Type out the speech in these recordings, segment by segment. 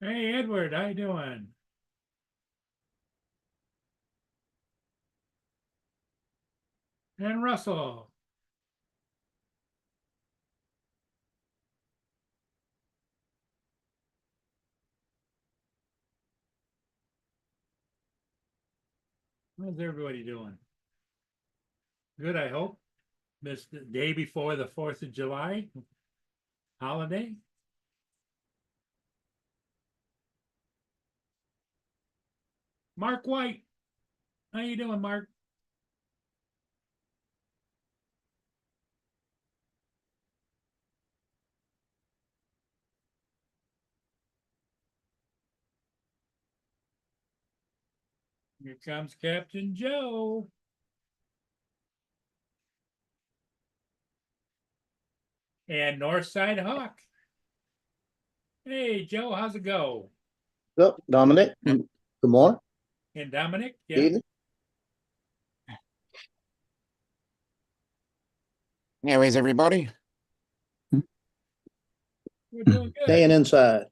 Hey, Edward, how you doing? And Russell. How's everybody doing? Good, I hope. This the day before the 4th of July holiday. Mark White, how you doing, Mark? Here comes Captain Joe. And Northside Hawk. Hey, Joe, how's it go? Yep, Dominic, good morning. And Dominic, yeah. Evening. How is everybody? We're doing good. Staying inside.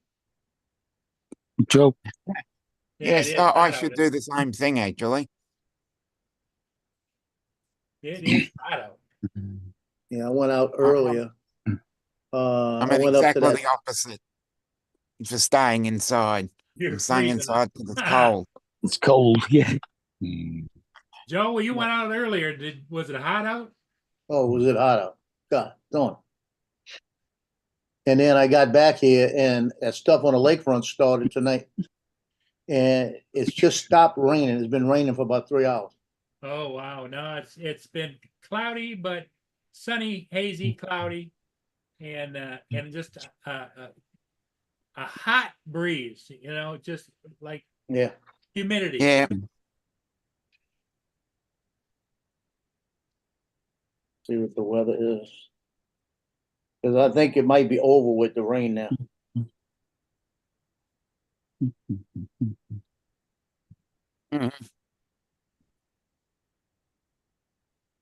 Joe. Yeah, Yes, it is I hot should out. do the same thing actually. It is hot out. Yeah, I went out earlier. I'm I in went up to exactly that. the opposite for staying inside. You're I'm staying freezing. inside because it's cold. It's cold, yeah. Joe, well, you went out earlier. Was it hot out? Oh, was it hot out? God, darn. And then I got back here and that stuff on the lakefront started tonight. And it's just stopped raining. It's been raining for about 3 hours. Oh wow, no, it's been cloudy, but sunny, hazy, cloudy, and just a hot breeze, just like Yeah. humidity. Yeah, See what the weather is. Because I think it might be over with the rain now. mhm.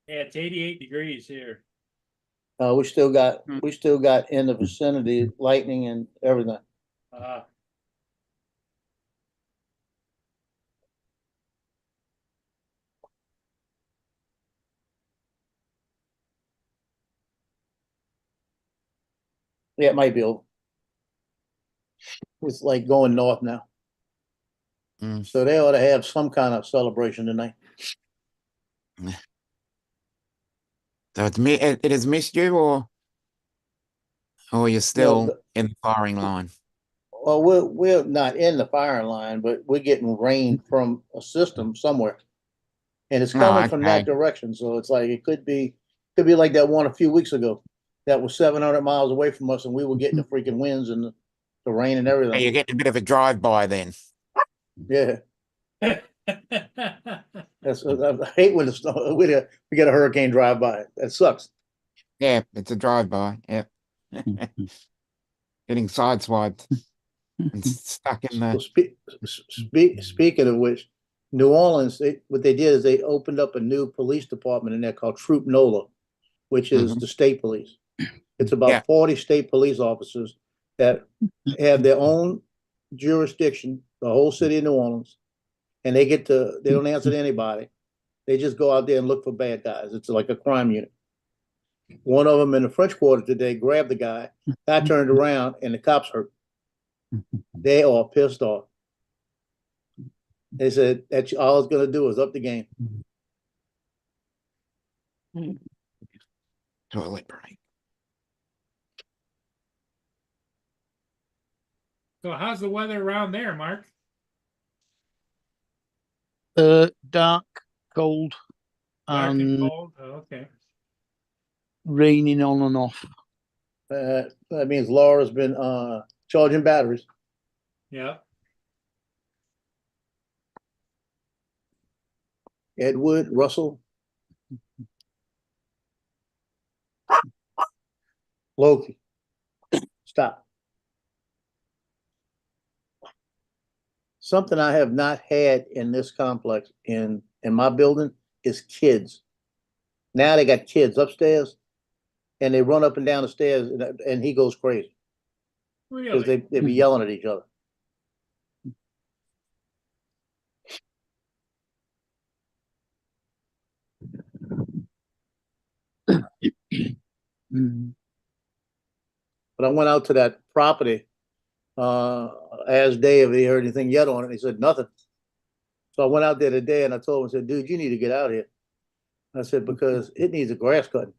Yeah, it's 88 degrees here. We still got in the vicinity lightning and everything. Uh, Yeah, it might be over. It's like going north now. Mm. So they ought to have some kind of celebration tonight. So it has missed you, or you're still No, in the firing line. well, we're not in the firing line, but we're getting rain from a system somewhere, and it's Oh, coming from that okay. direction. So it's like it could be like that one a few weeks ago, that was 700 miles away from us, and we were getting the freaking winds and the rain and Hey, everything. you're getting a bit of a drive-by then. Yeah, I hate when it's we get a hurricane drive by. That sucks. Yeah, it's a drive-by. Yep. Getting sideswiped and stuck in So the. speaking of which, New Orleans, what they did is they opened up a new police department in there called Troop NOLA, which is Mhm. the state police. It's about Yeah. 40 state police officers that have their own jurisdiction, the whole city of New Orleans, and they don't answer to anybody. They just go out there and look for bad guys. It's like a crime unit. One of them in the French Quarter today grabbed the guy. I turned around and the cops hurt. They are pissed off. They said that's all it's going to do is up the game. Toilet break. so how's the weather around there, Mark? Dark, cold, Dark and and cold. Oh, okay. raining on and off. That means Laura's been charging batteries. Yeah. Edward, Russell, Loki, stop. Something I have not had in this complex in my building is kids. Now they got kids upstairs, and they run up and down the stairs, and he goes crazy because Really? they be yelling at each other. Mm. But I went out to that property, asked Dave if he heard anything yet on it. He said nothing. So I went out there today and I told him, I said, dude, you need to get out here. I said, because it needs a grass cutting.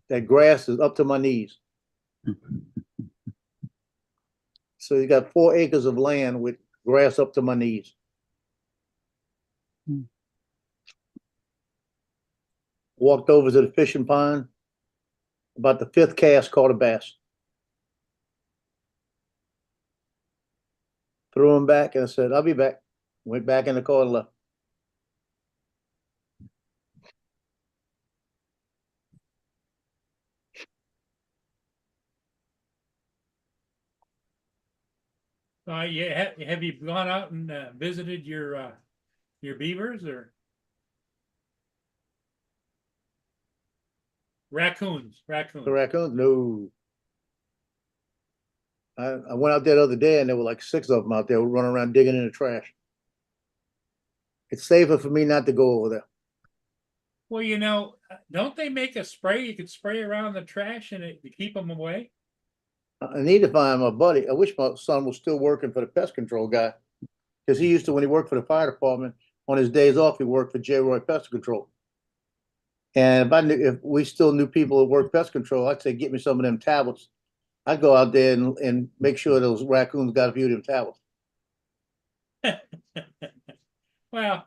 That grass is up to my knees. So you got 4 acres of land with grass up to my knees. Hmm. Walked over to the fishing pond. About the 5th cast, caught a bass. Threw him back and I said, I'll be back. Went back in the car and left. Yeah, have you gone out and visited your beavers or raccoons? The raccoons, no. I went out there the other day and there were like 6 of them out there running around digging in the trash. It's safer for me not to go over there. Well, don't they make a spray you could spray around the trash and to keep them away? I need to find my buddy. I wish my son was still working for the pest control guy. Because he used to, when he worked for the fire department, on his days off, he worked for J. Roy Pest Control. And if we still knew people that worked pest control, I'd say, get me some of them tablets. I'd go out there and make sure those raccoons got a few of them tablets. Well,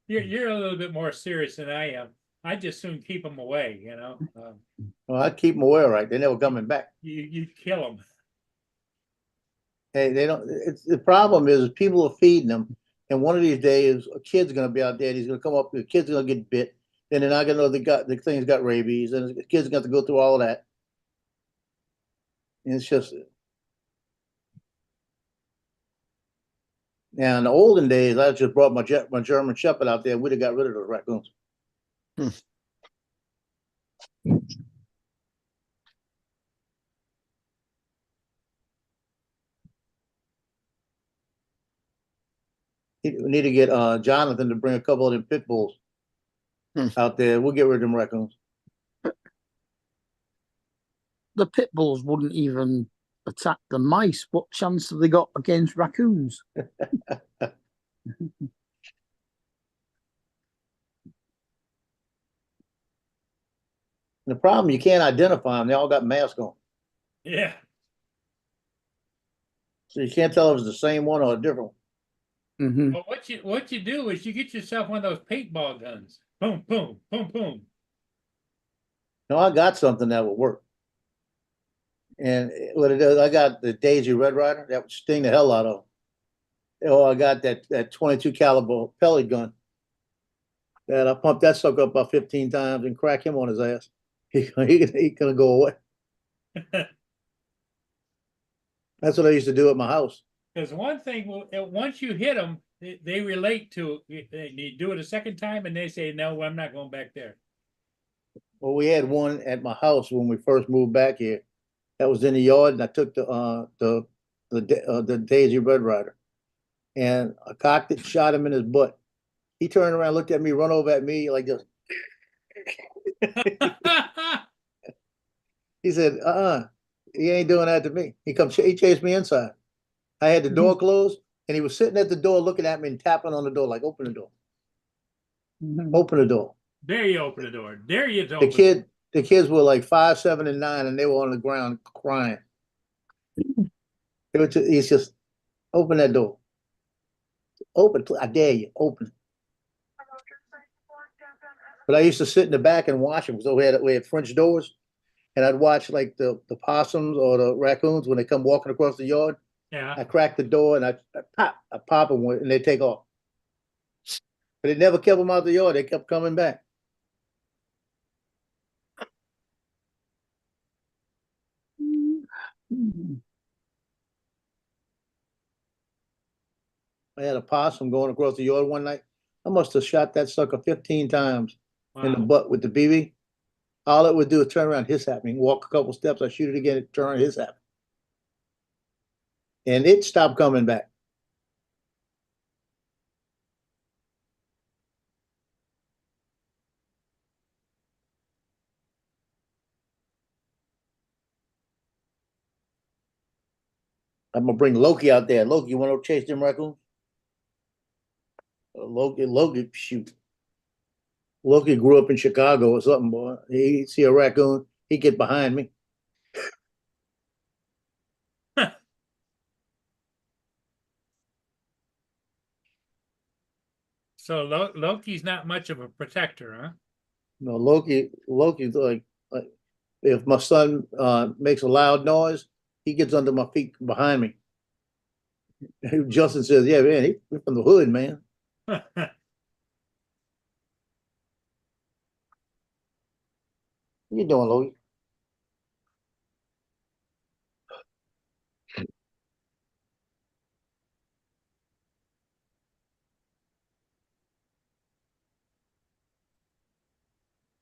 you're a little bit more serious than I am. I just soon keep them away, Well, I'd keep them away, all right. They never coming back. You kill them. Hey, they don't. The problem is people are feeding them, and one of these days a kid's going to be out there. And he's going to come up. The kid's going to get bit. Then they're not going to know the thing's got rabies, and the kid's going to go through all of that. And it's just. Now, in the olden days, I just brought my German Shepherd out there. We'd have got rid of those raccoons. We need to get Jonathan to bring a couple of them pit bulls out there. We'll get rid of them raccoons. The pit bulls wouldn't even attack the mice. What chance have they got against raccoons? The problem, you can't identify them. They all got masks on. Yeah. So you can't tell if it's the same one or a different one. Mm-hmm. Well, what you do is you get yourself one of those paintball guns. Boom, boom, boom, boom. No, I got something that would work. And what it does, I got the Daisy Red Ryder that would sting the hell out of them. Oh, I got that 22 caliber pellet gun that I pumped that sucker up about 15 times and crack him on his ass. He gonna go away. That's what I used to do at my house. Because one thing, once you hit them, they relate to it. You do it a second time, and they say, "No, I'm not going back there." Well, we had one at my house when we first moved back here. That was in the yard, and I took the Daisy Red Ryder, and I cocked it, shot him in his butt. He turned around, looked at me, run over at me like this. He said, he ain't doing that to me. He chased me inside. I had the door closed, and he was sitting at the door looking at me and tapping on the door, like, open the door. Open the door. There you open the door. There you open. The kids were like 5, 7, and 9, and they were on the ground crying. He's just, open that door. Open, I dare you, open. But I used to sit in the back and watch them because we had French doors, and I'd watch like the possums or the raccoons when they come walking across the yard. Yeah. I crack the door and I pop them and they take off. But it never kept them out the yard. They kept coming back. I had a possum going across the yard one night. I must have shot that sucker 15 times in the butt with the BB. All it would do is turn around, hiss at me, walk a couple steps. I shoot it again, it turn, hiss at me. And it stopped coming back. I'm gonna bring Loki out there. Loki, you wanna chase them raccoons? Loki, shoot. Loki grew up in Chicago or something, boy. He see a raccoon, he get behind me. So Loki's not much of a protector, huh? No, Loki's like if my son makes a loud noise, he gets under my feet behind me. Justin says, "Yeah, man, he's from the hood, man." What you doing, Loki?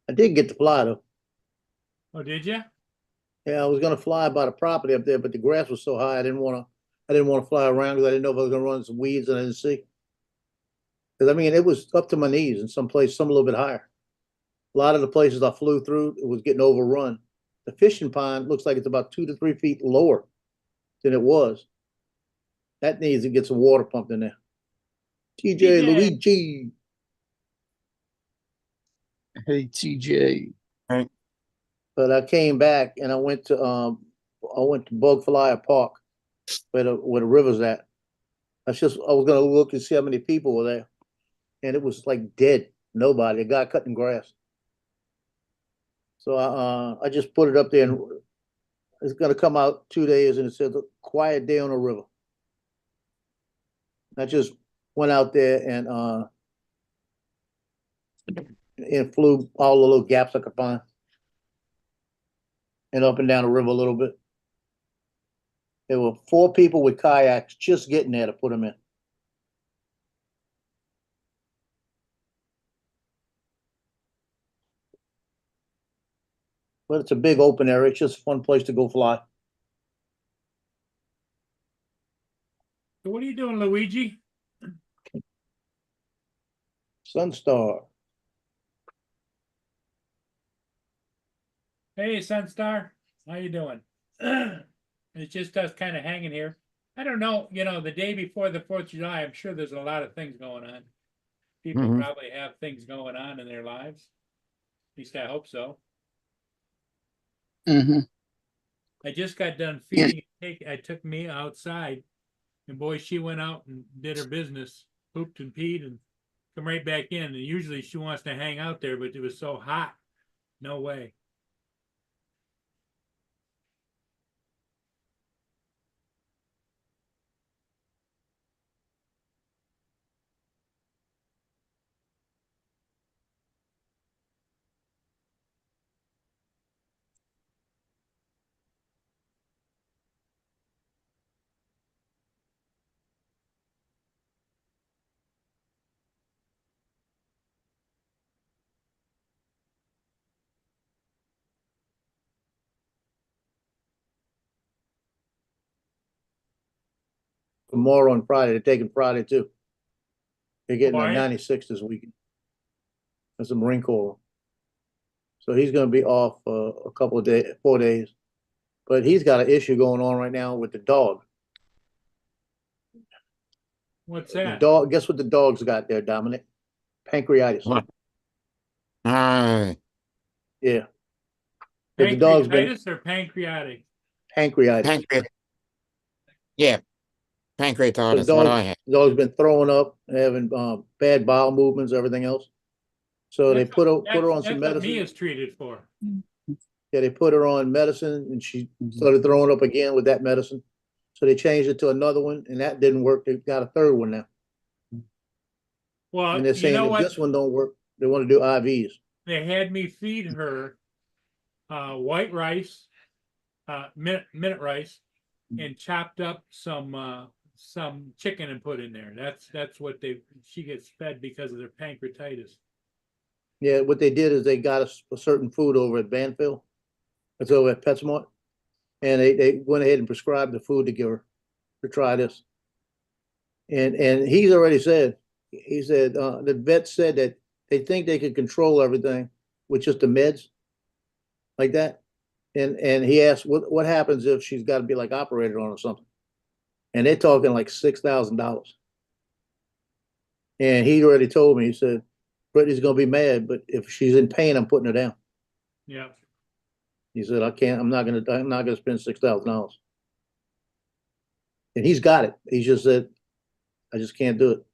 I did get to fly though. Oh, did you? Yeah, I was gonna fly by the property up there, but the grass was so high, I didn't want to fly around because I didn't know if I was gonna run into some weeds and I didn't see. Because I mean, it was up to my knees in some places, some a little bit higher. A lot of the places I flew through, it was getting overrun. The fishing pond looks like it's about 2 to 3 feet lower than it was. That needs to get some water pumped in there. TJ, TJ. Luigi. Hey, TJ. But I came back and I went to Bugfly Park where the river's at. I was gonna look and see how many people were there. And it was like dead. Nobody. A guy cutting grass. So I just put it up there and it's gonna come out 2 days and it says a quiet day on the river. I just went out there and flew all the little gaps I could find. And up and down the river a little bit. There were 4 people with kayaks just getting there to put them in. But it's a big open area. It's just a fun place to go fly. So what are you doing, Luigi? Sunstar. Hey, Sunstar, how you doing? It's just us kind of hanging here. I don't know, the day before the 4th of July, I'm sure there's a lot of things going on. People Mhm. probably have things going on in their lives. At least I hope so. Mm-hmm. I just got done feeding. I took me outside, and boy, she went out and did her business, pooped and peed, and come right back in. And usually she wants to hang out there, but it was so hot, no way. Tomorrow and Friday. They're taking Friday too. They're getting a Why? 96 this weekend. That's a Marine Corps. So he's going to be off a couple of days, 4 days. But he's got an issue going on right now with the dog. What's The that? dog, guess what the dog's got there, Dominic? Pancreatitis. What? Yeah. But the dog's been Pancreatitis or pancreatic? pancreatitis. Pancreas. Yeah, The pancreatitis. What I dog, had. dog's been throwing up, having bad bowel movements, everything else. So they put her on some That's what me medicine. is treated for. Yeah, they put her on medicine and she started throwing up again with that medicine. So they changed it to another one and that didn't work. They got a third one now. Well, And they're you saying know if what? this one don't work, they want to do IVs. They had me feed her white rice, minute rice, and chopped up some chicken and put in there. That's what she gets fed because of their pancreatitis. Yeah, what they did is they got a certain food over at Banfield. It's over at PetSmart. And they went ahead and prescribed the food to give her to try this. And he's already said, he said, the vet said that they think they can control everything with just the meds like that. And he asked what happens if she's got to be like operated on or something. and they're talking like $6,000. And he already told me, he said, Brittany's gonna be mad, but if she's in pain, I'm putting her down. Yeah. He said, I'm not gonna spend $6,000. And he's got it. He just said, I just can't do it.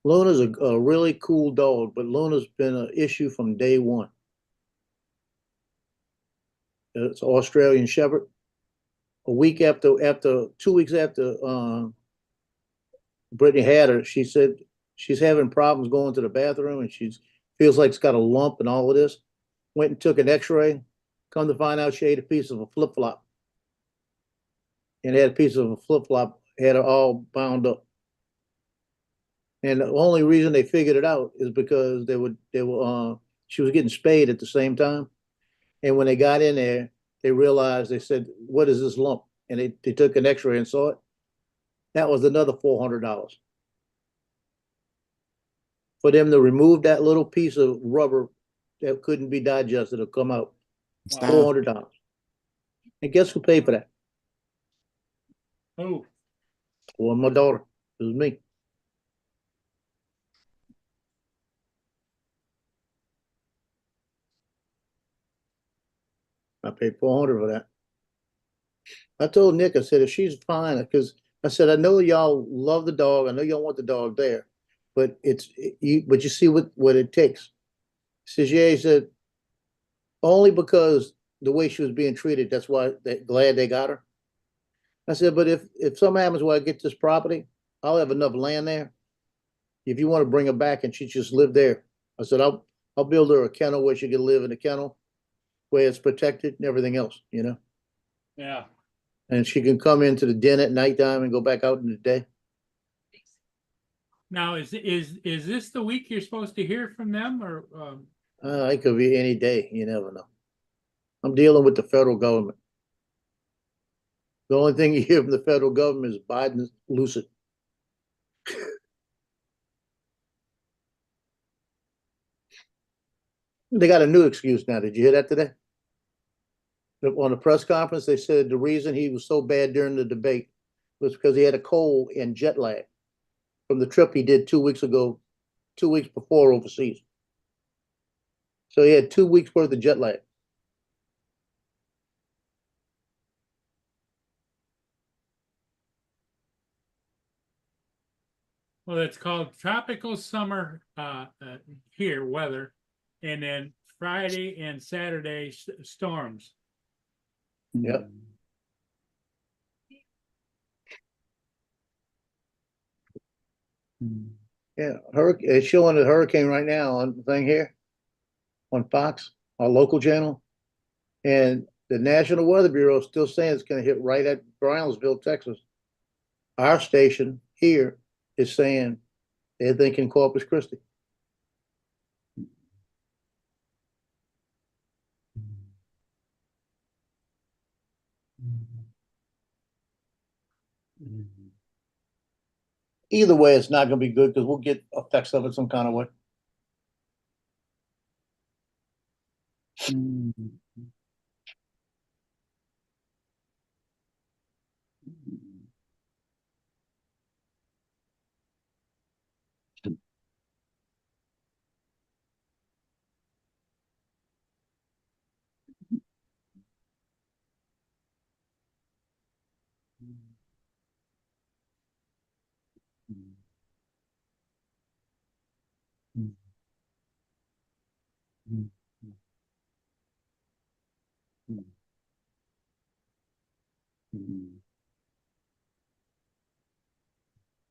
Luna's a really cool dog, but Luna's been an issue from day one. It's an Australian Shepherd. A week after 2 weeks after Brittany had her, she said she's having problems going to the bathroom and she's feels like it's got a lump and all of this. Went and took an x-ray. Come to find out she ate a piece of a flip-flop. And had a piece of a flip-flop, had her all bound up. And the only reason they figured it out is because she was getting spayed at the same time. And when they got in there, they realized, they said, what is this lump? And they took an x-ray and saw it. That was another $400. For them to remove that little piece of rubber that couldn't be digested to come out, Stop. $400. And guess who paid for that? Oh, Well, my daughter. It was me. I paid $400 for that. I told Nick, I said, if she's fine, because I said, I know y'all love the dog. I know y'all want the dog there, but but you see what it takes. He says, yeah, he said, only because the way she was being treated, that's why they're glad they got her. I said, but if something happens where I get this property, I'll have enough land there. If you want to bring her back and she just live there, I said, I'll build her a kennel where she can live in a kennel where it's protected and everything else, yeah. and she can come into the den at nighttime and go back out in the day. Now, is this the week you're supposed to hear from them, or It could be any day. You never know. I'm dealing with the federal government. The only thing you hear from the federal government is Biden's lucid. They got a new excuse now. Did you hear that today? On the press conference, they said the reason he was so bad during the debate was because he had a cold and jet lag from the trip he did 2 weeks ago, 2 weeks before overseas. So he had 2 weeks worth of jet lag. well, it's called tropical summer here weather, and then Friday and Saturday storms. Yep. Yeah, hurricane. It's showing a hurricane right now on the thing here on Fox, our local channel, and the National Weather Bureau is still saying it's going to hit right at Brownsville, Texas. Our station here is saying they're thinking Corpus Christi. Either way, it's not going to be good because we'll get effects of it some kind of way.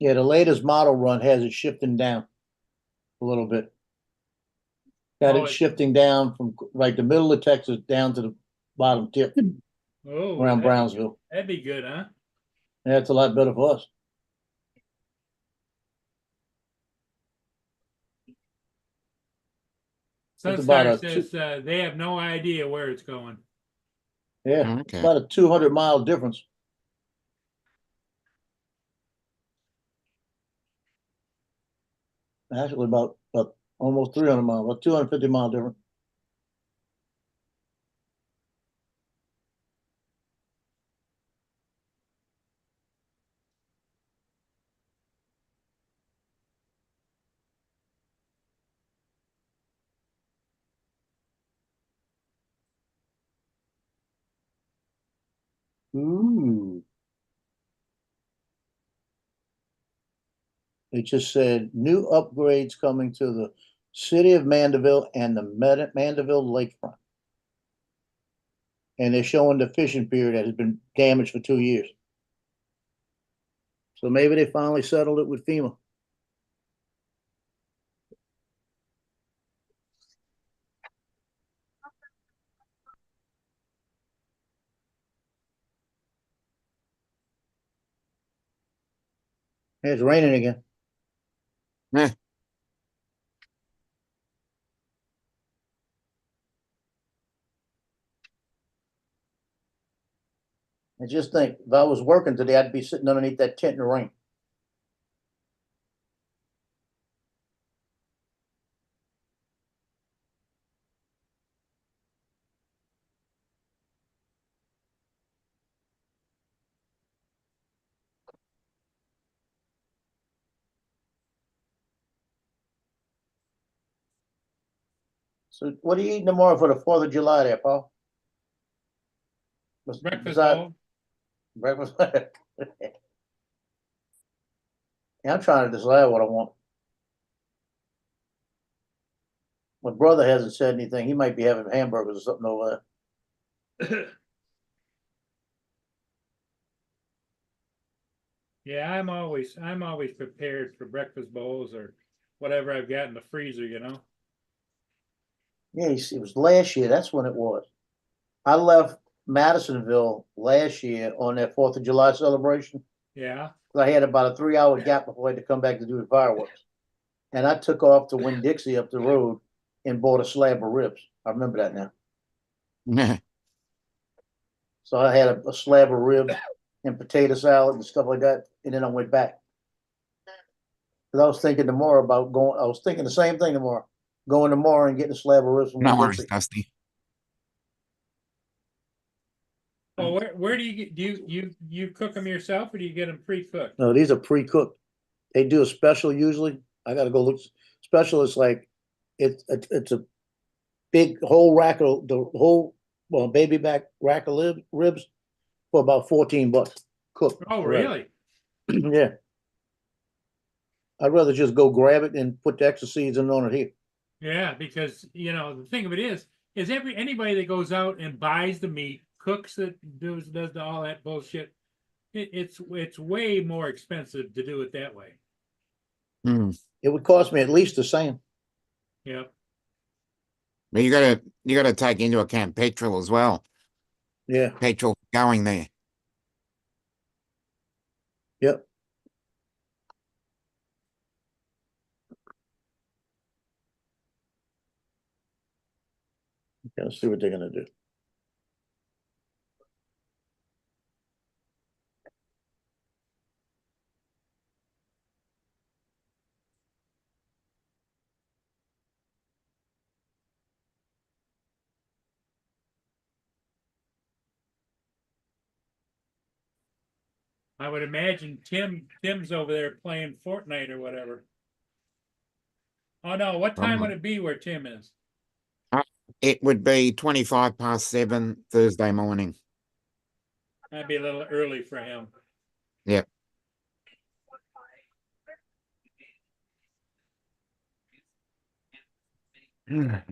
Yeah, the latest model run has it shifting down a little bit. Got Oh, it shifting down from like the middle of Texas down to the bottom tip Oh, around Brownsville. that'd be good, huh? That's a lot better for us. It's about Sunstar a says they have no idea where it's going. Yeah, it's Okay. about a 200-mile difference. Actually, about almost 300 miles, about 250-mile difference. Ooh. It just said new upgrades coming to the city of Mandeville and the Mandeville lakefront. And they're showing the fishing pier that has been damaged for 2 years. So maybe they finally settled it with FEMA. It's raining again. Eh, I just think if I was working today, I'd be sitting underneath that tent in the rain. So what are you eating tomorrow for the 4th of July there, Paul? Breakfast Besides bowl. breakfast. Yeah, I'm trying to decide what I want. My brother hasn't said anything. He might be having hamburgers or something over there. Yeah, I'm always prepared for breakfast bowls or whatever I've got in the freezer, you know? Yeah, it was last year. That's when it was. I left Madisonville last year on that 4th of July celebration. Yeah. I had about a 3 hour gap before I had to come back to do the fireworks. And I took off to Winn-Dixie up the road and bought a slab of ribs. I remember that now. eh, So I had a slab of ribs and potato salad and stuff like that. And then I went back. Because I was thinking tomorrow about going, I was thinking the same thing tomorrow. Going tomorrow and getting a slab of ribs from no worries, Winn-Dixie. Dusty. Oh, where do you get, do you cook them yourself or do you get them pre-cooked? No, these are pre-cooked. They do a special usually. I gotta go look. Special is like, it's a big whole rack of, the whole, well, baby back rack of ribs for about $14 cooked. Oh, already. really? Yeah. I'd rather just go grab it and put the extra seasoning on it here. Yeah, because you know the thing of it is anybody that goes out and buys the meat, cooks it, does all that bullshit, it's way more expensive to do it that way. Hmm. It would cost me at least the same. Yep. But you gotta take into account petrol as well. Yeah, Petrol going there. yep. Okay, let's see what they're gonna do. I would imagine Tim's over there playing Fortnite or whatever. Oh no, what time would it be where Tim is? Uh, It would be 7:25 Thursday morning. That'd be a little early for him. Yep. Mhm.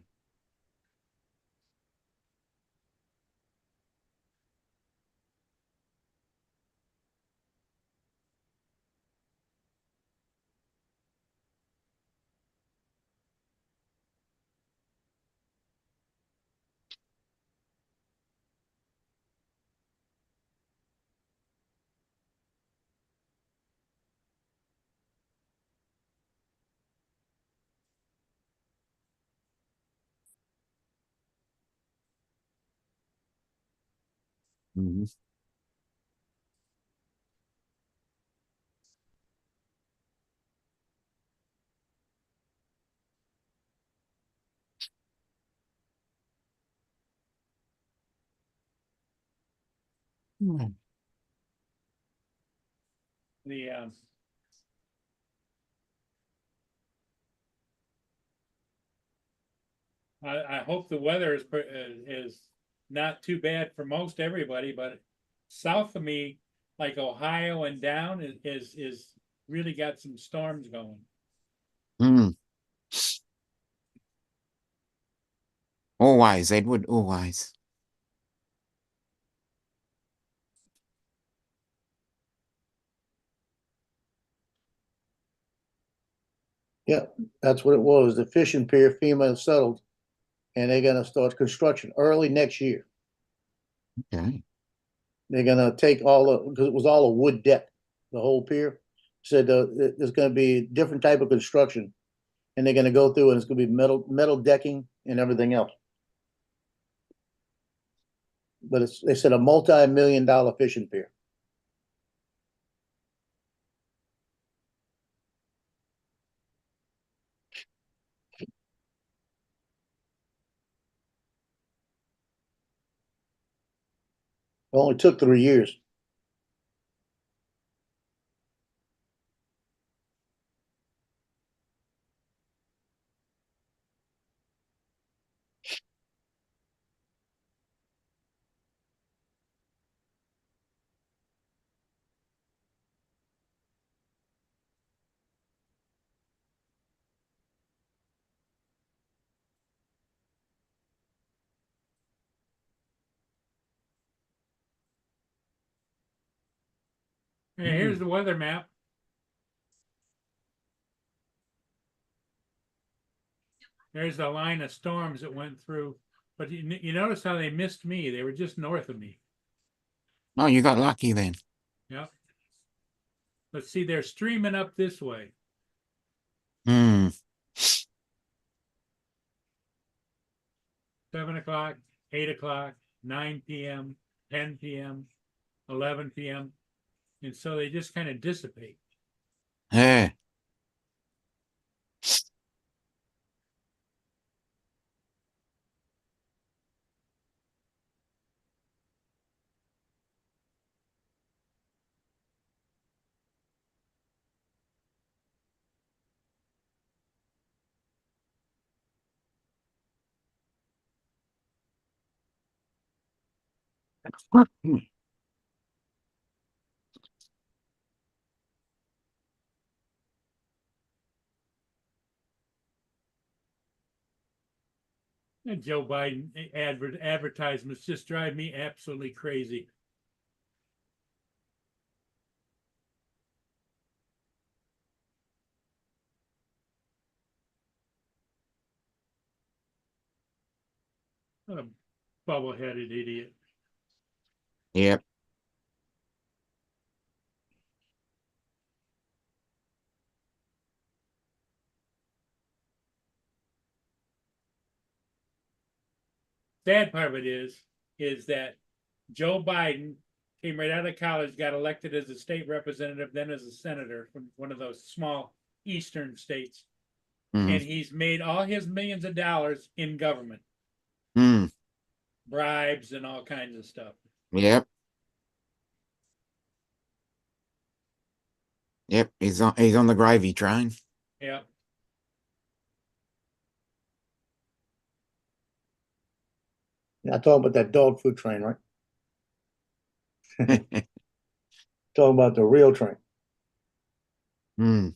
The I hope the weather is not too bad for most everybody, but south of me, like Ohio and down, is really got some storms going. Hmm. Always, Edward, always. Yeah, that's what it was. The fishing pier FEMA settled, and they're gonna start construction early next year. Okay. They're gonna take all the, because it was all a wood deck, the whole pier. Said there's gonna be a different type of construction, and they're gonna go through and it's gonna be metal decking and everything else. But they said a multi-million-dollar fishing pier. It only took 3 years. Hey, here's the weather map. There's the line of storms that went through, but you notice how they missed me. They were just north of me. Oh, you got lucky then. Yep. Let's see, they're streaming up this way. Hmm. 7 o'clock, 8 o'clock, 9 p.m., 10 p.m., 11 p.m. And so they just kind of dissipate. Yeah. And Joe Biden advertisements just drive me absolutely crazy. What a bubble-headed idiot. Yep. Sad part of it is that Joe Biden came right out of college, got elected as a state representative, then as a senator from one of those small eastern states. Hmm. And he's made all his millions of dollars in government, Hmm. bribes and all kinds of stuff. Yep. Yep. He's on the gravy train. Yeah. Not talking about that dog food train, right? Talking about the real train. Hmm.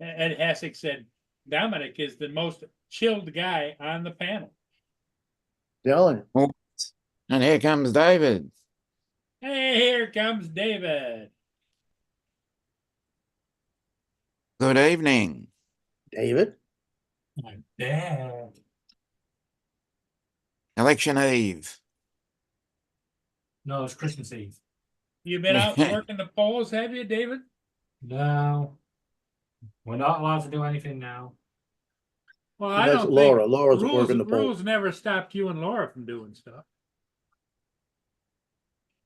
Ed Hassick said Dominic is the most chilled guy on the panel. Telling you. Oh, and here comes David. Hey, here comes David. Good evening. David. My dad. Election Eve. No, it's Christmas Eve. You been out working the polls, have you, David? No, we're not allowed to do anything now. Well, I That's don't Laura. think Laura's working the poll. rules never stopped you and Laura from doing stuff.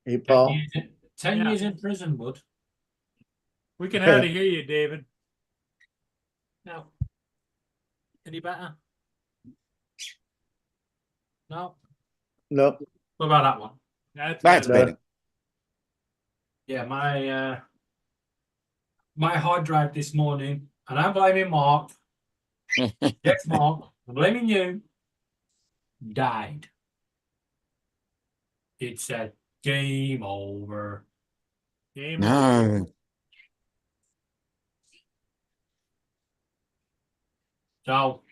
Hey, 10 Paul, years in, 10 Yeah. years in prison, bud. We can hardly hear you, David. No. Any better? No. no, What about that one? That's That's better. better. Yeah, my hard drive this morning, and I'm blaming Mark. Yes, Mark, I'm blaming you. Died. It said game over. Game over. No. So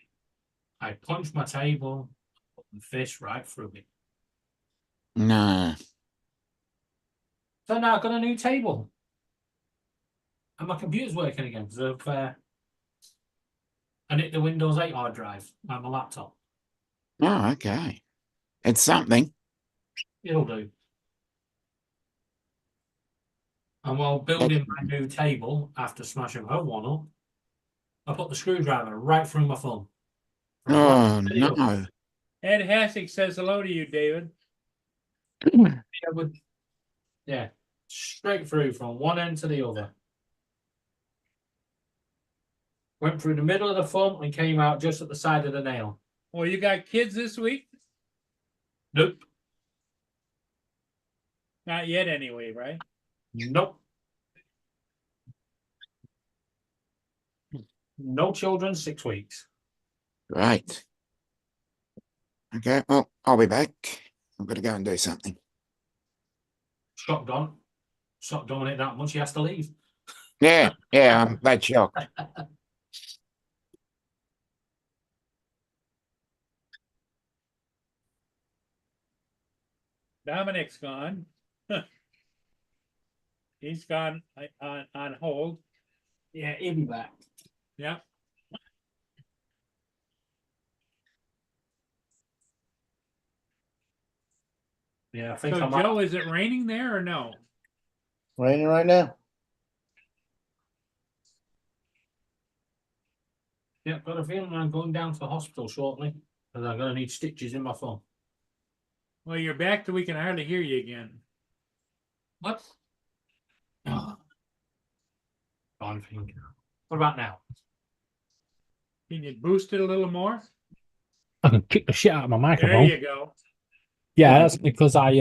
I punched my table, put the fist right through it. No. So now I've got a new table. And my computer's working again because I hit the Windows 8 hard drive on my laptop. Oh, okay. It's something. It'll do. And while building my new table after smashing my old one up, I put the screwdriver right through my thumb. From Oh, one to the other. no. Ed Hassick says hello to you, David. Yeah, straight through from one end to the other. Went through the middle of the thumb and came out just at the side of the nail. Well, you got kids this week? Nope. Not yet, anyway, right? Nope. No children, 6 weeks. Right. Okay, well, I'll be back. I've got to go and do something. Shocked on. Shocked on it that much, he has to leave. Yeah, I'm that shocked. Dominic's gone. He's gone on hold. Yeah, he'll be back. Yeah. Yeah, I think So, I might. Joe, is it raining there or no? raining right now. Yeah, got a feeling I'm going down to the hospital shortly because I'm going to need stitches in my thumb. Well, you're back till we can hardly hear you again. What? Oh. Gone finger. What about now? Can you boost it a little more? I can kick the shit out of my There microphone. you go. Yeah, that's because I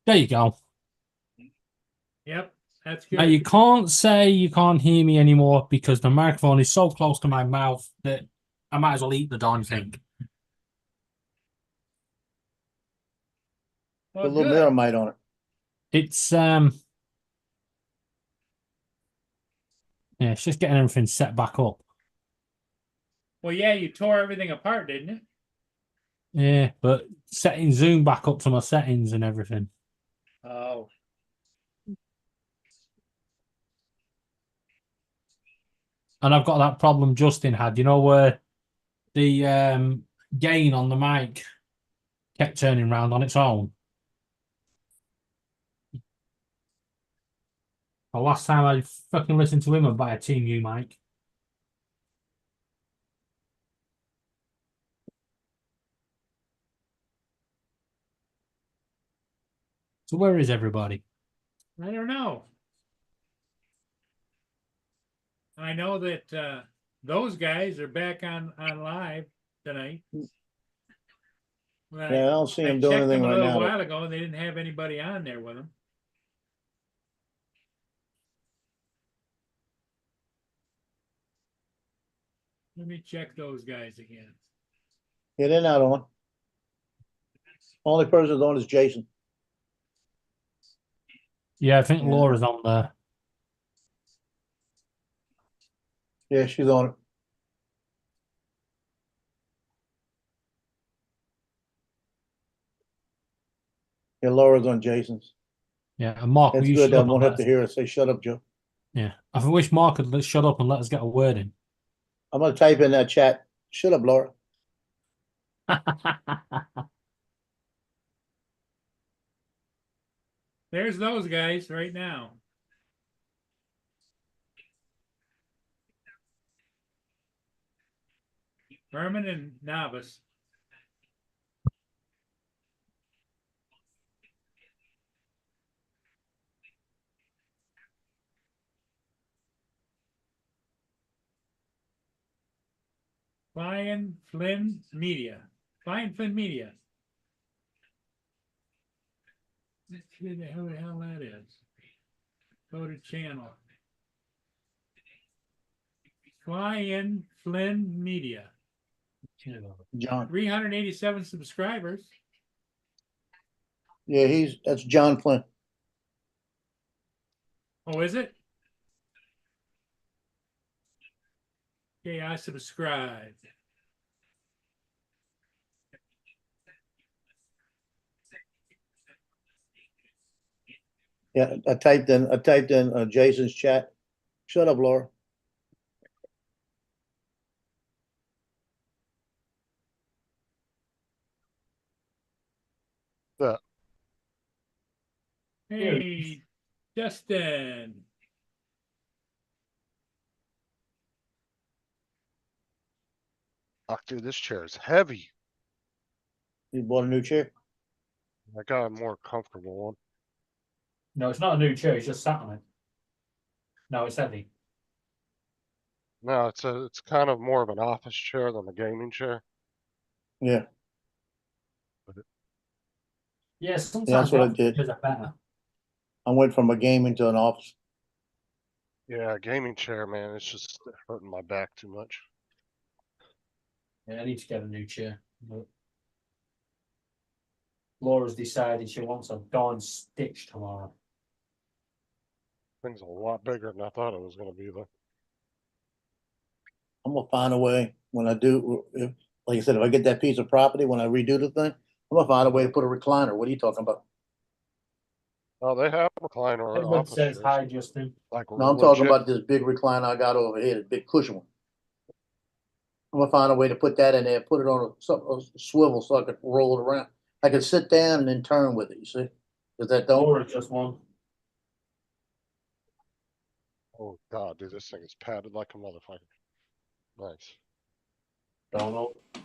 there you go. Yep, that's Now good. you can't say you can't hear me anymore because the microphone is so close to my mouth that I might as well eat the darn thing. Put a Well, little good. mirror mite on it. It's yeah, it's just getting everything set back up. Well, yeah, you tore everything apart, didn't it? Yeah, but setting Zoom back up to my settings and everything. Oh, And I've got that problem Justin had, you know, where the gain on the mic kept turning round on its own. The last time I fucking listened to him, I'd buy a Team U mic. So where is everybody? I don't know. I know that those guys are back on live tonight. Well, Yeah, I don't see I him doing checked them anything a right little now. while ago, and they didn't have anybody on there with them. Let me check those guys again. Yeah, they're not on. Only person that's on is Jason. Yeah, I think Yeah. Laura's on there. Yeah, she's on it. Yeah, Laura's on Jason's. Yeah, and Mark, will That's you good. shut I up? won't And have let to hear her say, "Shut up, Joe." yeah, I wish Mark would shut up and let us get a word in. I'm gonna type in that chat. Shut up, Laura. There's those guys right now. Berman and Navas. Flying Flynn Media. Flying Flynn Media. Let's see who the hell that is. Go to channel. Flying Flynn Media. John. 387 subscribers. Yeah, that's John Flynn. Oh, is it? Okay, I subscribed. Yeah, I typed in Jason's chat. Shut up, Laura. Hey, Justin. Fuck, dude, this chair is heavy. You bought a new chair? I got a more comfortable one. No, it's not a new chair. It's just sat on it. No, it's heavy. No, it's kind of more of an office chair than a gaming chair. Yeah, Yeah, that's sometimes what I the did. chairs are better. I went from a gaming to an office. Yeah, gaming chair, man, it's just hurting my back too much. Yeah, I need to get a new chair. But Laura's decided she wants a Dawn Stitch tomorrow. Thing's a lot bigger than I thought it was gonna be though. I'm gonna find a way when I do, like I said, if I get that piece of property, when I redo the thing, I'm gonna find a way to put a recliner. What are you talking about? Oh, they have recliner Edward office says chairs. hi, Justin. Like No, I'm talking about this big recliner I got over here, the big cushion one. I'm gonna find a way to put that in there, put it on a swivel so I could roll it around. I could sit down and then turn with it, you see? Does that don't? Laura just one. Oh god, dude, this thing is padded like a motherfucker. Nice. Donald. Yeah,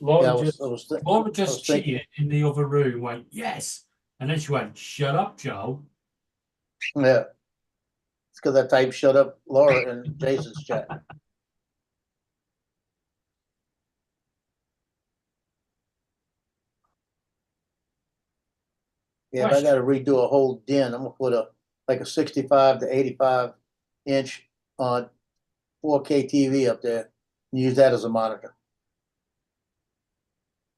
Laura just I was thinking- cheated in the other room, went, yes. And then she went, shut up, Joe. Yeah. It's because I typed shut up Laura in Jason's chat. Yeah, if I gotta redo a whole den, I'm gonna put like a 65 to 85 inch on 4K TV up there and use that as a monitor.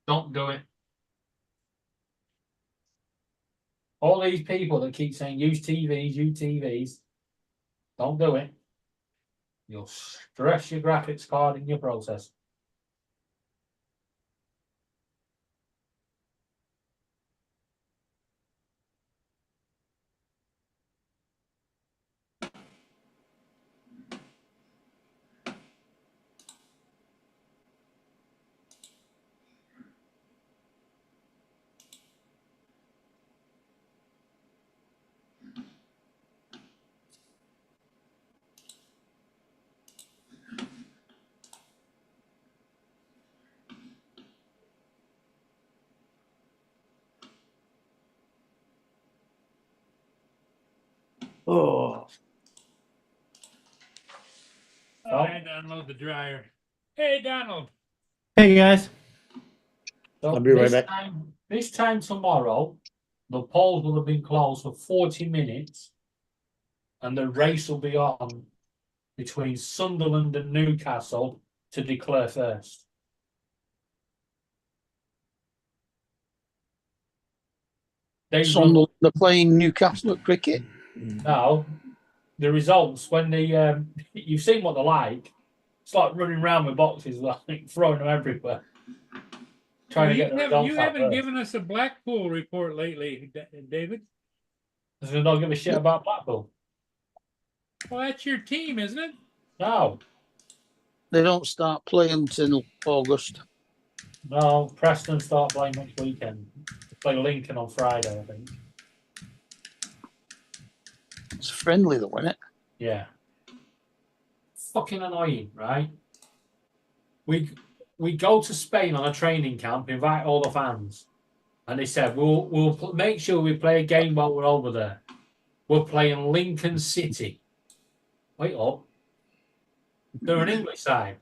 Don't do it. All these people that keep saying use TVs, don't do it. You'll stress your graphics card in your process. Oh, Oh, I had to unload the dryer. Hey, Donald. Hey guys. So I'll be right back. This time tomorrow, the polls will have been closed for 40 minutes, and the race will be on between Sunderland and Newcastle to declare first. Sunderland are playing Newcastle at cricket. Now, the results when they you've seen what they're like. It's like running around with boxes, like throwing them everywhere. Trying to get the results You out haven't first. given us a Blackpool report lately, David. Because they don't give a shit about Blackpool. Well, that's your team, isn't it? No, They don't start playing until August. no. Preston start playing next weekend. They play Lincoln on Friday, I think. It's friendly though, isn't it? Yeah. fucking annoying, right? We go to Spain on a training camp, invite all the fans, and they said we'll make sure we play a game while we're over there. We're playing Lincoln City. Wait up, they're an English side.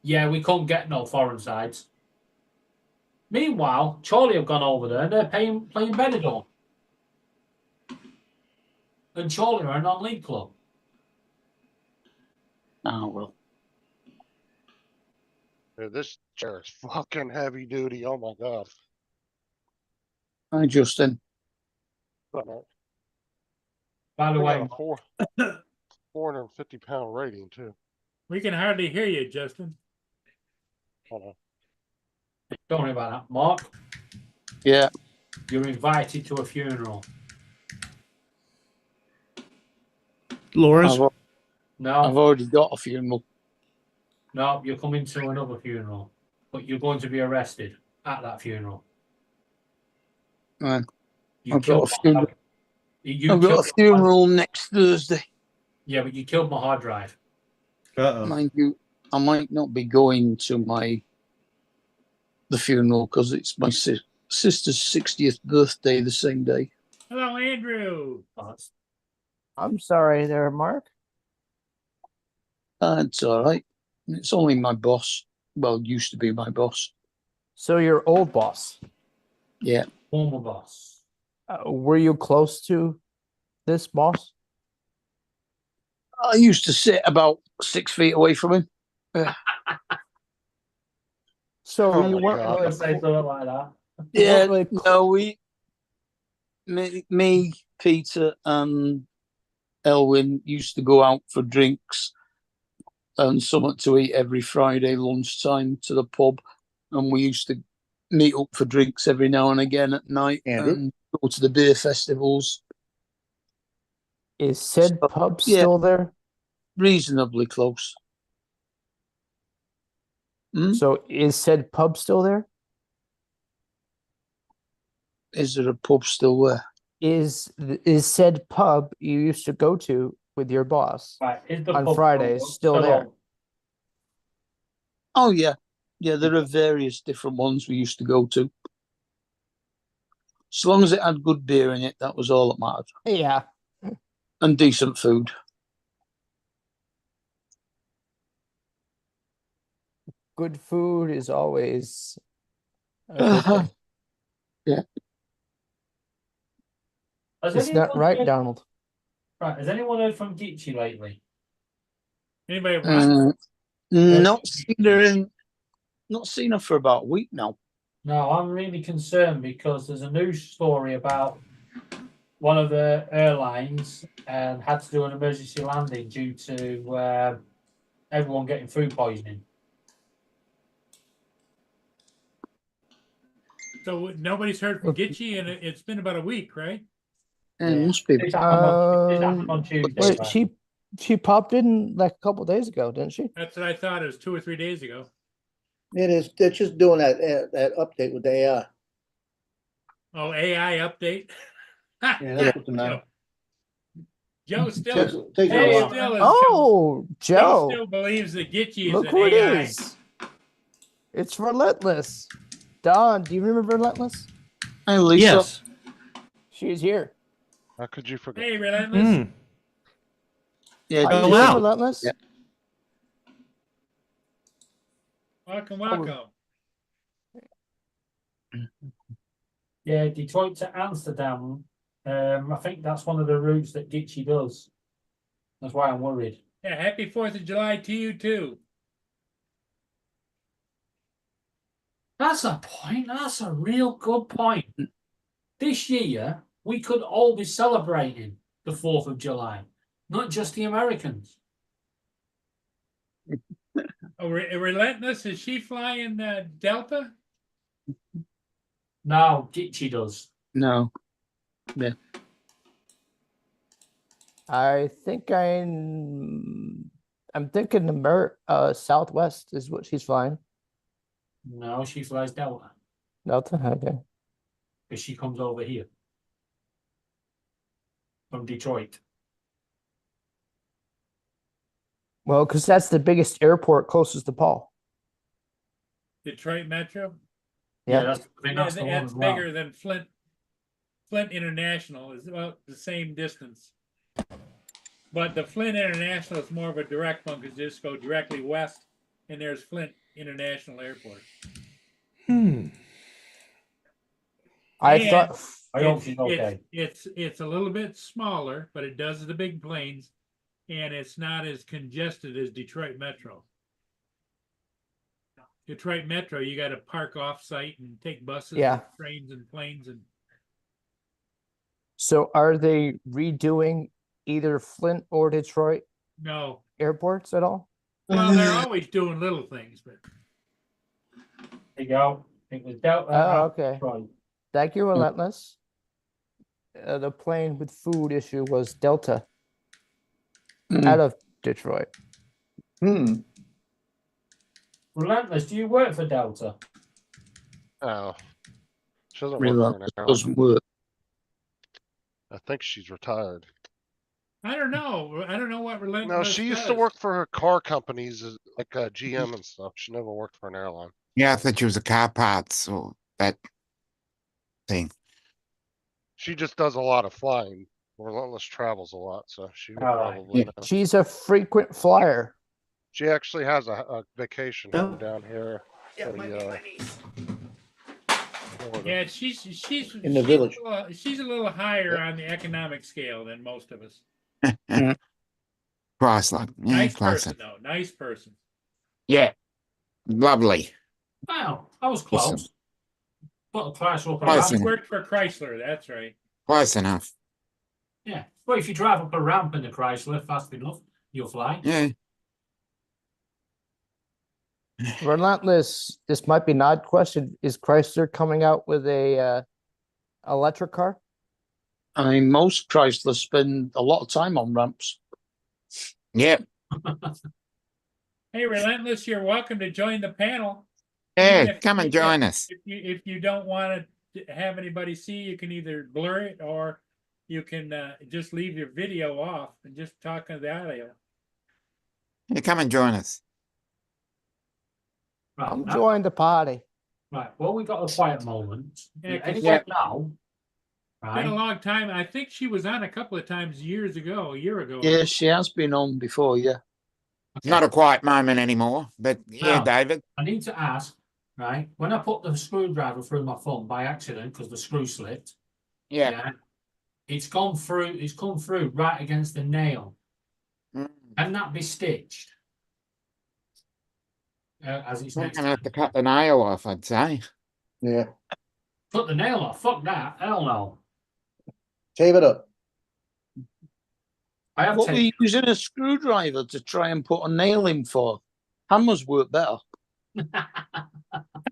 Yeah, we couldn't get no foreign sides. Meanwhile, Chorley have gone over there and they're playing Benidorm. And Chorley are a non-league club. Oh, well. Dude, this chair is fucking heavy duty. Oh my god. Hi, Justin. But, uh, By the they way, got a 450-pound rating too. We can hardly hear you, Justin. Hold on. don't worry about that. Mark, Yeah. you're invited to a funeral. Laura's. I've No, already got a funeral. no, you're coming to another funeral. But you're going to be arrested at that funeral. Right. You I've got killed a funeral. you I've got killed a funeral next Thursday. Yeah, but you killed my hard drive. Uh-oh. Mind you, I might not be going to the funeral because it's my sister's 60th birthday the same day. Hello, Andrew. Oh, that's- I'm sorry there, Mark. It's all right. It's only my boss. Well, used to be my boss. So your old boss, Yeah. former boss. were you close to this boss? I used to sit about 6 feet away from him. So Oh you my weren't God. I really, would say something like that. Yeah, like- no, me, Peter, and Elwyn used to go out for drinks and something to eat every Friday lunchtime to the pub, and we used to meet up for drinks every now and again at night Andrew? and go to the beer festivals. is said So, pub yeah. still there? Reasonably close. Hmm? So is said pub still there? Is there a pub still there? Is said pub you used to go to with your boss? Right, is the On pub Fridays, still there. open? Oh yeah, yeah. There are various different ones we used to go to. As long as it had good beer in it, that was all that mattered, Yeah. and decent food. Good food is always a good thing. Has It's not anyone right, heard- Donald. Right, has anyone heard from Geechee lately? Anybody? Not seen her for about a week now. No, I'm really concerned because there's a news story about one of the airlines and had to do an emergency landing due to everyone getting food poisoning. So nobody's heard from Gitchy, and it's been about a week, right? It Yeah. must be. This happened on Tuesday. Wait, right? she popped in like a couple days ago, didn't she? That's what I thought. It was 2 or 3 days ago. It is, they're just doing that update with the AI. Oh, AI update. Yeah, that's what the matter. Joe still, Takes a Hey, while. still is, Oh, Joe Joe! still believes that Gitchy is Look an who it AI. is. It's Relentless. Don, do you remember Relentless? Hey, Lisa. Yes. She's here. How could you forget? Hey, Relentless. Mm. Yeah, Are Oh, you wow. here, Relentless? Yeah. Welcome, welcome. Yeah, Detroit to Amsterdam. I think that's one of the routes that Gitchy does. That's why I'm worried. Yeah, happy 4th of July to you too. That's a point. That's a real good point. This year, we could all be celebrating the 4th of July, not just the Americans. Oh, Relentless, is she flying Delta? No, Gitchy does. no. I think I'm thinking Southwest is what she's flying. No, she flies Delta Delta, okay. because she comes over here from Detroit. Well, because that's the biggest airport closest to Paul. Detroit Metro. Yeah, Yeah. I think that's the one It's as well. bigger than Flint. Flint International is about the same distance. But the Flint International is more of a direct one because just go directly west, and there's Flint International Airport. I And thought I don't think okay. It's a little bit smaller, but it does the big planes, and it's not as congested as Detroit Metro. Detroit Metro, you got to park off site and take buses, Yeah. and trains, and planes, and so. Are they redoing either Flint or Detroit no. airports at all? Well, they're always doing little things, but There you go. It was Delta. Oh, okay. Right. Thank you, Relentless. The plane with food issue was Delta out of Detroit. Relentless, do you work for Delta? Oh. She doesn't Really, work for an airline. doesn't work. I think she's retired. I don't know. I don't know what Relentless No, she used to does. work for her car companies, like GM and stuff. She never worked for an airline. Yeah, I thought she was a car parts or that thing. She just does a lot of flying. Relentless travels a lot, so she would All right. probably Yeah. know. She's a frequent flyer. She actually has a vacation home Oh. down here. for the, Florida. Yeah, she's In the village. She's a little higher on the economic scale than most of us. Chrysler. Yeah, Nice Chrysler. person though. Nice person. Yeah. Lovely. Wow, I was Awesome. close. Put a Chrysler up a Close ramp. She enough. worked for Chrysler. That's right. Close enough. Yeah. Well, if you drive up a ramp in the Chrysler fast enough, you'll fly. Yeah. Relentless. This might be an odd question. Is Chrysler coming out with a electric car? I mean, most Chrysler spend a lot of time on ramps. Yep. Hey, Relentless, you're welcome to join the panel. Yeah, Even if- come and join us. If you don't want to have anybody see, you can either blur it or you can just leave your video off and just talk on the audio. Yeah, come and join us. Right. I'm now- joining the party. Right. Well, we got a quiet moment. Yeah, 'cause Anyway, yeah. now, It's been a right? long time. I think she was on a couple of times a year ago. Yeah, she has been on before, yeah. It's not a quiet moment anymore, but yeah, No. David. I need to ask, right? When I put the screwdriver through my thumb by accident because the screw slipped, Yeah. it's gone through. It's come through right against the nail. Mm. Can that be stitched? As it's I'm next. gonna have to cut the nail off, I'd say. Yeah, Put the nail off. Fuck that. Hell no. shave it up. I have What were you taken. using a screwdriver to try and put a nail in for? Hammers work better.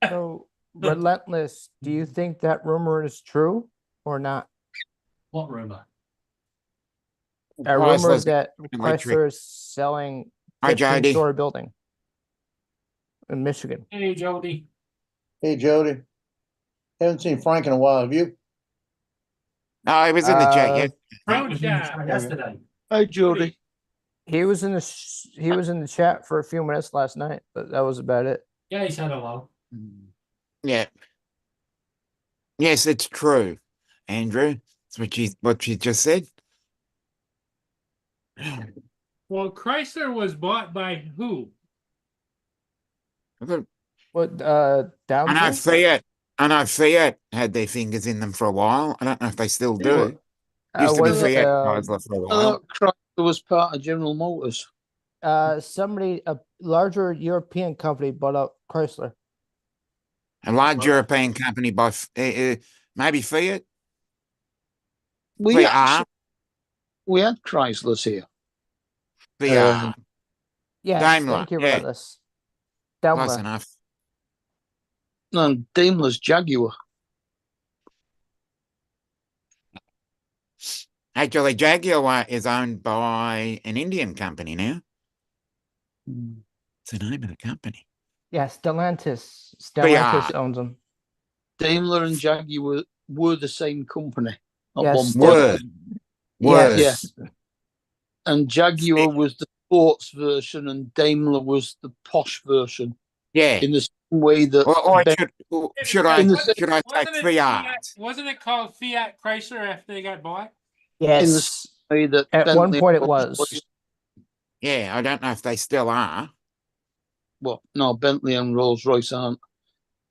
So, Relentless, do you think that rumor is true or not? What rumor? A rumor Chrysler's that electric. Chrysler is selling Hi, Jody. 15-story building in Michigan. Hey, Jody. Hey, Jody. Haven't seen Frank in a while, have you? No, he was in the chat Uh, yet. Drone Was in the shot. chat yesterday. Hi, Jody. He was in the chat for a few minutes last night, but that was about it. Yeah, he said hello. Yeah. Yes, it's true, Andrew. That's what she just said. Well, Chrysler was bought by who? What I know down? Fiat had their fingers in them for a while. I don't know if they still do. Used to be Was it, Fiat Chrysler for a I while. thought Chrysler was part of General Motors. somebody, a larger European company bought up Chrysler. A large European company by maybe Fiat. We Fiat. actually, we had Chryslers here. Fiat. Yes, Daimler, thank you, yeah. Relentless. Close Daimler. enough. And Daimler's Jaguar. Actually, Jaguar is owned by an Indian company now. What's the name of the company? Yes, Stellantis. Fiat. Stellantis owns them. Daimler and Jaguar were the same company at Yes, one Still- point. Word. Word. Yes. And Jaguar was the sports version and Daimler was the posh version. Yeah. In the same way that Or Ben- should I In the should I say Wasn't it Fiat? Wasn't it called Fiat Chrysler after they got bought? in the Yes. same way that At one Bentley point it and was. Rolls-Royce- Yeah, I don't know if they still are. Well, no, Bentley and Rolls Royce aren't. Uh,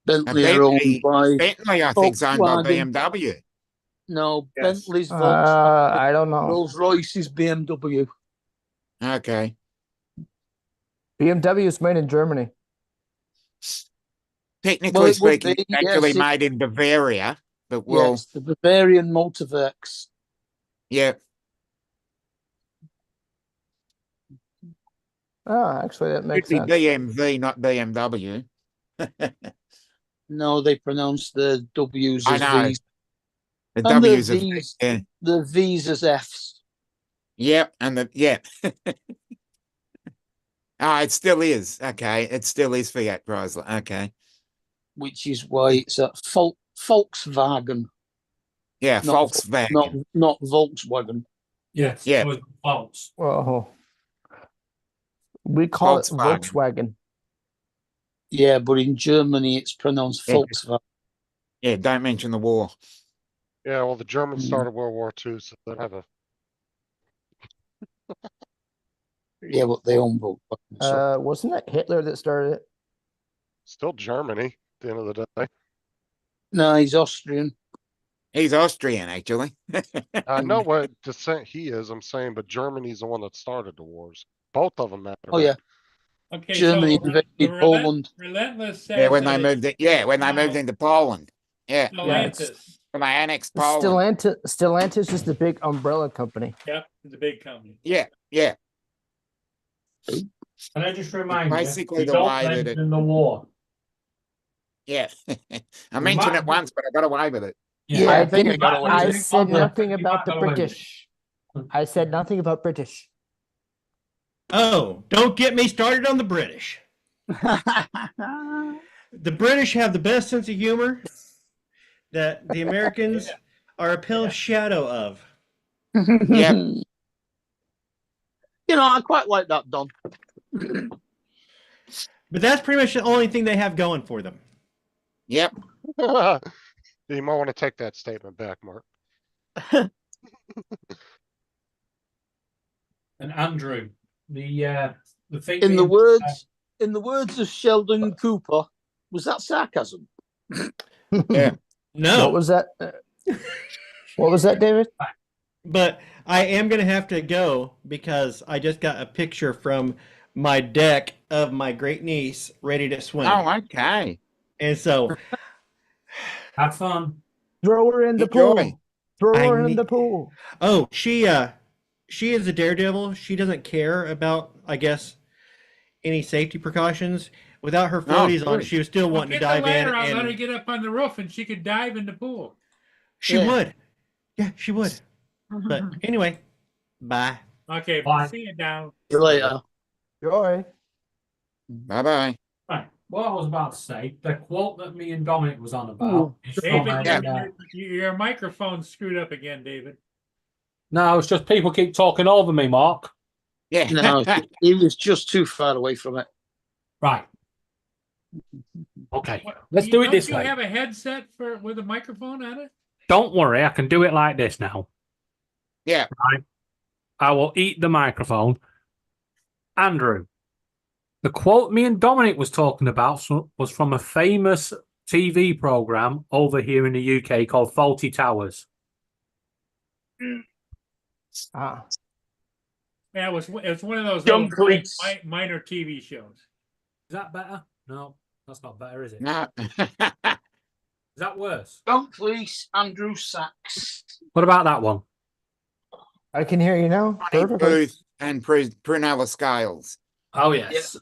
Bentley are owned Bentley, by Bentley, I think, is owned by Volkswagen. BMW. no Yes. Bentley's Volkswagen. I don't know. Rolls Royce is BMW. Okay. BMW is made in Germany. Technically Well, it would speaking, be, it's actually yes, made in Bavaria, but we'll, Yes, the Bavarian Motorwerks. yeah. Oh, actually, that Should makes be sense. BMV, not BMW. No, they pronounce the W's I as know. V's. The And the W's of V's. yeah. The V's as F's. Yep, and the yeah. It still is. Okay, it still is Fiat Chrysler. Okay. Which is why it's a Volkswagen, Yeah, Not- Volkswagen. not Volkswagen. Yes. Yeah. It was false. Whoa. We call it Volkswagen. Volkswagen. Yeah, but in Germany it's pronounced Yeah. Volkswagen. Yeah, don't mention the war. Yeah, well, the Germans Mm. started World War II, so they have a. Yeah, but they own Volkswagen. So. Wasn't it Hitler that started it? Still Germany at the end of the day. No, he's Austrian. He's Austrian, actually. I know what descent he is, I'm saying, but Germany's the one that started the wars. Both of them matter. Oh yeah, Okay, Germany so invaded the Poland. Relentless says Yeah, when they that moved it. Yeah, when they moved into Poland. Yeah, Stellantis. when they annexed Poland. Stellantis is the big umbrella company. Yep, the big company. Yeah, yeah. Can I just remind Basically you, the don't way that it- mention the war. Yeah. I mentioned it once, but I got away with it. Yeah, I think I got away I with it. said nothing You about the got away with it. British. I said nothing about British. Oh, don't get me started on the British. The British have the best sense of humor that the Americans are a pale shadow of. Yep. You know, I quite like that, Don. But that's pretty much the only thing they have going for them. Yep. You might want to take that statement back, Mark. And Andrew, the thing In the being- words of Sheldon Cooper, was that sarcasm? Yeah. No, What was that? What was that, David? but I am going to have to go because I just got a picture from my deck of my great niece ready to swim. Oh, okay. And so have fun. Throw her in the Enjoy. pool. Throw I her in need- the pool. oh, she is a daredevil. She doesn't care about, I guess, any safety precautions. Without her floaties on, good. she was still Well, wanting to get the dive in, ladder out, let her and get up on the roof and she could dive in the pool. she Yeah. would. Yeah, she would. But anyway, bye. Okay, Bye. see you down. See you later. Joy. Bye-bye. Right. What I was about to say, the quote that me and Dominic was on Ooh. about is from David, Yeah. your microphone's screwed up again, David. No, it's just people keep talking over me, Mark. Yeah. No, he was just too far away from it. Right. Okay. What- Let's do it this Don't way. you have a headset with a microphone on it? Don't worry, I can do it like this now. Yeah. I will eat the microphone. Andrew, the quote me and Dominic was talking about was from a famous TV program over here in the UK called Faulty Towers. Ah. Yeah, it was one of those John little Cleese. minor TV shows. Is that better? No, that's not better, is it? No. Is that worse? Don't please, Andrew Sachs. What about that one? I can hear you now. Johnny Perfectly. Booth and Prunella Scales. Oh, yes.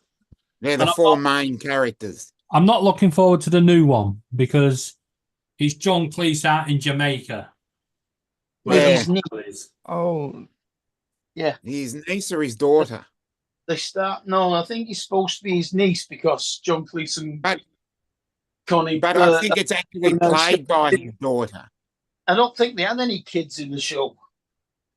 They're the And four main characters. I'm not looking forward to the new one because he's John Cleese out in Jamaica. With Yeah. his niece. Oh, His niece or his daughter. They start. No, I think he's supposed to be his niece because John Cleese and But- Connie. But I think it's actually no, played by his daughter. I don't think they had any kids in the show.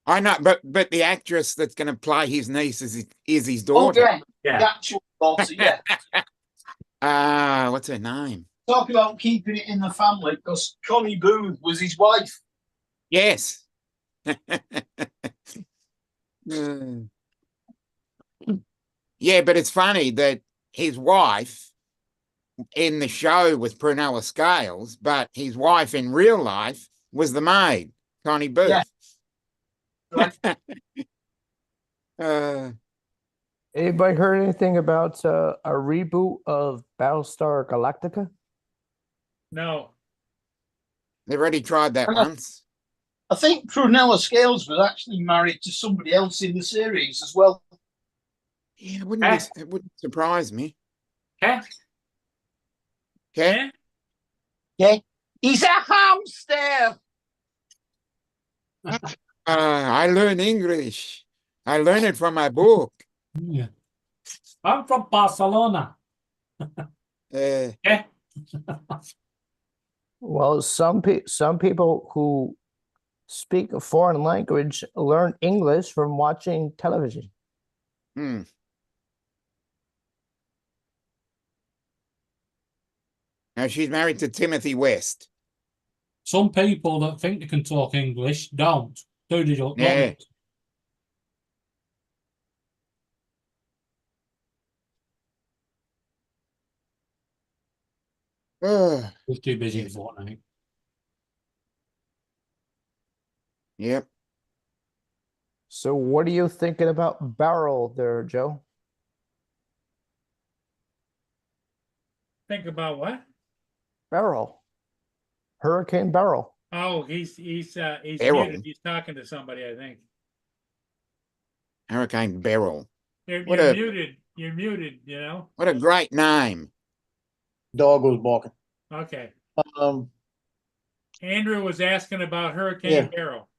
I know, but the actress that's going to play his niece is his Oh, daughter. yeah. Yeah. The actual daughter, yeah. What's her name? Talk about keeping it in the family, because Connie Booth was his wife. Yes. Mm. Yeah, but it's funny that his wife in the show was Prunella Scales, but his wife in real life was the maid, Connie Booth. Yeah. Right. Anybody heard anything about a reboot of Battlestar Galactica? No, They've already tried that Uh, once. I think Prunella Scales was actually married to somebody else in the series as well. Yeah, it wouldn't surprise me. Okay. Okay. Yeah. He's a hamster. I learn English. I learned it from my book. Yeah. I'm from Barcelona. Okay. Well, some people who speak a foreign language learn English from watching television. Hmm. Now she's married to Timothy West. Some people that think they can talk English don't. Do they? Don't. Yeah. Ugh. We're too busy for Fortnite. Yep. So, what are you thinking about Barrel there, Joe? think about what? Barrel, Hurricane Barrel. Oh, he's Errol. muted. He's talking to somebody, I think. Hurricane Beryl. You're What a- muted. You're muted, you know? What a great name. Dog was barking. Okay. Andrew was asking about Hurricane Yeah. Barrel.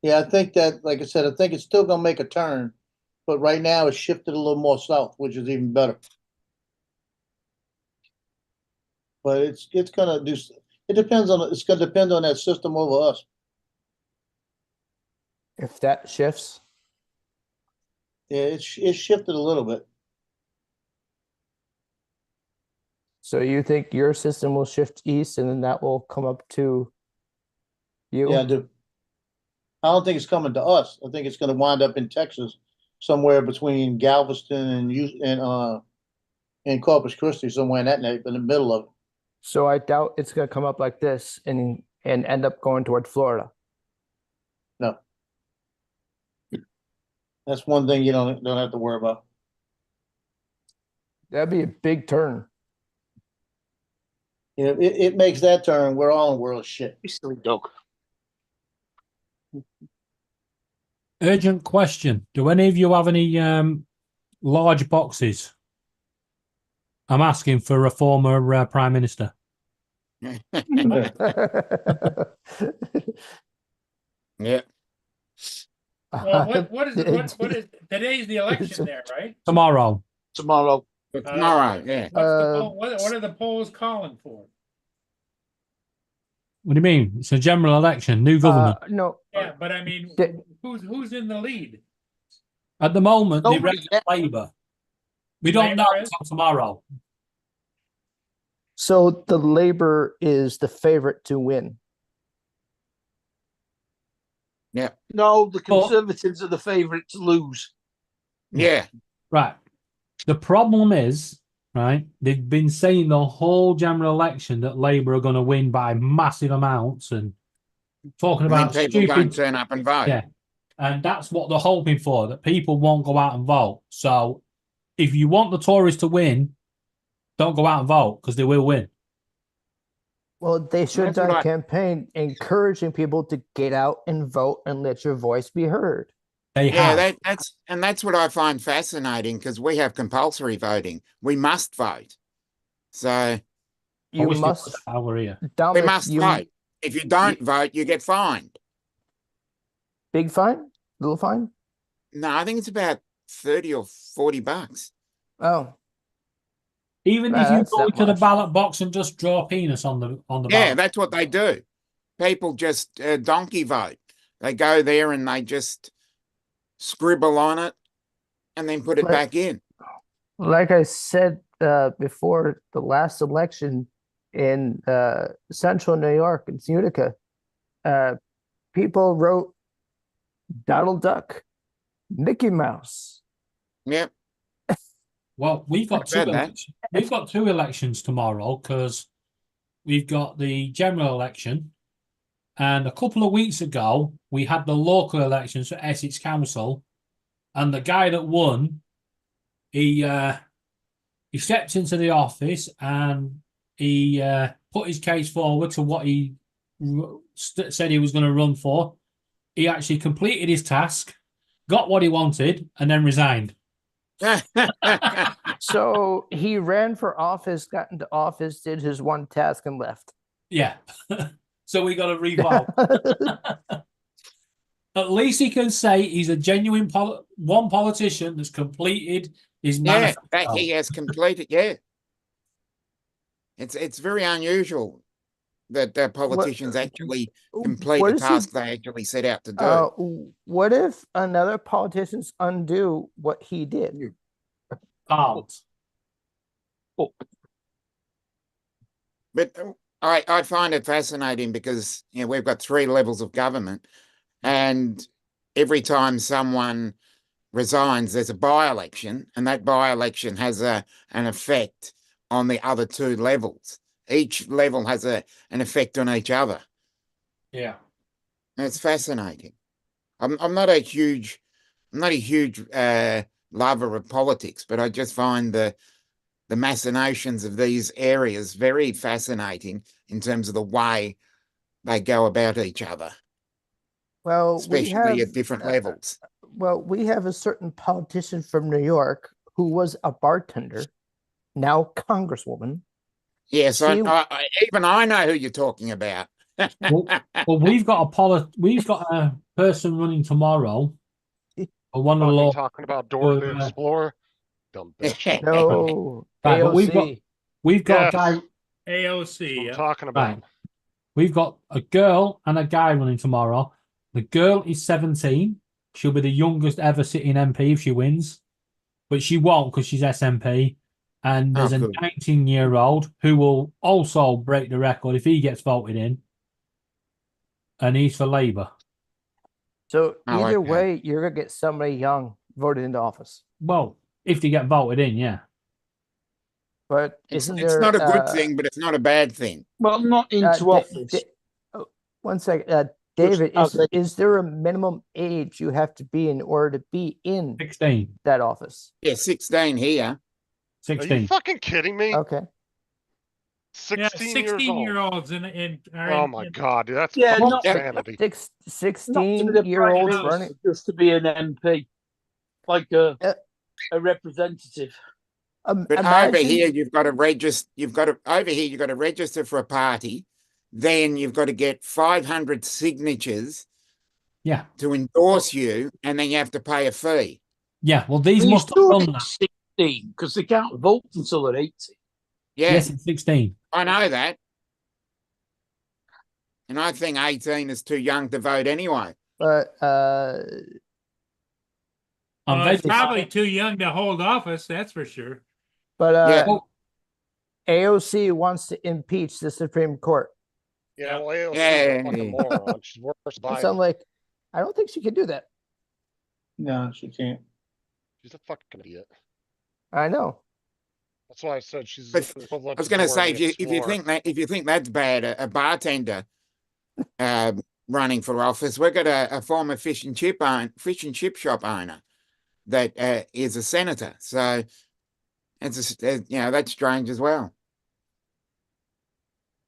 Yeah, I think that, like I said, I think it's still gonna make a turn, but right now it's shifted a little more south, which is even better. But it's gonna do. It depends on. It's gonna depend on that system over us. If that shifts, Yeah, it's shifted a little bit. so you think your system will shift east, and then that will come up to you? Yeah, I do. I don't think it's coming to us. I think it's gonna wind up in Texas, somewhere between Galveston and Corpus Christi, somewhere in that in the middle of it. So I doubt it's gonna come up like this and end up going toward Florida. No. That's one thing you don't have to worry about. That'd be a big turn. You know, it makes that turn. We're all in world shit. You silly dog. Urgent question. Do any of you have any large boxes? I'm asking for a former Prime Minister. Yeah. Well, what is today's the election there, right? Tomorrow. Tomorrow. But tomorrow, yeah. What are the polls calling for? What do you mean? It's a general election, new government. No, Yeah, but I mean, Did- who's in the lead? At the moment, the Nobody rest yet. Labour. We don't know Labour is? until tomorrow. so the Labor is the favorite to win. No, the Conservatives are the favourite to lose. Yeah. Right. The problem is, right, they've been saying the whole general election that Labour are going to win by massive amounts and talking I mean, about people don't stupid. turn up and vote. Yeah. And that's what they're hoping for, that people won't go out and vote. So if you want the Tories to win, don't go out and vote because they will win. Well, they should have That's done a what campaign encouraging people to get out and vote and let your voice be heard. They Yeah, have. that's what I find fascinating because we have compulsory voting. We must vote. So I You wish they must, put that over here. we Dominic, must vote. If you don't vote, you get fined. big fine, little fine. No, I think it's about 30 or 40 bucks. Oh, Even Nah, if you that's go that to the much. ballot box and just draw a penis on the Yeah, ballot. that's what they do. People just donkey vote. They go there and they just scribble on it and then put it Like- back in. Like I said before, the last election in central New York, in Utica, people wrote Donald Duck, Mickey Mouse. Yep. Well, we've got two Read that. elections. We've got two elections tomorrow because we've got the general election, and a couple of weeks ago we had the local elections for Essex Council, and the guy that won, he stepped into the office and he put his case forward to what he said he was going to run for. He actually completed his task, got what he wanted, and then resigned. So he ran for office, got into office, did his one task, and left. Yeah. So we got to revote. At least he can say he's a genuine politician that's completed his Yeah, manifesto. that he has completed. Yeah, it's very unusual that politicians actually complete what the is he- task they actually set out to do. What if another politicians undo what he did? Can't. But I find it fascinating because we've got 3 levels of government, and every time someone resigns, there's a by-election, and that by-election has an effect on the other 2 levels. Each level has an effect on each other. Yeah. And it's fascinating. I'm not a huge lover of politics, but I just find the machinations of these areas very fascinating in terms of the way they go about each other, Well, especially at different levels. Well, we have a certain politician from New York who was a bartender, now congresswoman. Yes, she- even I know who you're talking about. Well, we've got a person running tomorrow. One of the Fucking law. talking about Dora the uh, Explorer. Dumb bitch. No, Right, but AOC. we've got Yes. a guy. That's AOC. what I'm Yeah. talking about. Right. We've got a girl and a guy running tomorrow. The girl is 17. She'll be the youngest ever sitting MP if she wins, but she won't because she's SNP. And there's a good. 19-year-old who will also break the record if he gets voted in, and he's for Labour. So Oh, either okay. way, you're gonna get somebody young voted into office. Well, if they get voted in, yeah. But It's isn't there? not a good thing, but it's not a bad thing. Well, not into Da- office. One second, David. Just outside. Is there a minimum age you have to be in order to be in 16. that office? Yeah, 16 here. Are you 16. fucking kidding me? Okay. 16 Yeah, years old. 16-year-olds in Oh my god, dude, that's Yeah, fucking not- insanity. Not to the 16-year-olds prime running. minister, just to be an MP, like a Uh, representative. But Imagine- over here, you've got to register for a party. Then you've got to get 500 signatures Yeah. to endorse you, and then you have to pay a fee. Yeah. Well, these You must have still done need that. 16 because they can't vote until they're 18. Yeah, Yes, it's 16. I know that. And I think 18 is too young to vote anyway. But I'm It's very- probably too young to hold office, that's for sure. Yeah. AOC wants to impeach the Supreme Court. Yeah, well, AOC is Yeah. a fucking moron. She's worse than So I'm Biden. like, I don't think she can do that. No, she can't. She's a fucking idiot. I know. That's why I said she's But the equivalent I was to going to Dora say, the if you Explorer. think that's bad, a bartender running for office, we've got a former fish and chip shop owner that is a senator. So it's that's strange as well.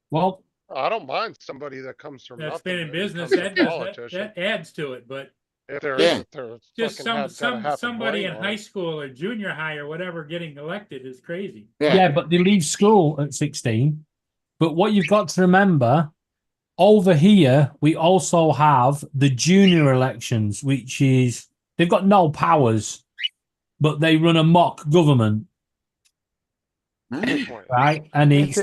Well, I don't mind somebody that comes from That's nothing been in and business. becomes a That politician. adds to it, but If they're, Yeah. if they're just fucking got a half a somebody brain in on high it. school or junior high or whatever getting elected is crazy. yeah, but they leave school at 16. But what you've got to remember, over here, we also have the junior elections, which is they've got no powers, but they run a mock government, Good point. right? And It's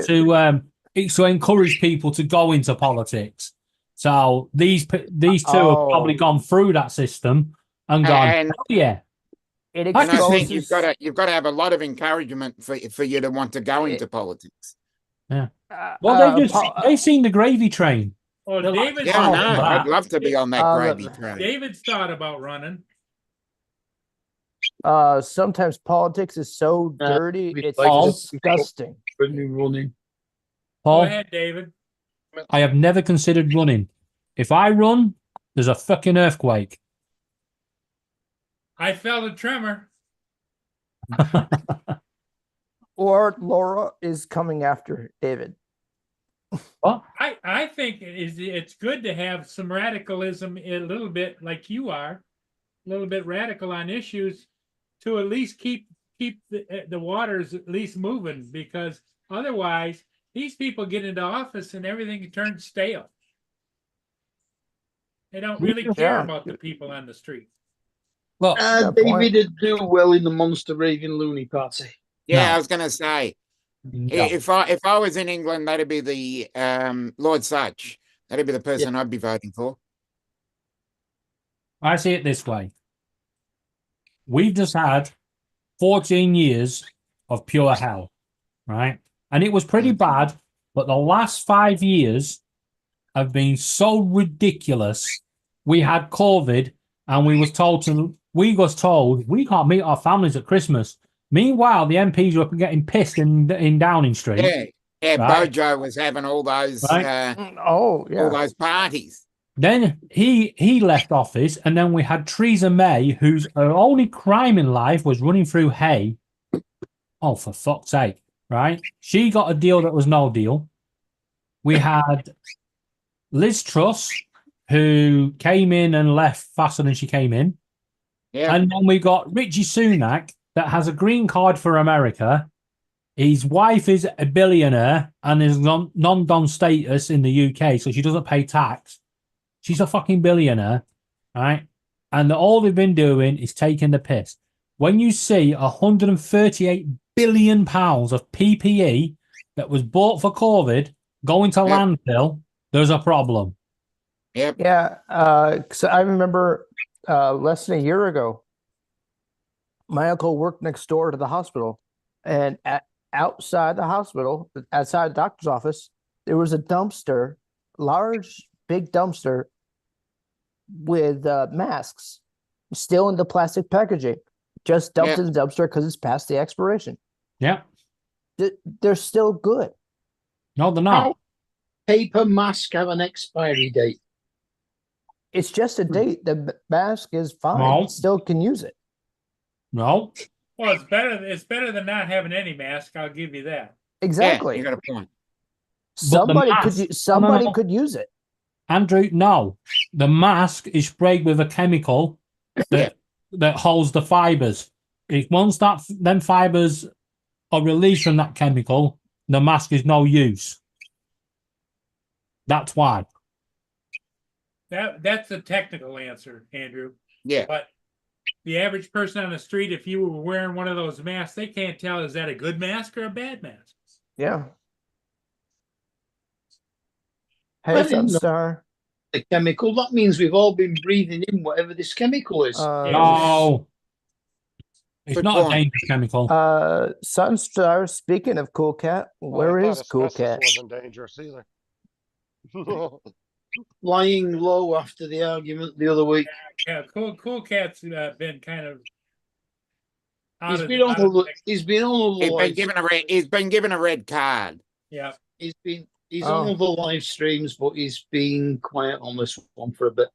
it's to encourage people to go into politics. So these two have probably Oh. gone through that system and gone, And "Oh, yeah, It and I think exposes. you've got to have a lot of encouragement for you to want to go into politics. well, they've seen the gravy train." Well, They're like, David, Yeah, I "Oh, know. that." I'd love to be on that gravy look, train. David's thought about running. Sometimes politics is so dirty, we it's like this- disgusting. When you're running. Go Paul, ahead, David. I have never considered running. If I run, there's a fucking earthquake. I felt a tremor. Or Laura is coming after David. What? I think it's good to have some radicalism a little bit like you are, a little bit radical on issues to at least keep the waters at least moving, because otherwise these people get into office and everything turns stale. They don't really care Yeah. about the people on the street. Look, Yeah, David point. would do well in the Monster Raving Loony Party. Yeah, No. I was going to say, no. if I was in England, that'd be the Lord Such. That'd be the person I'd be voting for. I see it this way. We've just had 14 years of pure hell, right? And it was pretty bad, but the last 5 years have been so ridiculous. We had COVID and we was told we can't meet our families at Christmas. Meanwhile, the MPs were getting pissed in Downing Street. Yeah, Right. Bojo was having all those Right. Oh, yeah. all those parties. Then he left office, and then we had Theresa May, whose her only crime in life was running through hay. Oh, for fuck's sake, right? She got a deal that was no deal. We had Liz Truss, who came in and left faster than she came in. Yeah, And then we got Richie Sunak, that has a green card for America. His wife is a billionaire and is non-dom status in the UK, so she doesn't pay tax. She's a fucking billionaire, right? And all they've been doing is taking the piss. When you see 138 billion pounds of PPE that was bought for COVID going to landfill, there's a problem. yep. Yeah. So I remember less than a year ago, my uncle worked next door to the hospital, and outside the hospital, outside the doctor's office, there was a dumpster, large, big dumpster with masks still in the plastic packaging, just dumped in the dumpster because it's past the expiration. Yeah. They're still good. No, they're not. Paper mask have an expiry date. It's just a date. The mask is fine. No. Still can use it. No. Well, it's better than not having any mask. I'll give you that. Exactly. Yeah, you got a point. Somebody mask- could somebody no. could use it. Andrew, no. The mask is sprayed with a chemical that holds the fibers. Once them fibers are released from that chemical, the mask is no use. That's why. That's a technical answer, Andrew. Yeah. But the average person on the street, if you were wearing one of those masks, they can't tell, is that a good mask or a bad mask? Yeah. Hey, I didn't know. Sunstar. The chemical, that means we've all been breathing in whatever this chemical is. No. It's Good not a point. dangerous chemical. Sunstar, speaking of Cool Cat, where is Cool Cat? Wasn't dangerous either. Flying low after the argument the other week. Yeah, Cool Cat's been kind of He's been on the He's been live. given a red card. Yeah. He's on the live streams, but he's been quiet on this one for a bit.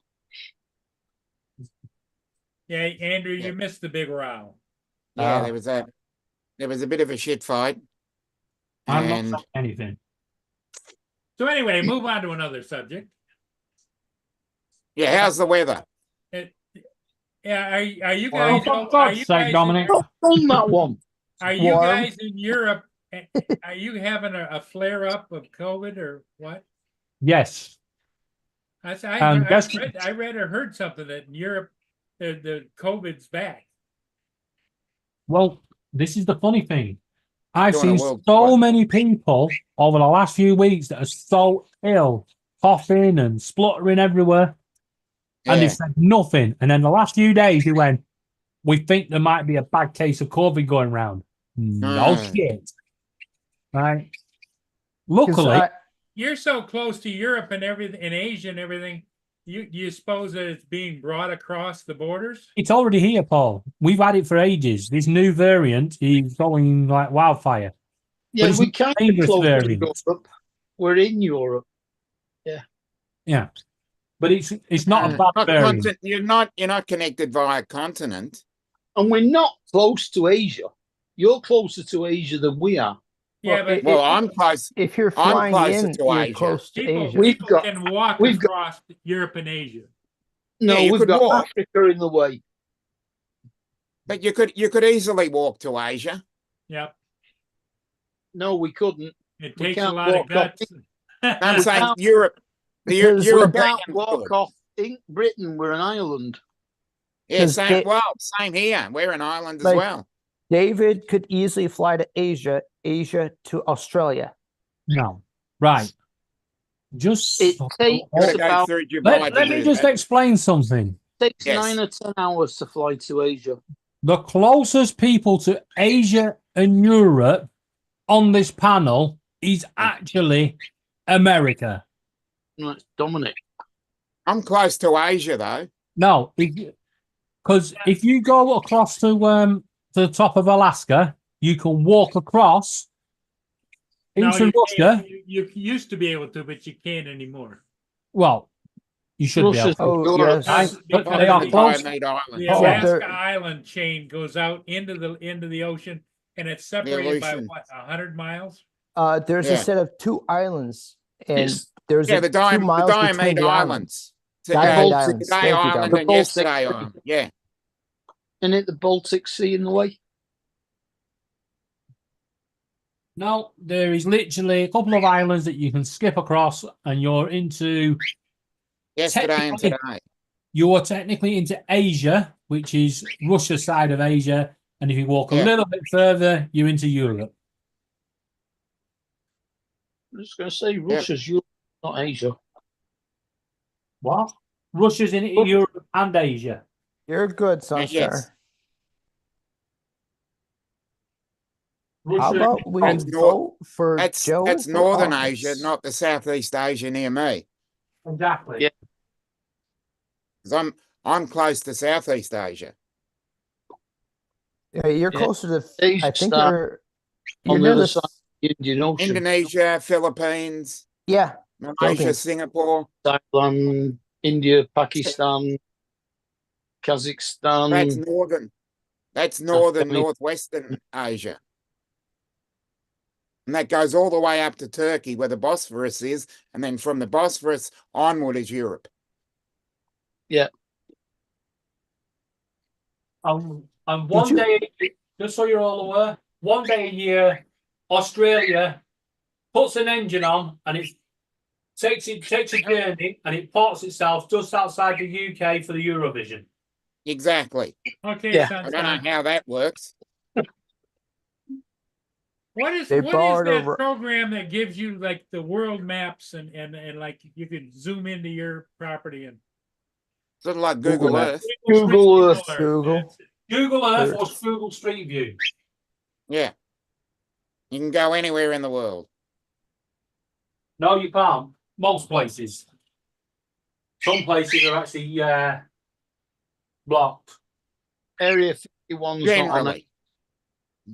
Yeah, Andrew, you missed the big row. Yeah, there was a bit of a shit fight. I'm And not saying anything. So anyway, move on to another subject. yeah, how's the weather? Yeah, are you Oh, guys? for are God's you sake, guys Dominic. On that one. Are you Warm. guys in Europe? Are you having a flare up of COVID or what? Yes. I guess- read or heard something that in Europe the COVID's back. Well, this is the funny thing. I've Doing a seen world so tour. many people over the last few weeks that are so ill coughing and spluttering everywhere. And they Yeah. said nothing. And then the last few days, he went, we think there might be a bad case of COVID going around. No Ah. shit. Right. 'Cause Luckily, You're so close to Europe and everything, and Asia and everything. You suppose that it's being brought across the borders? it's already here, Paul. We've had it for ages. This new variant is going like wildfire. Yeah, it's we not can't get dangerous close to variant. Europe. We're in Europe. Yeah. But it's not a bad Not variant. you're not connected via continent. And we're not close to Asia. You're closer to Asia than we are. Yeah, Well, but Well, I'm close. if you're I'm flying closer in, to you're Asia. close to people, Asia. We've people got- can walk we've got- across Europe and Asia. No, Yeah, you we've could got walk. Africa in the way. But you could easily walk to Asia. Yep. No, we couldn't. It We takes a can't lot of walk off guts. I'm We saying can't- Europe. The Because We Europeans can't walk could. off in Britain. We're an island. Yeah, 'Cause same. they- Well, same here. We're an island as Like- well. David could easily fly to Asia to Australia. No. Right. Just It takes Gotta go about through Dubai. to let me do just that. explain something. takes Yes. 9 or 10 hours to fly to Asia. The closest people to Asia and Europe on this panel is actually America. No, it's Dominic. I'm close to Asia though. No, because if you go across to the top of Alaska, you can walk across No, into you Russia. can't. You used to be able to, but you can't anymore. Well, you should be able Russia's to. Oh, Europe. yes. But Because they are the- close. Diomede Island. The Oh, Alaska they're- island chain goes out into the ocean, and it's separated by ocean. what, 100 miles? There's Yeah. a set of 2 islands, and It's- there's Yeah, a the 2 miles between Diomede the Islands. islands. Today, Diomede Baltic Islands. today Thank you, Island Dom. and The Baltic yesterday Sea. Island. Yeah. Isn't it the Baltic Sea in the way? No, there is literally a couple of islands that you can skip across, and you're into. Yesterday and Technically- today. You are technically into Asia, which is Russia's side of Asia, and if you walk a Yeah. little bit further, you're into Europe. I'm just going to say Russia's Europe, not Asia. What? Russia's in Europe and Asia. You're good, Yes. Sunstar. How Russia, about we That's vote for That's Joe? that's for Northern office? Asia, not the Southeast Asia near me. exactly. Yeah. Because I'm close to Southeast Asia. Yeah, you're Yeah. closer to. Asia I think start you're on near the other the. side of the Indian Ocean. Indonesia, Philippines, Yeah, Malaysia, Philippines. Singapore. Thailand, India, Pakistan, Kazakhstan. That's northern. That's northern, Definitely. northwestern Asia. And that goes all the way up to Turkey where the Bosphorus is, and then from the Bosphorus onward is Europe. And one you- day, just so you're all aware, one day a year, Australia puts an engine on and it takes a journey and it ports itself just outside the UK for the Eurovision. Exactly. Okay, Yeah. I don't Sunshine. know how that works. What is They what is borrowed that over- program that gives you like the world maps and like you can zoom into your property and Sort of like Google Google Earth. Google Earth. Google. That's it. Google Earth Earth. or Google Street View. Yeah. You can go anywhere in the world. No, you can't. Most places. Some places are actually blocked. Area 51's not on it.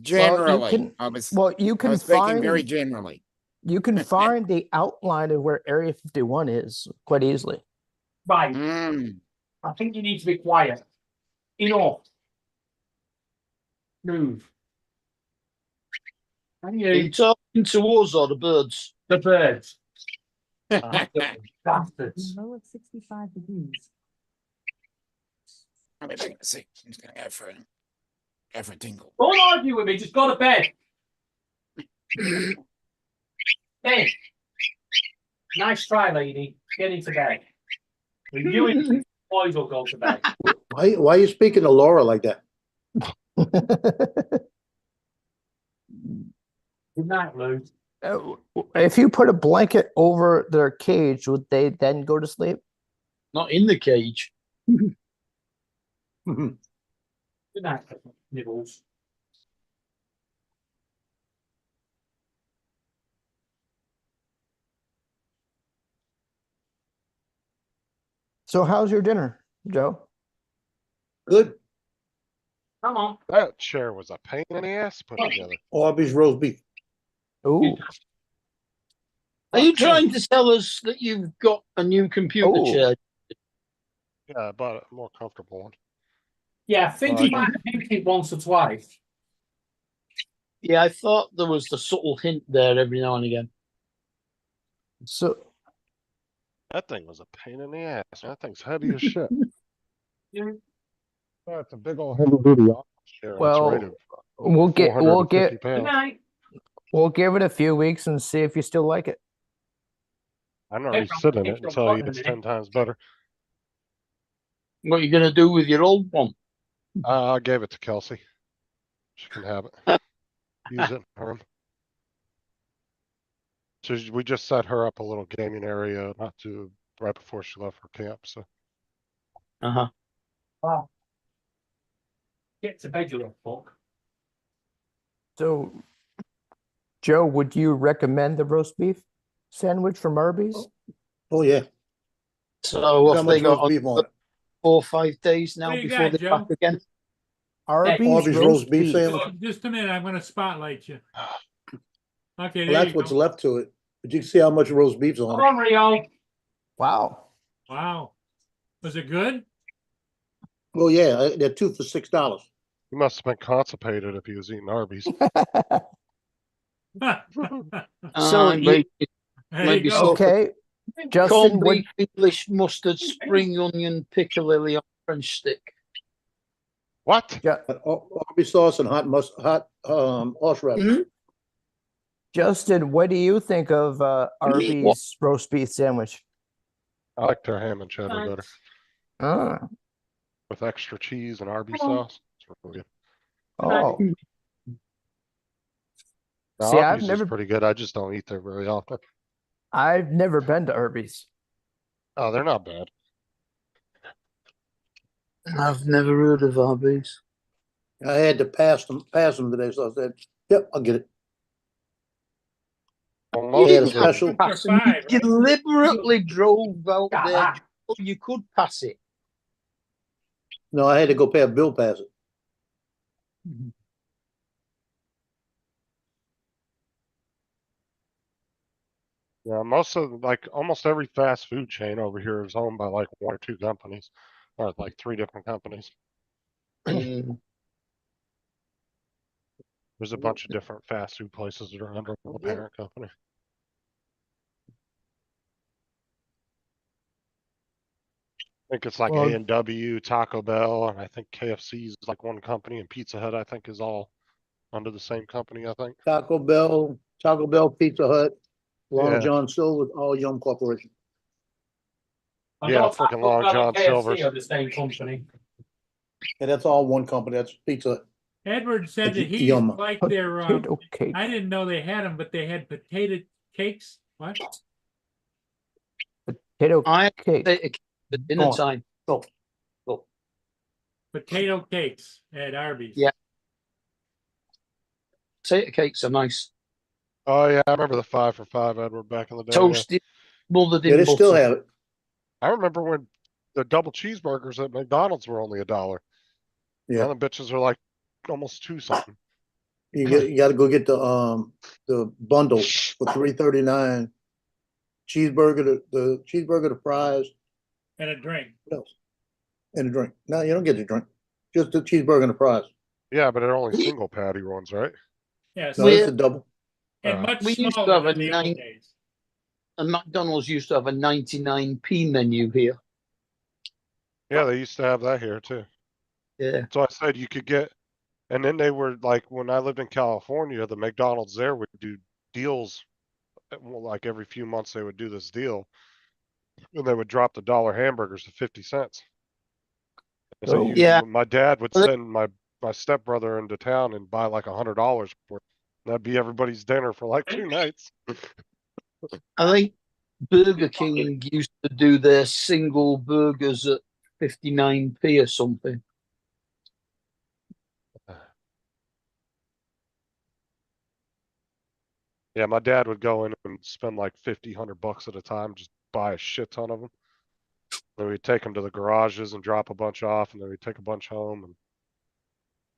Generally. can- I was you I can was speaking find very generally. you can find the outline of where Area 51 is quite easily. Right. Mm. I think you need to be quiet. Enough. Move. And Are you you, talking to us or the birds? the birds. Bastards. Low of 65 degrees. Let me think. See, I'm just gonna go for a tingle. Don't argue with me, just go to bed. Hey. Nice try, lady. Get into bed. With you and the boys will go to bed. Why are you speaking to Laura like that? Good night, Lou. If you put a blanket over their cage, would they then go to sleep? Not in the cage. Good night, Nibbles. So how's your dinner, Joe? Good. Come on. That chair was a pain in the ass to put together. Arby's roast beef. Ooh, Are you trying to tell us that you've got a new computer Oh. chair? Yeah, I bought a more comfortable one. Yeah, I think Right. you might have picked it once or twice. Yeah, I thought there was the subtle hint there every now and again. so That thing was a pain in the ass. That thing's heavy as shit. Yeah. Oh, it's a big old heavy duty office chair. Well, it's rated we'll get 450 Good pounds. night. we'll give it a few weeks and see if you still like it. I'm not really sit in it and tell you it's 10 times better. What are you going to do with your old one? I gave it to Kelsey. She can have it. Use it in her room. So we just set her up a little gaming area right before she left for camp. So Uh-huh. Wow. Get to bed, you little fuck. So, Joe, would you recommend the roast beef sandwich from Arby's? Oh, yeah. So Look what how have they much got roast beef on it. 4 or 5 days now What do you before got, they're Joe? back again? Arby's, Arby's roast beef sandwich. Oh, just a minute, I'm gonna spotlight you. Okay, Well, there that's you what's go. left to it. But you can see how much roast beef's on Come it. on, Rio. Wow. Wow. Was it good? Oh, yeah, they're 2 for $6. he must have been constipated if he was eating Arby's. So There maybe you so. go. Okay, Justin, Corned would beef, English mustard, spring onion, piccalilli on French stick. What? Arby's sauce and hot horseradish. Mhm. Justin, what do you think of Arby's roast beef sandwich? I like their ham and cheddar better Ah, with extra cheese and Arby's sauce. It's really good. oh, Now, see, Arby's is pretty good. I just don't eat there very often. I've never been to Arby's. Oh, they're not bad. I've never heard of Arby's. I had to pass them today, so I said, yep, I'll get it. Well, You most They had a of the special. Pass Five, them. right? You deliberately drove out Got there. that. Oh, you could pass it. No, I had to go pay a bill pass it. Yeah, almost every fast food chain over here is owned by like 1 or 2 companies, or like 3 different companies. Mm. There's a bunch of different fast food places that are under the parent company. I think it's like Well- A&W, Taco Bell, and I think KFC is like one company, and Pizza Hut I think is all under the same company. I think. Taco Bell, Pizza Hut, Long Yeah. John Silver, all Yum Corporation. I Yeah, know freaking Taco Long Bell John and KFC Silver's. are the same company. And that's all one company. That's Pizza Hut. Edward said that he Yum. liked their, Potato cake. I didn't know they had them, but they had potato cakes. What? Potato I cake. ate it at dinner Go on. time. Potato cakes at Arby's. Yeah. Potato cakes are nice. Oh yeah, I remember the 5 for $5, Edward, back in the day. Yeah. Toasted, mothered Yeah, in they butter. still have it. I remember when the double cheeseburgers at McDonald's were only $1. Yeah. Now the bitches are like almost 2 something. You got to go get the bundle for $3.39. Cheeseburger, the cheeseburger, the fries, And a drink. what else? And a drink. No, you don't get the drink. Just the cheeseburger and the fries. Yeah, but they're only single patty ones, right? Yes. No, it's a double. And much We used to smaller have a than the old 9 days. And McDonald's used to have a 99p menu here. Yeah, they used to have that here too. Yeah. So I said you could get, and then they were like, when I lived in California, the McDonald's there would do deals. Well, like every few months they would do this deal, and they would drop the dollar hamburgers to 50 cents. And so Oh. Yeah. my dad would Well, send my stepbrother into town and buy like $100 worth. That'd be everybody's dinner for like 2 nights. I think Burger King used to do their single burgers at 59p or something. Yeah, my dad would go in and spend like 50, $100 at a time, just buy a shit ton of them. Then we'd take them to the garages and drop a bunch off, and then we'd take a bunch home. And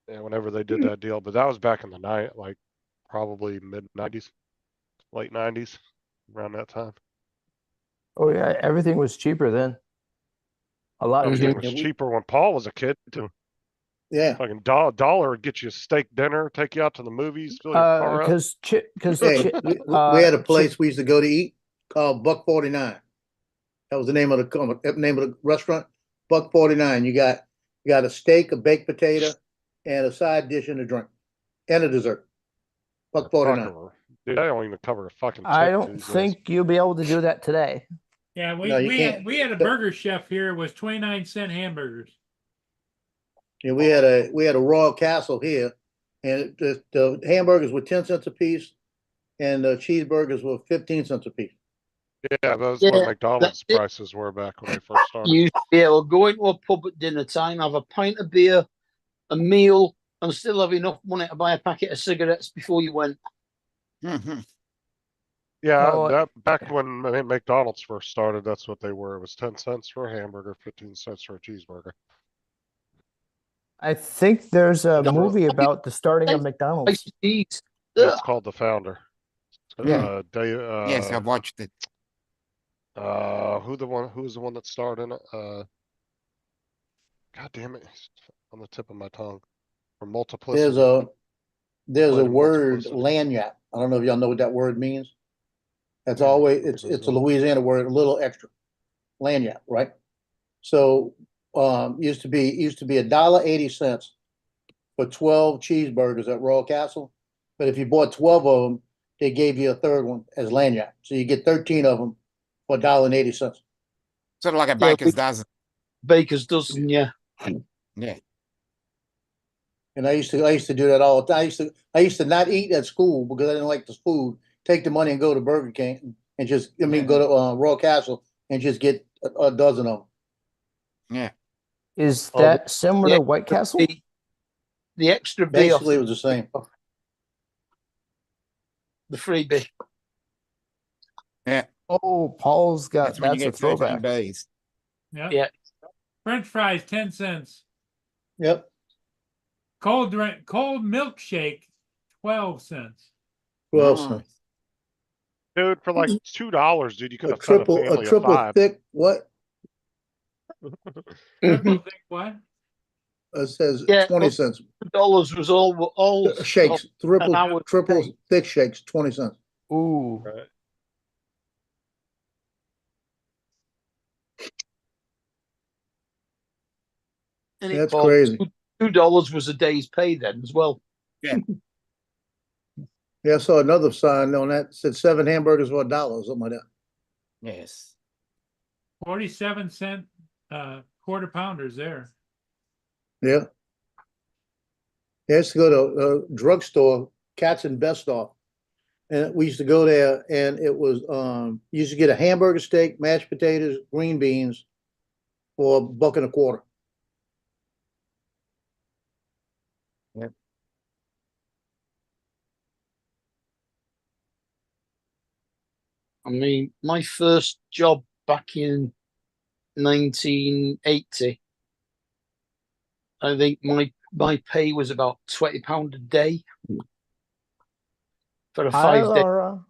yeah, whenever they did that deal, but that was back in the night, like probably mid 90s, late 90s, around that time. Oh yeah, everything was cheaper then. A lot Everything cheaper. was Yeah, we- cheaper when Paul was a kid, too. Yeah, Fucking dollar would get you a steak dinner, take you out to the movies, fill your car up. Because hey, we had a place we used to go to eat called Buck 49. That was the name of the restaurant, Buck 49. You got a steak, a baked potato, and a side dish and a drink, and a dessert. Buck 49. Fucking- Dude, I don't even cover a fucking I tip don't these days. think you'll be able to do that today. Yeah, No, you can't. we had a burger chef here. It was 29-cent hamburgers. And we had a Royal Castle here, and the hamburgers were 10 cents a piece, and the cheeseburgers were 15 cents a piece. Yeah, that's Yeah, what McDonald's that's it. prices were back when they first started. You used to be able to go into a pub at dinner time, have a pint of beer, a meal, and still have enough money to buy a packet of cigarettes before you went. Mhm. Yeah, Oh, that back when McDonald's first started, that's what they were. It was 10 cents for a hamburger, 15 cents for a cheeseburger. I think there's a No. movie about the starting of Slice McDonald's. of cheese. It's Ugh. called The Founder. Yeah. Yes, I've watched it. Who's the one that starred in it? God damn it, he's on the tip of my tongue. For Multiplicity. There's a Played in word, Multiplicity. lanyard. I don't know if y'all know what that word means. That's Yeah, always, it's it's a Louisiana word, a little extra. Lanyard, right? So, used to be $1.80 for 12 cheeseburgers at Royal Castle. But if you bought 12 of them, they gave you a third one as lanyard. So you get 13 of them for $1.80. Sort of like a Yeah, baker's dozen. Baker's dozen, yeah. Yeah. And I used to do that all the time. I used to not eat at school because I didn't like the food. Take the money and go to Burger King and go to Royal Castle and just get a dozen of them. Yeah. Is Oh, that similar yeah, to White Castle? The extra beer, Basically, it was the same. the freebie. Yeah. Oh, Paul's got That's when you that's a get 13 throwback. Bs. Yeah. Yeah. French fries, 10 cents. Yep. Cold milkshake, 12 cents. 12 Nice. cents. Dude, for like $2, dude, you could A have fed a triple, family of triple 5. thick, what? Triple thick what? It says Yeah, 20 well, cents. $2 was all Shakes, an hour triple pay. thick shakes, 20 cents. Ooh. Right. And That's crazy. $2 was a day's pay then as well. Yeah, I saw another sign on that, said 7 hamburgers for $1, something like that. Yes. 47-cent quarter pounders there. Yeah. I used to go to a drugstore, Katz and Bestoff. And we used to go there and it was, you used to get a hamburger steak, mashed potatoes, green beans for $1.25. I mean, my first job back in 1980, I think my pay was about £20 a day for a Hi, 5 day. Laura.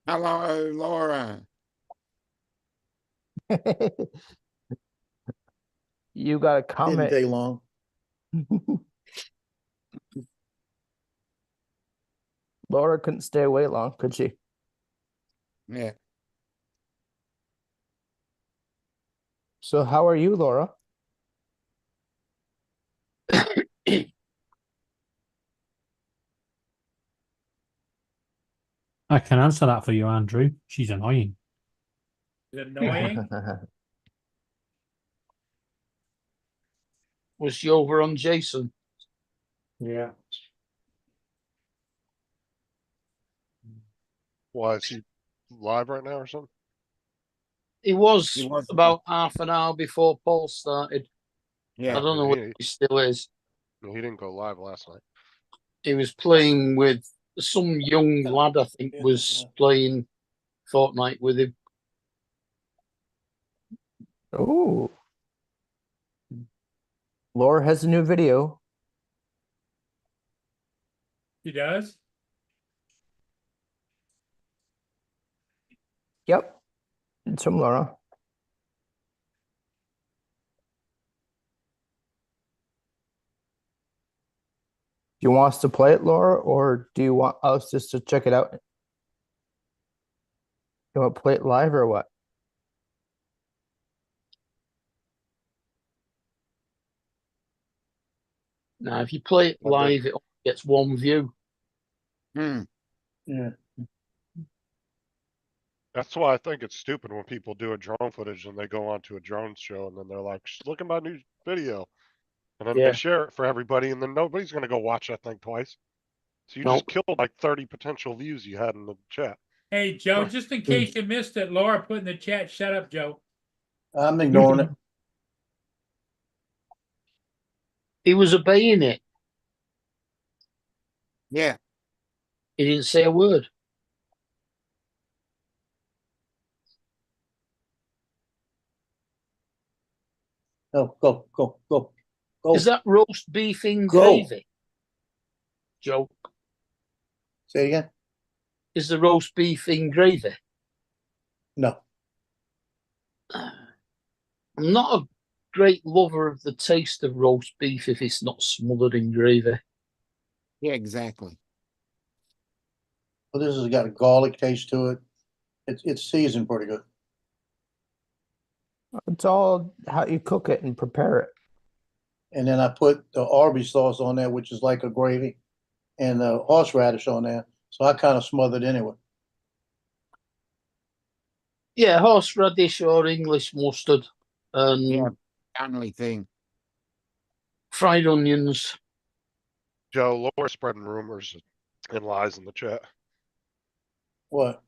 Hello, Laura. You got a Didn't comment. take long. Laura couldn't stay away long, could she? Yeah. So how are you, Laura? I can answer that for you, Andrew. She's annoying. Is it annoying? Was she over on Jason? Yeah. Why is he live right now or something? He was He was- about half an hour before Paul started. Yeah. I don't know where he still is. No, he didn't go live last night. He was playing with some young lad, I think, was playing Fortnite with him. Ooh. Laura has a new video. He does? Yep. It's from Laura. Do you want us to play it, Laura, or do you want us just to check it out? You want to play it live or what? Now, if you play it Okay. live, it only gets one view. Hmm. Yeah. That's why I think it's stupid when people do a drone footage and they go onto a drone show and then they're like, look at my new video. And then Yeah. they share it for everybody and then nobody's going to go watch that thing twice. So you Nope. just killed like 30 potential views you had in the chat. Hey, Joe, just in case you missed it, Laura put in the chat, shut up, Joe. I'm ignoring it. He was obeying it. Yeah. He didn't say a word. Go, go, go, go, go. Is that roast beef in Go. gravy? Joe, Say it again? is the roast beef in gravy? No. I'm not a great lover of the taste of roast beef if it's not smothered in gravy. Yeah, exactly. Well, this has got a garlic taste to it. It's seasoned pretty good. It's all how you cook it and prepare it. And then I put the Arby's sauce on there, which is like a gravy, and the horseradish on there. So I kind of smothered anyway. Yeah, horseradish or English mustard and Yeah. Only thing. fried onions. Joe, Laura's spreading rumors and lies in the chat. What?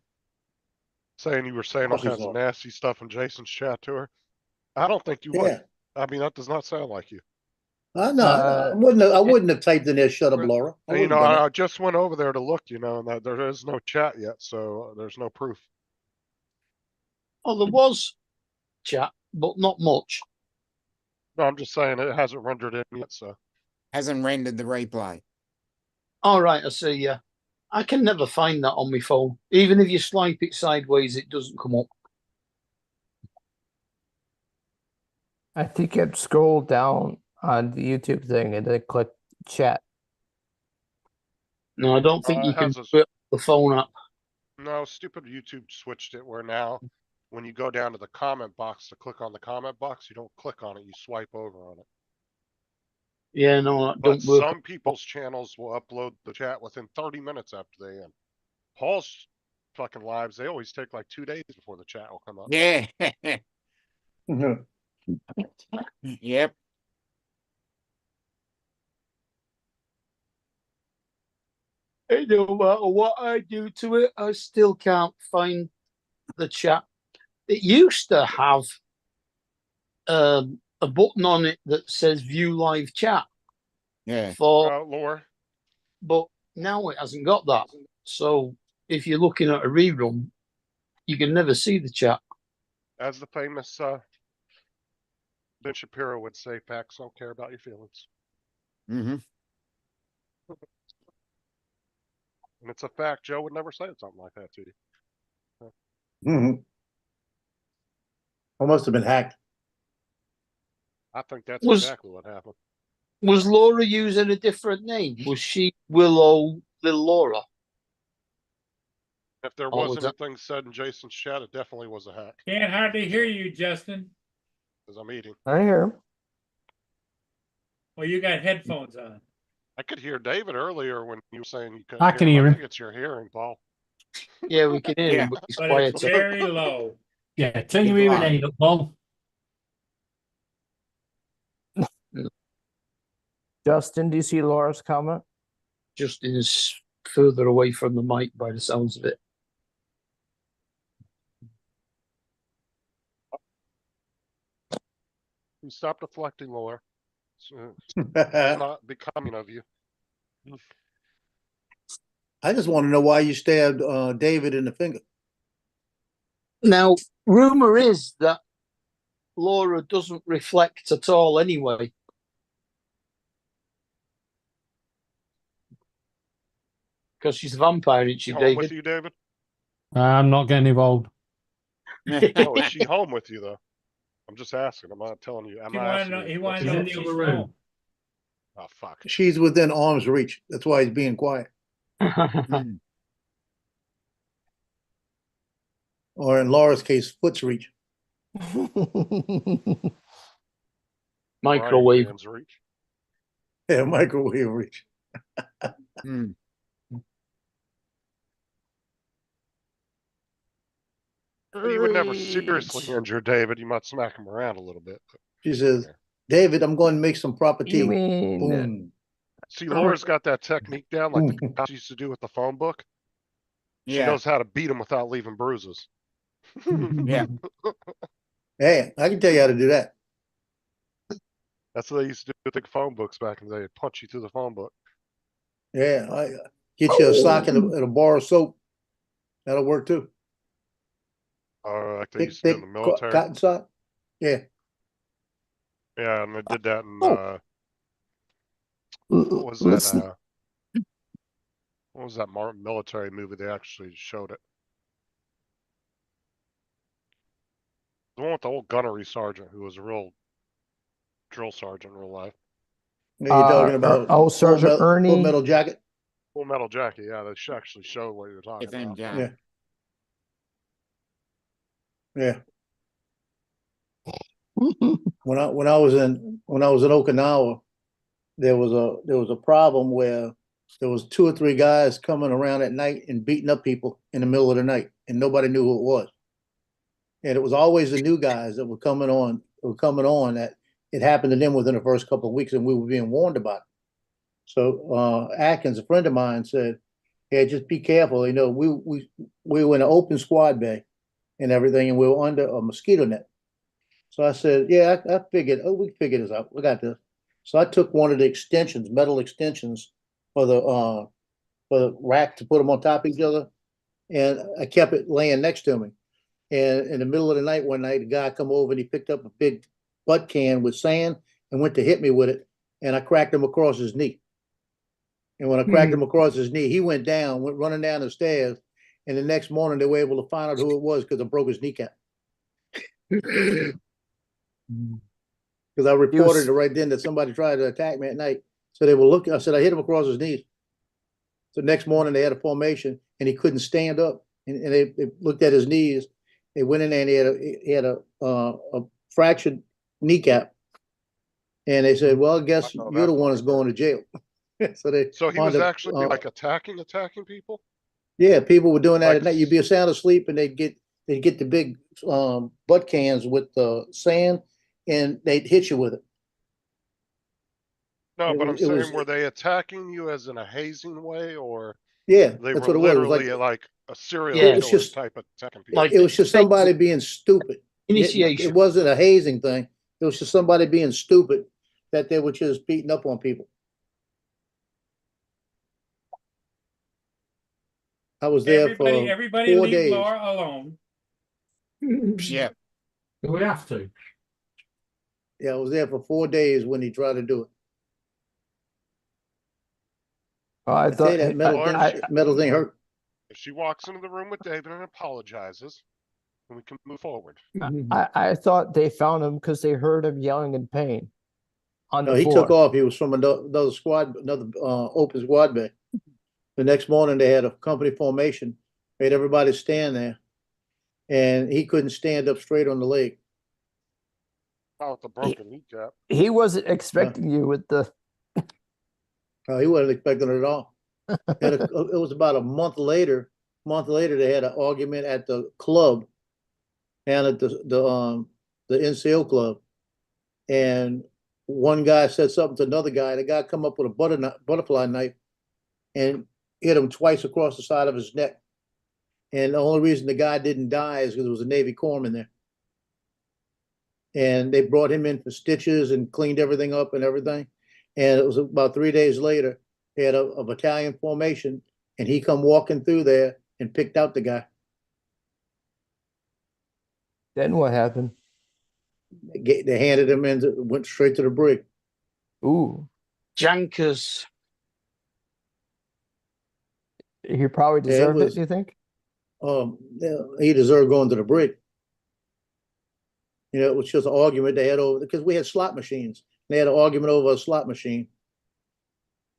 Saying you were saying all Course he's kinds of not. nasty stuff in Jason's chat to her. I don't think you would. Yeah. I mean, that does not sound like you. I know. I wouldn't have typed in there, shut up, Laura. I And, you wouldn't know, have done I just went over there to look, you know, and that there is no chat yet, so there's no proof. Oh, there was chat, but not much. No, I'm just saying it hasn't rendered in yet, so. Hasn't rendered the replay. All right, I see. Yeah, I can never find that on my phone. Even if you swipe it sideways, it doesn't come up. I think you have to scroll down on the YouTube thing and then click chat. No, I don't think it you can has do a- it on the phone app. No, stupid YouTube switched it where now when you go down to the comment box to click on the comment box, you don't click on it, you swipe over on it. Yeah, no, that But don't work. some people's channels will upload the chat within 30 minutes after they end. Paul's fucking lives, they always take like 2 days before the chat will come up. Yeah. it. Yep. No matter what I do to it, I still can't find the chat. It used to have a button on it that says view live chat Yeah. for, Laura, but now it hasn't got that. So if you're looking at a rerun, you can never see the chat. as the famous Ben Shapiro would say, facts don't care about your feelings. Mm-hmm. And it's a fact. Joe would never say something like that to you. Mhm. I must have been hacked. I think that's Was- exactly what happened. Was Laura using a different name? Was she Willow Little Laura? If there Oh, was was that- anything said in Jason's chat, it definitely was a hack. Can't hardly hear you, Justin. Because I'm eating. I hear him. Well, you got headphones on. I could hear David earlier when you were saying you couldn't I can hear I him. think it's your hearing, Paul. Yeah, we can hear Yeah. him, but he's But quiet. it's very low. Yeah, turn your hearing aid up, Paul. Justin, do you see Laura's comment? Justin is further away from the mic by the sounds of it. You stop deflecting, Laura. It's not becoming of you. I just want to know why you stabbed David in the finger. Now, rumor is that Laura doesn't reflect at all anyway. Because she's a vampire, isn't she, Home with David? you, David? I'm not getting involved. No, is she home with you though? I'm just asking. I'm not telling you. I'm He not wanted asking to know, you he what wanted to to know in if the she's other room. home. Oh fuck. She's within arm's reach. That's why he's being quiet. Mm. Or in Laura's case, foot's reach. Microwave. Brian's reach. Yeah, microwave reach. Mm. You would never seriously injure David. You might smack him around a little bit. But She says, David, I'm going to make some proper tea. You mean Boom. see, Laura's got that technique down, like the cops used to do with the phone book. She Yeah. knows how to beat him without leaving bruises. Yeah. Hey, I can tell you how to do that. That's what they used to do with the phone books back in the day. They'd punch you through the phone book. Yeah, I get you a sock and a bar of soap. That'll work too. Like they Thick, used to do in thick the military. cotton sock. Yeah. Yeah, and they did that in l- what was listen, that? What was that military movie? They actually showed it. The one with the old gunnery sergeant who was a real drill sergeant in real life. You're talking about Sergeant Full Ernie. Metal Jacket. Full Metal Jacket. Yeah, they should actually show what you're talking FM about. Jam. Yeah. Yeah. When I was in Okinawa, there was a problem where there was 2 or 3 guys coming around at night and beating up people in the middle of the night, and nobody knew who it was. And it was always the new guys that were coming on that it happened to them within the first couple of weeks, and we were being warned about it. So Atkins, a friend of mine, said, "Yeah, just be careful. You know, we were in an open squad bay and everything, and we were under a mosquito net." So I said, "Yeah, I figured. Oh, we figured this out. We got this." So I took one of the extensions, metal extensions, for the rack to put them on top of each other, and I kept it laying next to me. And in the middle of the night, one night, a guy come over and he picked up a big butt can with sand and went to hit me with it, and I cracked him across his knee. And when I cracked him across his knee, he went running down the stairs, and the next morning they were able to find out who it was because I broke his kneecap. Because I reported it right then that somebody tried to attack me at night. So they were looking. I said I hit him across his knees. So next morning they had a formation, and he couldn't stand up. And they looked at his knees. They went in there and he had a fractured kneecap. And they said, "Well, I guess Oh, you're the that's one that's going to jail." So he was actually like attacking people. Yeah, people were doing that Like- at night. You'd be sound asleep, and they'd get the big butt cans with the sand, and they'd hit you with it. No, It but I'm was- it was- saying, were they attacking you as in a hazing way, or Yeah, they that's were what it was. It was literally like like a serial Yeah. It's killer just- type of attacking people? Like- it was just somebody being stupid. Initiation. It wasn't a hazing thing. It was just somebody being stupid that they were just beating up on people. I was there for Everybody 4 leave days. Laura alone. Yeah. Do we have to? Yeah, I was there for 4 days when he tried to do it. I I tell you thought that metal thing hurt. If she walks into the room with David and apologizes, then we can move forward. I thought they found him because they heard him yelling in pain on No, the he floor. took off. He was from another squad, another open squad bay. The next morning, they had a company formation, made everybody stand there, and he couldn't stand up straight on the leg. Not with the broken kneecap. He wasn't expecting you with the. He wasn't expecting it at all. It was about a month later. They had an argument at the club, and at the NCO club, and one guy said something to another guy. The guy come up with a butterfly knife and hit him twice across the side of his neck. And the only reason the guy didn't die is because there was a Navy corpsman there. and they brought him in for stitches and cleaned everything up and everything. And it was about 3 days later, they had a battalion formation, and he come walking through there and picked out the guy. Then what happened? They handed him in, went straight to the brig. Ooh, Jankers. he probably Yeah, it deserved it, was- do you think? Yeah, he deserved going to the brig. You know, it was just an argument they had over, because we had slot machines. They had an argument over a slot machine.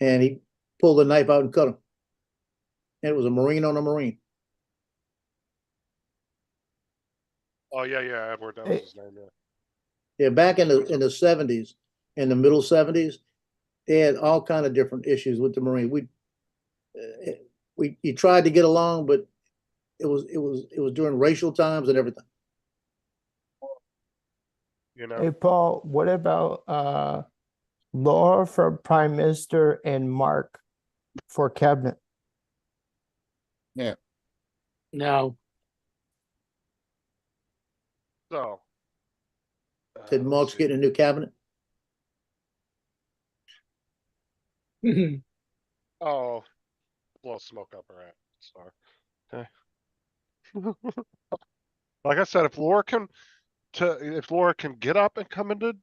And he pulled the knife out and cut him. And it was a Marine on a Marine. Oh, yeah, yeah, Edward, that Hey. was his name, yeah. Yeah, back in the 70s, in the middle 70s, they had all kind of different issues with the Marine. You tried to get along, but it was during racial times and everything. You know, Hey, Paul, what about Laura for Prime Minister and Mark for Cabinet? No. so. Did let's Mark's see. getting a new cabinet? Oh, blow smoke up her ass. Sorry. Okay. Like I said, if Laura can get up and come into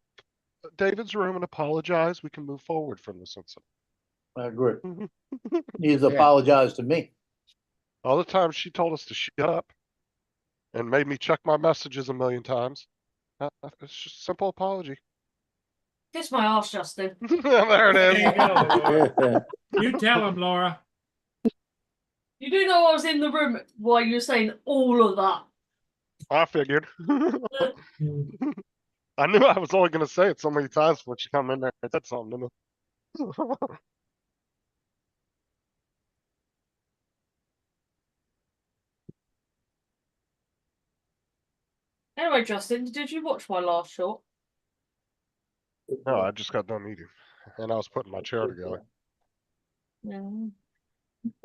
David's room and apologize, we can move forward from this incident. I agree. Needs to Yeah. apologize to me. All the time she told us to shut up and made me check my messages a million times. It's just a simple apology. Kiss my ass, Justin. There it There you is. go, Laura. You tell him, Laura. You do know I was in the room while you were saying all of that. I figured. I knew I was only going to say it so many times before she come in there and said something to me. Anyway, Justin, did you watch my last shot? No, I just got done eating, and I was putting my chair together. No.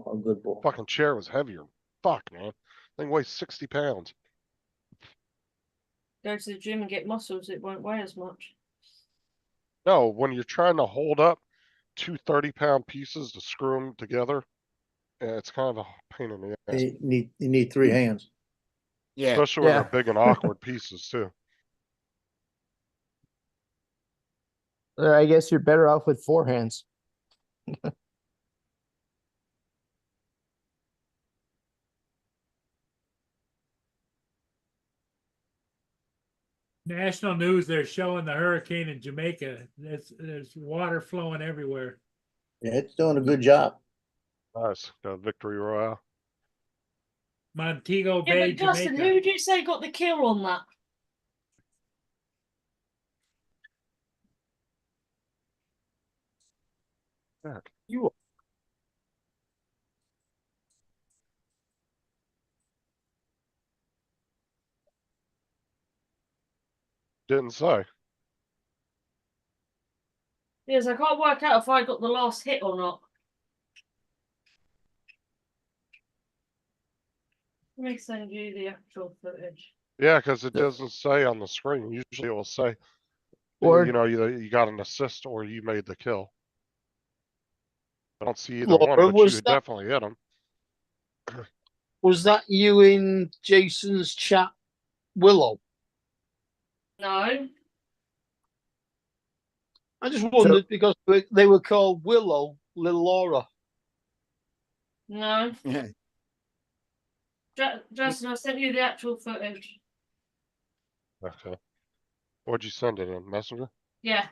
Oh, good boy. Fucking chair was heavier. Fuck, man. Thing weighs 60 pounds. Go to the gym and get muscles, it won't weigh as much. No, when you're trying to hold up two 30-pound pieces to screw them together, it's kind of a pain in the ass. You need 3 hands. Yeah. Especially when Yeah. they're big and awkward pieces, too. I guess you're better off with 4 hands. National news, they're showing the hurricane in Jamaica. There's water flowing everywhere. Yeah, it's doing a good job. Nice. Got a victory royale. Montego Yeah, Bay, but Justin, Jamaica. who did you say got the kill on that? Heck. You Didn't say. Yes, I can't work out if I got the last hit or not. Let me send you the actual footage. Yeah, because it doesn't say on the screen. Usually it will say, Or you know, you got an assist or you made the kill. I don't see either Laura, one, but was you that- definitely hit him. was that you in Jason's chat, Willow? No. I just wondered because they were called Willow, Little Laura. No. Yeah. Justin, I sent you the actual footage. Okay. What'd you send it in? Messenger? Yeah.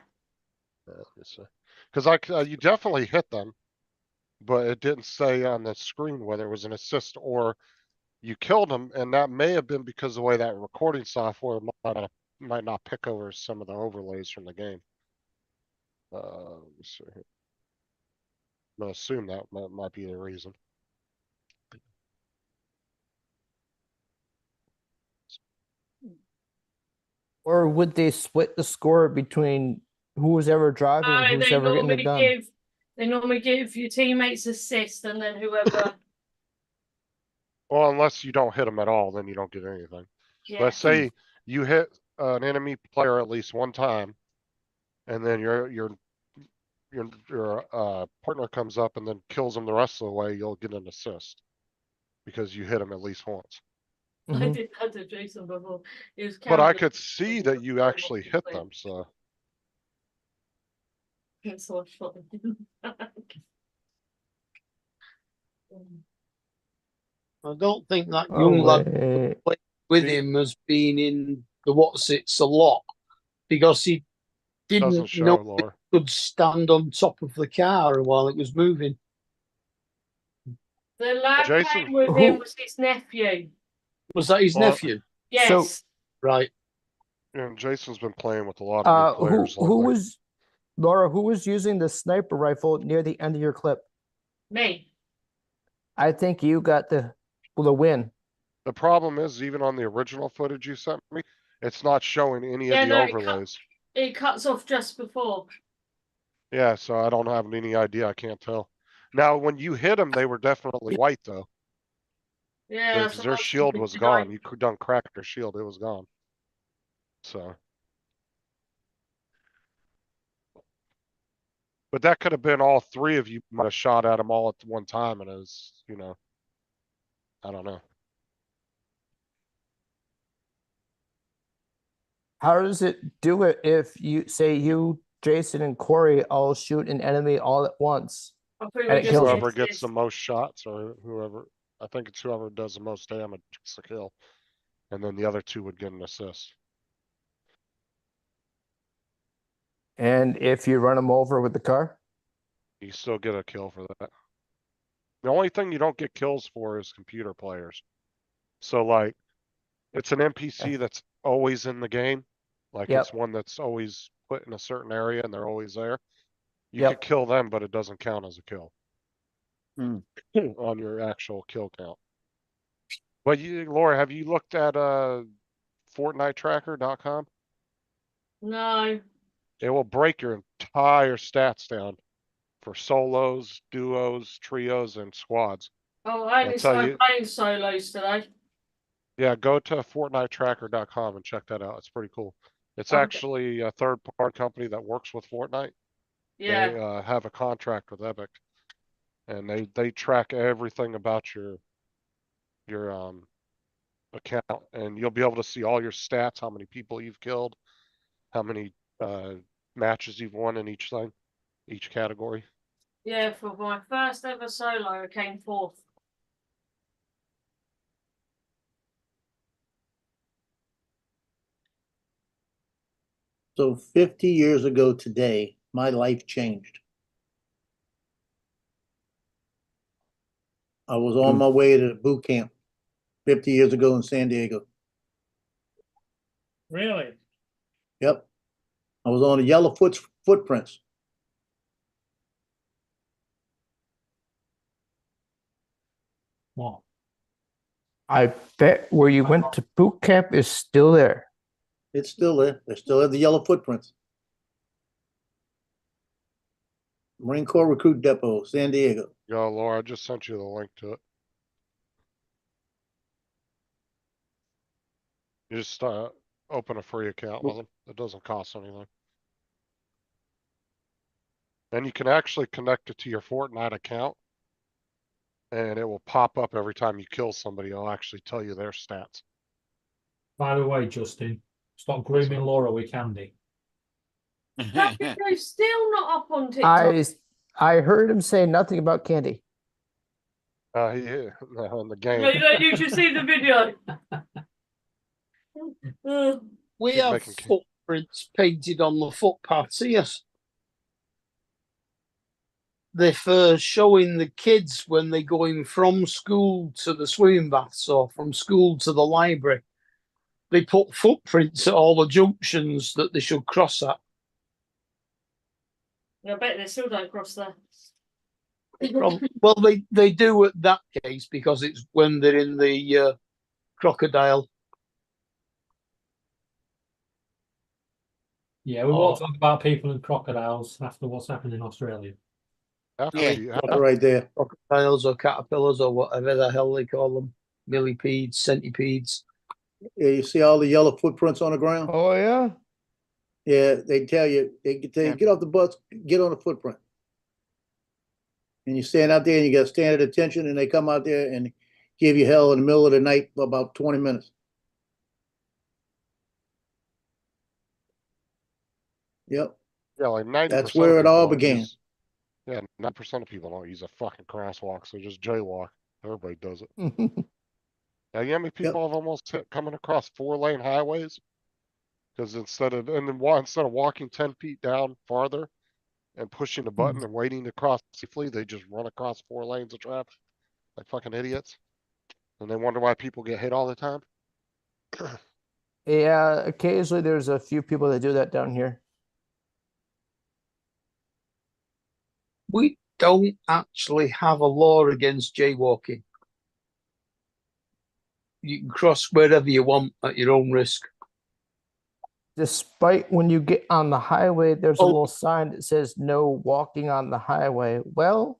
Because you definitely hit them, but it didn't say on the screen whether it was an assist or you killed them, and that may have been because the way that recording software might not pick over some of the overlays from the game. Let me see here. I'm gonna assume that might be the reason. would they split the score between who was ever driving and who's they ever getting normally it done? they normally give your teammates assist and then whoever. Well, unless you don't hit them at all, then you don't get anything. Yeah. Let's say you hit an enemy player at least one time, and then your partner comes up and then kills him the rest of the way, you'll get an assist because you hit him at least once. I Mhm. did that to Jason before. It was But I counted. could see that you actually hit them, so It's so funny. I don't think that Oh, young lad wait. with See? him has been in the what's it's a lot because he doesn't didn't show, know Laura. he could stand on top of the car while it was moving. The lad Jason- came with Who- him was his nephew. Was that his Well, nephew? Yes. Right. And Jason's been playing with a lot of new Who players who lately. was Laura? Who was using the sniper rifle near the end of your clip? Me. I think you got the win. The problem is, even on the original footage you sent me, it's not showing any Yeah, of the no, it cut- overlays. It cuts off just before. Yeah, so I don't have any idea. I can't tell. Now, when you hit them, they were definitely white though, Yeah. because their shield was gone. You could done crack their shield; it was gone. So, but that could have been all three of you might have shot at them all at one time, and it was, I don't know. How does it do it if you say you, Jason, and Corey all shoot an enemy all at once? I think And we it just kills did him. Whoever gets this. the most shots, or whoever, I think it's whoever does the most damage gets the kill, and then the other two would get an assist. And if you run them over with the car? You still get a kill for that. The only thing you don't get kills for is computer players. So like, it's an NPC that's always in the game. Like Yep. it's one that's always put in a certain area and they're always there. You Yep. could kill them, but it doesn't count as a kill. Hmm. On your actual kill count. But Laura, have you looked at FortniteTracker.com? No. It will break your entire stats down for solos, duos, trios, and squads. Oh, I only I'll tell started you- playing solos today. Yeah, go to FortniteTracker.com and check that out. It's pretty cool. It's Okay. actually a third-party company that works with Fortnite. Yeah. They have a contract with Epic, and they track everything about your account, and you'll be able to see all your stats, how many people you've killed, how many matches you've won in each thing, each category. Yeah, for my first ever solo, I came fourth. So 50 years ago today, my life changed. I was on my way to boot camp 50 years ago in San Diego. Really? Yep. I was on the yellow footprints. What? I bet where you went to boot camp is still there. It's still there. They still have the yellow footprints. Marine Corps Recruit Depot, San Diego. Yo, Laura, I just sent you the link to it. You just open a free account with them. It doesn't cost anything. And you can actually connect it to your Fortnite account. And it will pop up every time you kill somebody. It'll actually tell you their stats. By the way, Justin, stop grooming Laura with candy. That video's still not up on TikTok. I heard him say nothing about candy. Yeah, in the game. No, you should see the video. We Keep have making footprints painted on the footpaths here. They're for showing the kids when they're going from school to the swimming baths or from school to the library. They put footprints at all the junctions that they should cross at. I bet they still don't cross there. Well, they do at that case because it's when they're in the crocodile. Yeah, we won't talk about people and crocodiles after what's happened in Australia. After Yeah. you, That's right there. Crocodiles or caterpillars or whatever the hell they call them. Millipedes, centipedes. Yeah, you see all the yellow footprints on the ground? Oh, yeah. Yeah, they tell you, they tell you, Yeah. get off the bus, get on the footprint. And you stand out there and you got standard attention and they come out there and give you hell in the middle of the night for about 20 minutes. Yep. Yeah, like 90%. That's where of it all people don't began. use- Yeah, 90% of people don't use a fucking crosswalk, so just jaywalk. Everybody does it. Now, you know how many people have almost hit coming across 4-lane highways? Because instead of walking 10 feet down farther and pushing the button and waiting to cross safely, they just run across 4 lanes of traffic like fucking idiots. And they wonder why people get hit all the time. Yeah, occasionally there's a few people that do that down here. We don't actually have a law against jaywalking. You can cross wherever you want at your own risk. Despite when you get on the highway, there's a Oh. little sign that says no walking on the highway. Well,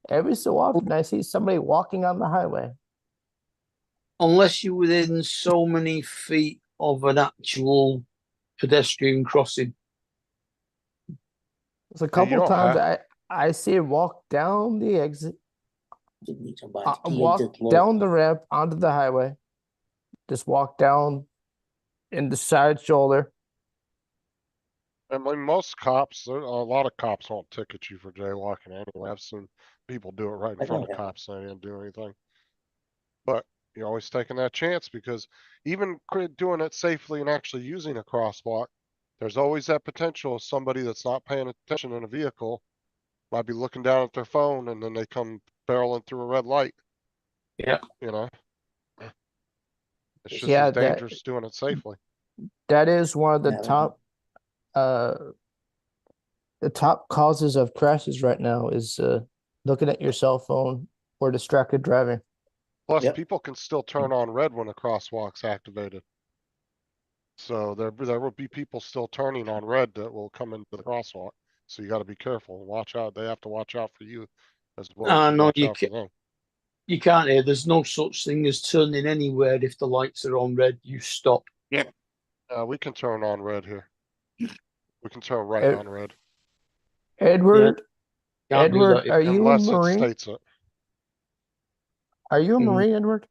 every so often I see somebody walking on the highway. Unless you're within so many feet of an actual pedestrian crossing. There's a you couple don't times have- I see him walk down the exit, walk Walk down the ramp onto the highway, just walk down in the side shoulder. I mean, most cops, a lot of cops won't ticket you for jaywalking anyway. I've seen people do it right in front of cops and they didn't do anything. But you're always taking that chance because even doing it safely and actually using a crosswalk, there's always that potential of somebody that's not paying attention in a vehicle might be looking down at their phone and then they come barreling through a red light. Yeah. You know? It's just Yeah, as dangerous doing it safely. that is one of the Yeah. top the top causes of crashes right now is looking at your cell phone or distracted driving. Plus, Yep. people can still turn on red when a crosswalk's activated. So there will be people still turning on red that will come into the crosswalk. So you got to be careful and watch out. They have to watch out for you as well as you No, watch you out for ca- them. You can't hear. There's no such thing as turning anywhere. If the lights are on red, you stop. We can turn on red here. We can turn right Ed- on red Edward, Can't do Edward, that. are you a unless it Marine? states it. Are you a Mhm. Marine, Edward?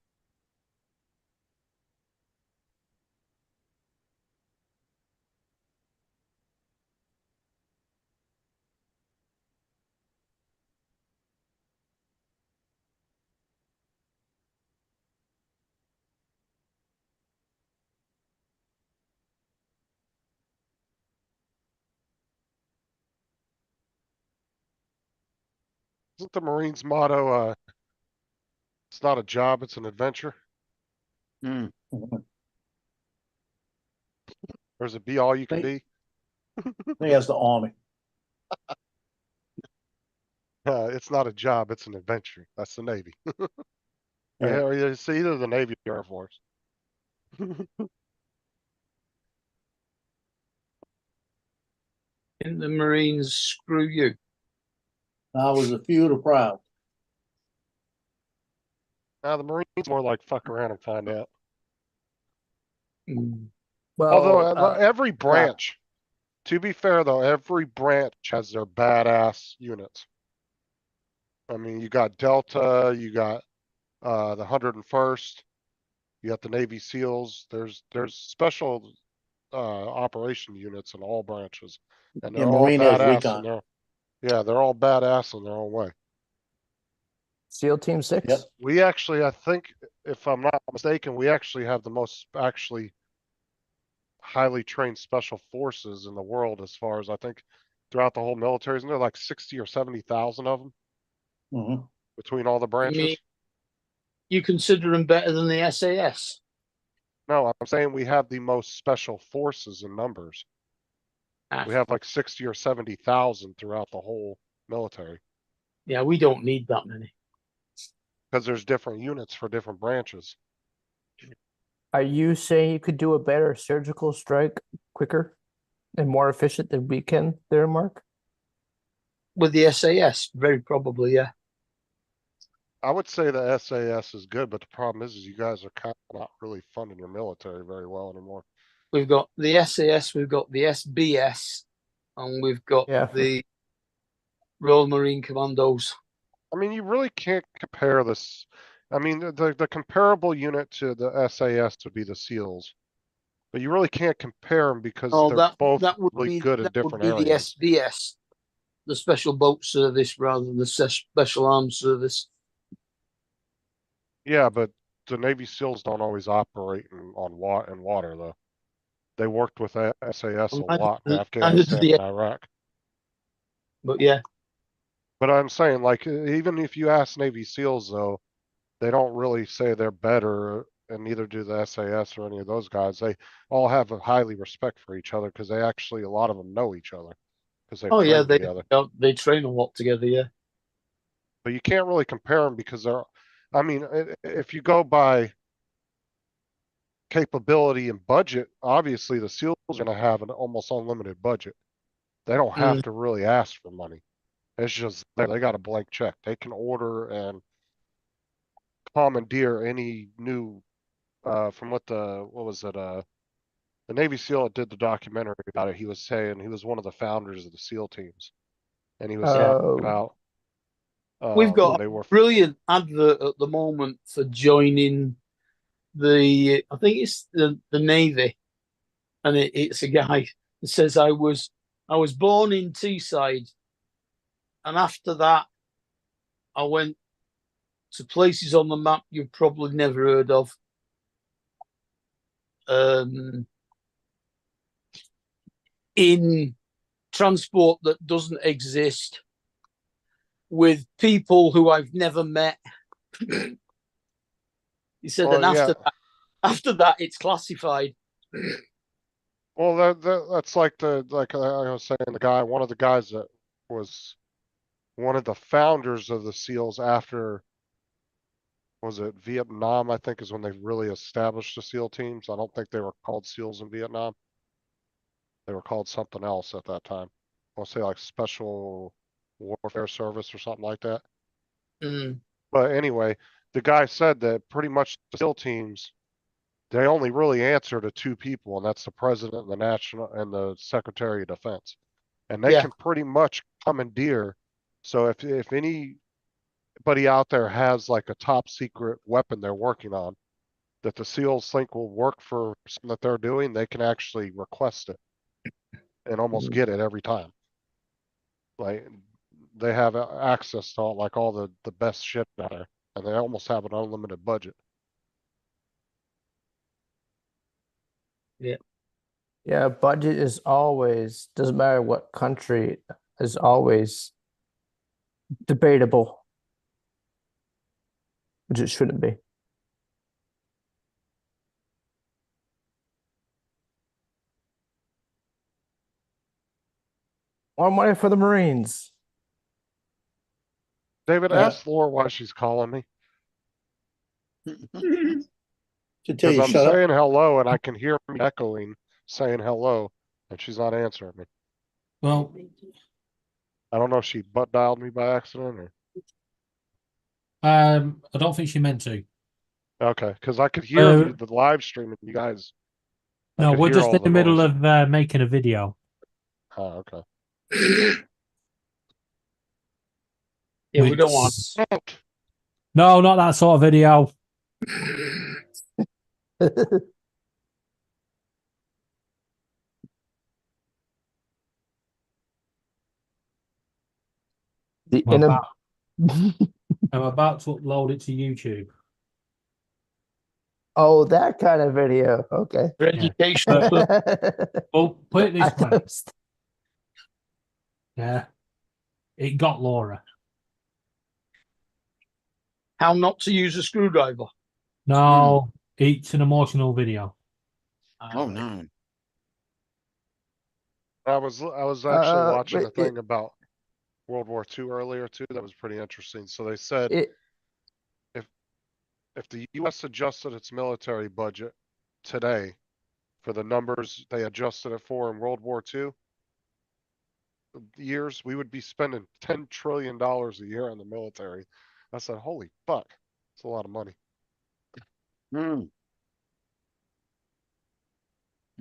Isn't the Marines motto, it's not a job, it's an adventure? Mm. Or is it be all you can be? I think that's the Army. It's not a job, it's an adventure. That's the Navy. Yeah. Or it's either the Navy or Air Force. In the Marines, screw you. I was a few to proud. Now the Marines more like fuck around and find out. Well, Although every branch, to be fair though, every branch has their badass units. I mean, you got Delta, you got the 101st, you got the Navy SEALs. There's special operation units in all branches, and they're Yeah, all Marine has badass. recon. They're all badass in their own way. SEAL Team 6? Yep. We actually, I think, if I'm not mistaken, we actually have the most actually highly trained special forces in the world as far as I think throughout the whole military. Isn't there like 60 or 70,000 of them Mhm. between all the branches? You consider them better than the SAS? No, I'm saying we have the most special forces in numbers. We have like 60 or 70,000 throughout the whole military Yeah, we don't need that many. because there's different units for different branches. Are you saying you could do a better surgical strike quicker and more efficient than we can there, Mark? With the SAS, very probably, yeah. I would say the SAS is good, but the problem is you guys are kind of not really funding your military very well anymore. We've got the SAS, we've got the SBS, and we've got Yeah. the Royal Marine Commandos. I mean, you really can't compare this. I mean, the comparable unit to the SAS would be the SEALs, but you really can't compare them because Oh, they're both that would really be good in that would different be the areas. SBS, the Special Boat Service, rather than the Special Arms Service. Yeah, but the Navy SEALs don't always operate in water though. They worked with SAS a lot in Afghanistan and Iraq. But yeah, But I'm saying, like, even if you ask Navy SEALs though, they don't really say they're better, and neither do the SAS or any of those guys. They all have a highly respect for each other because they actually, a lot of them know each other because they've oh yeah, trained together. they train a lot together. Yeah, But you can't really compare them because they're, I mean, if you go by capability and budget, obviously the SEALs are going to have an almost unlimited budget. They don't have to really ask for money. It's just they got a blank check. They can order and commandeer any new from what was it the Navy SEAL that did the documentary about it, he was saying he was one of the founders of the SEAL teams, and he was talking about we've got they a were brilliant advert at the moment for joining the. I think it's the Navy, and it's a guy that says I was born in Teesside, and after that I went to places on the map you've probably never heard of. In transport that doesn't exist, with people who I've never met. He said, well, and after that, it's classified. well that's like I was saying, one of the guys that was one of the founders of the SEALs after, was it Vietnam, I think is when they really established the SEAL teams. I don't think they were called SEALs in Vietnam. They were called something else at that time. I'll say like Special Warfare Service or something like that. But anyway, the guy said that pretty much the SEAL teams, they only really answer to two people, and that's the president and the national and the Secretary of Defense. And they can pretty much commandeer. So if anybody out there has like a top secret weapon they're working on that the SEALs think will work for something that they're doing, they can actually request it and almost get it every time. Like they have access to all the best shit out there, and they almost have an unlimited budget. Yeah. Yeah, budget is always, doesn't matter what country, is always debatable, which it shouldn't be. More money for the Marines. David, ask Laura why she's calling me. To tell Because you, I'm shut up. saying hello and I can hear me echoing saying hello, and she's not answering me. Well, I don't know if she butt dialed me by accident or. I don't think she meant to. Okay, because I could hear the live stream of you guys. No, we're just in the middle of making a video. Oh, okay. Yeah, we don't want. No, not that sort of video. I'm about to upload it to YouTube. Oh, that kind of video. Okay. For education. Well, put it this way. Yeah. It got Laura. How not to use a screwdriver. No, it's an emotional video. Oh no. I was actually watching a thing about World War II earlier too. That was pretty interesting. So they said if the US adjusted its military budget today for the numbers they adjusted it for in World War II years, we would be spending $10 trillion a year on the military. I said, holy fuck, it's a lot of money. Hmm.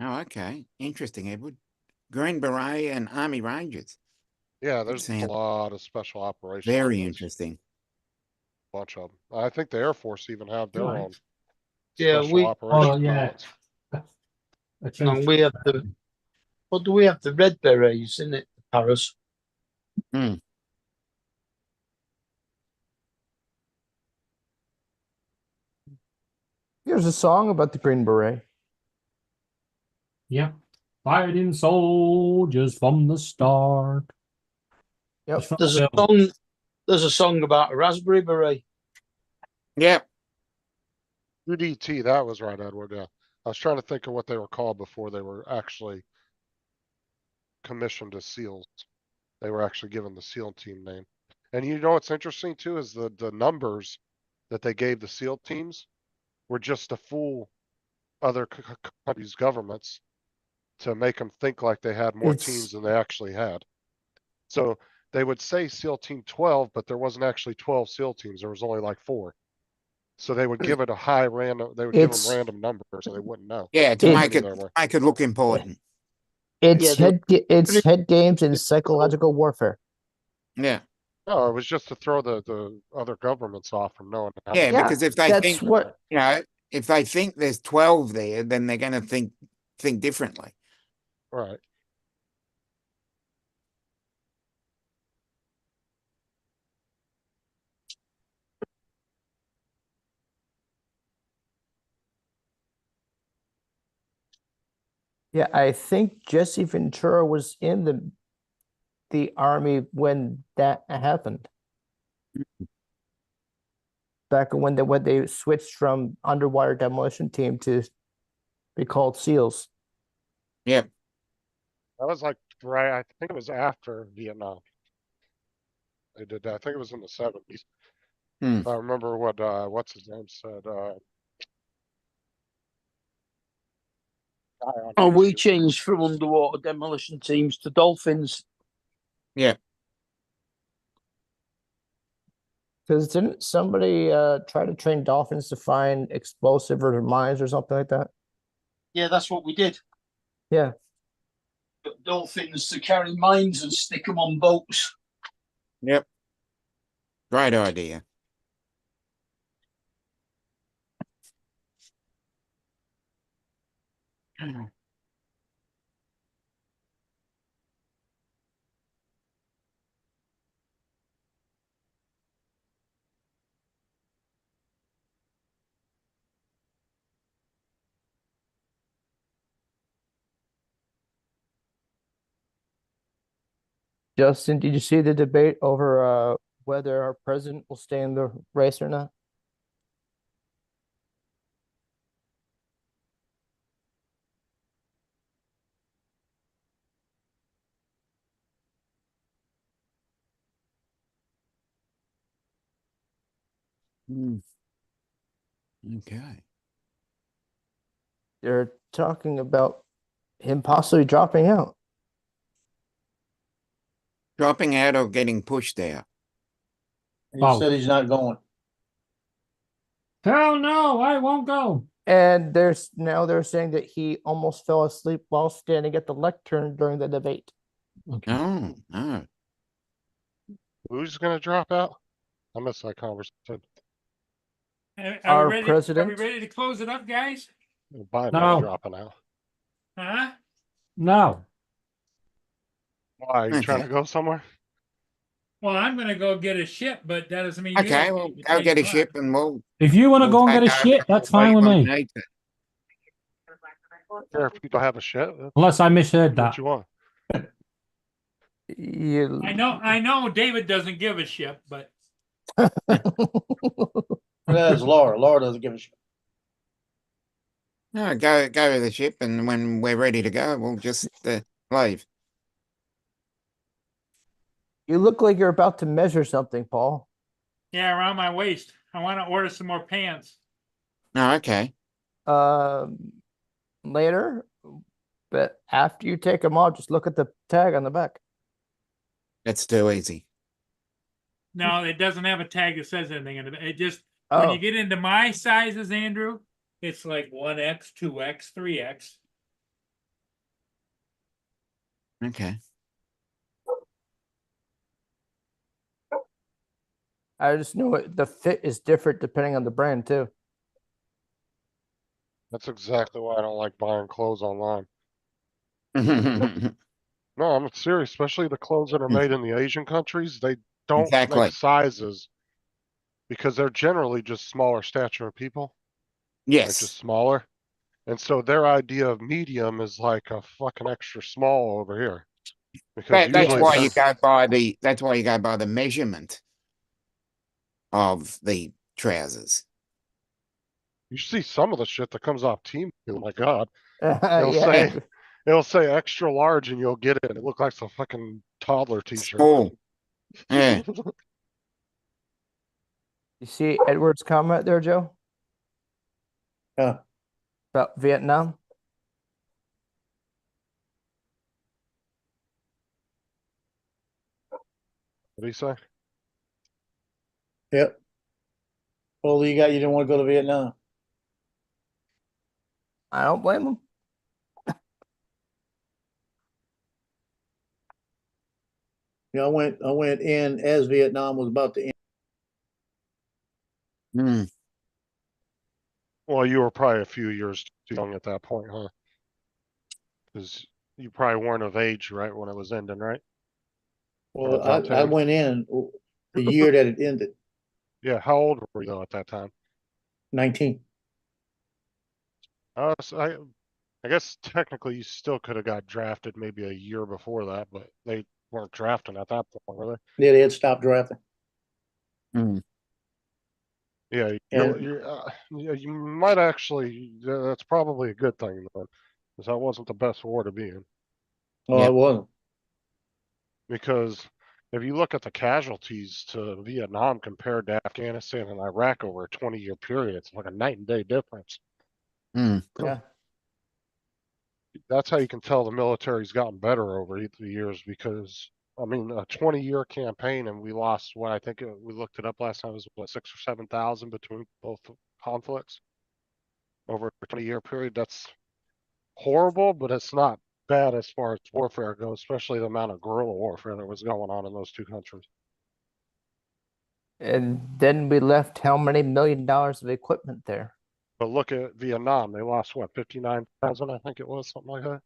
Oh, okay. Interesting, Edward. Green Beret and Army Rangers. Yeah, there's a Sounds lot of special operations. very units, interesting. Bunch of them. I think the Air Force even have their Right. own Yeah, special we- operations Oh, yeah. pilots. And we have what do we have? The Red Berets, isn't it? Paras. Hmm. There's a song about the Green Beret. Yeah. Fighting soldiers from the start. Yep. It's from There's the a film. song. There's a song about a Raspberry Beret. Yep. UDT, that was right, Edward. Yeah. I was trying to think of what they were called before they were actually commissioned as SEALs. They were actually given the SEAL team name. And you know what's interesting too is the numbers that they gave the SEAL teams were just to fool other countries' governments to make them think like they had more It's- teams than they actually had. So they would say SEAL Team 12, but there wasn't actually 12 SEAL teams. There was only like 4. So they would give it a high random. They would give them It's- random numbers so they wouldn't know. Yeah, to It- make There it were. make it look important. It's Yeah, it's head games in psychological warfare. Yeah. No, it was just to throw the other governments off from knowing. How Yeah, many because if they That's think what you know, if they think there's 12 there, then they're gonna think differently. Right. Yeah, I think Jesse Ventura was in the army when that happened. Back when they switched from underwater demolition team to be called SEALs. Yep. That was like right. I think it was after Vietnam. They did that. I think it was in the 70s. Hmm. I remember what what's his name said. Guy on Oh, we YouTube. changed from underwater demolition teams to dolphins. Yeah. Because didn't somebody try to train dolphins to find explosive or mines or something like that? Yeah, that's what we did. Yeah. Got dolphins to carry mines and stick them on boats. Yep. Great idea. Justin, did you see the debate over whether our president will stay in the race or not? Hmm. Okay. They're talking about him possibly dropping out. Dropping out or getting pushed out. He Oh. said he's not going. Hell no, I won't go. And now they're saying that he almost fell asleep while standing at the lectern during the debate. Okay. Oh, no. Who's gonna drop out? I missed that conversation. Are Our we ready? Are president? we ready to close it up, guys? Biden No. dropping out. Huh? No. Why? You trying Okay. to go somewhere? Well, I'm gonna go get a ship, but that doesn't mean you Okay, have well, to go take get a part. ship and we'll If you want to go and get a take shit, over. that's We'll fine with wait me. when we need to. Care if people have a shit. That's Unless I misheard what that. you want. You... I know David doesn't give a shit, but That's Laura. Laura doesn't give a shit. No, go to the ship and when we're ready to go, we'll just leave. You look like you're about to measure something, Paul. yeah, around my waist. I want to order some more pants. No, okay. Later, but after you take them off, just look at the tag on the back. That's too easy. No, it doesn't have a tag that says anything in it. It just, when you Oh, get into my sizes, Andrew, it's like 1X, 2X, 3X. Okay. I just know the fit is different depending on the brand too. That's exactly why I don't like buying clothes online. Exactly. No, I'm serious, especially the clothes that are made in the Asian countries. They don't make sizes because they're generally just smaller stature people. They're just Yes. smaller. And so their idea of medium is like a fucking extra small over here. Because That's usually why you Yes. go by that's why you go by the measurement of the trousers. you see some of the shit that comes off Team. Oh my God. Yeah. It'll say extra large and you'll get it. It looks like a fucking toddler t-shirt. Small. Yeah. You see Edward's comment there, Joe, Yeah. about Vietnam? What do you say? Yep. Well, you didn't want to go to Vietnam. I don't blame him. Yeah, I went in as Vietnam was about to end. Hmm. Well, you were probably a few years too young at that point, huh? Because you probably weren't of age, right, when it was ending, right? Well, Or about to I end. went in the year that it ended, Yeah, how old were you at that time? 19. So I guess technically you still could have got drafted maybe a year before that, but they weren't drafting at that point, were Yeah, they had stopped drafting. Hmm. they? Yeah, And you might actually. That's probably a good thing, though, because that wasn't the best war to be in. oh, Yeah. it wasn't. Because if you look at the casualties to Vietnam compared to Afghanistan and Iraq over a 20-year period, it's like a night and day difference. Hmm. Yeah. That's how you can tell the military's gotten better over the years because, I mean, a 20-year campaign and we lost what I think we looked it up last time was what, 6,000 or 7,000 between both conflicts over a 20-year period. That's horrible, but it's not bad as far as warfare goes, especially the amount of guerrilla warfare that was going on in those two countries. And then we left how many $1 million of equipment there? But look at Vietnam. They lost what, 59,000, I think it was, something like that.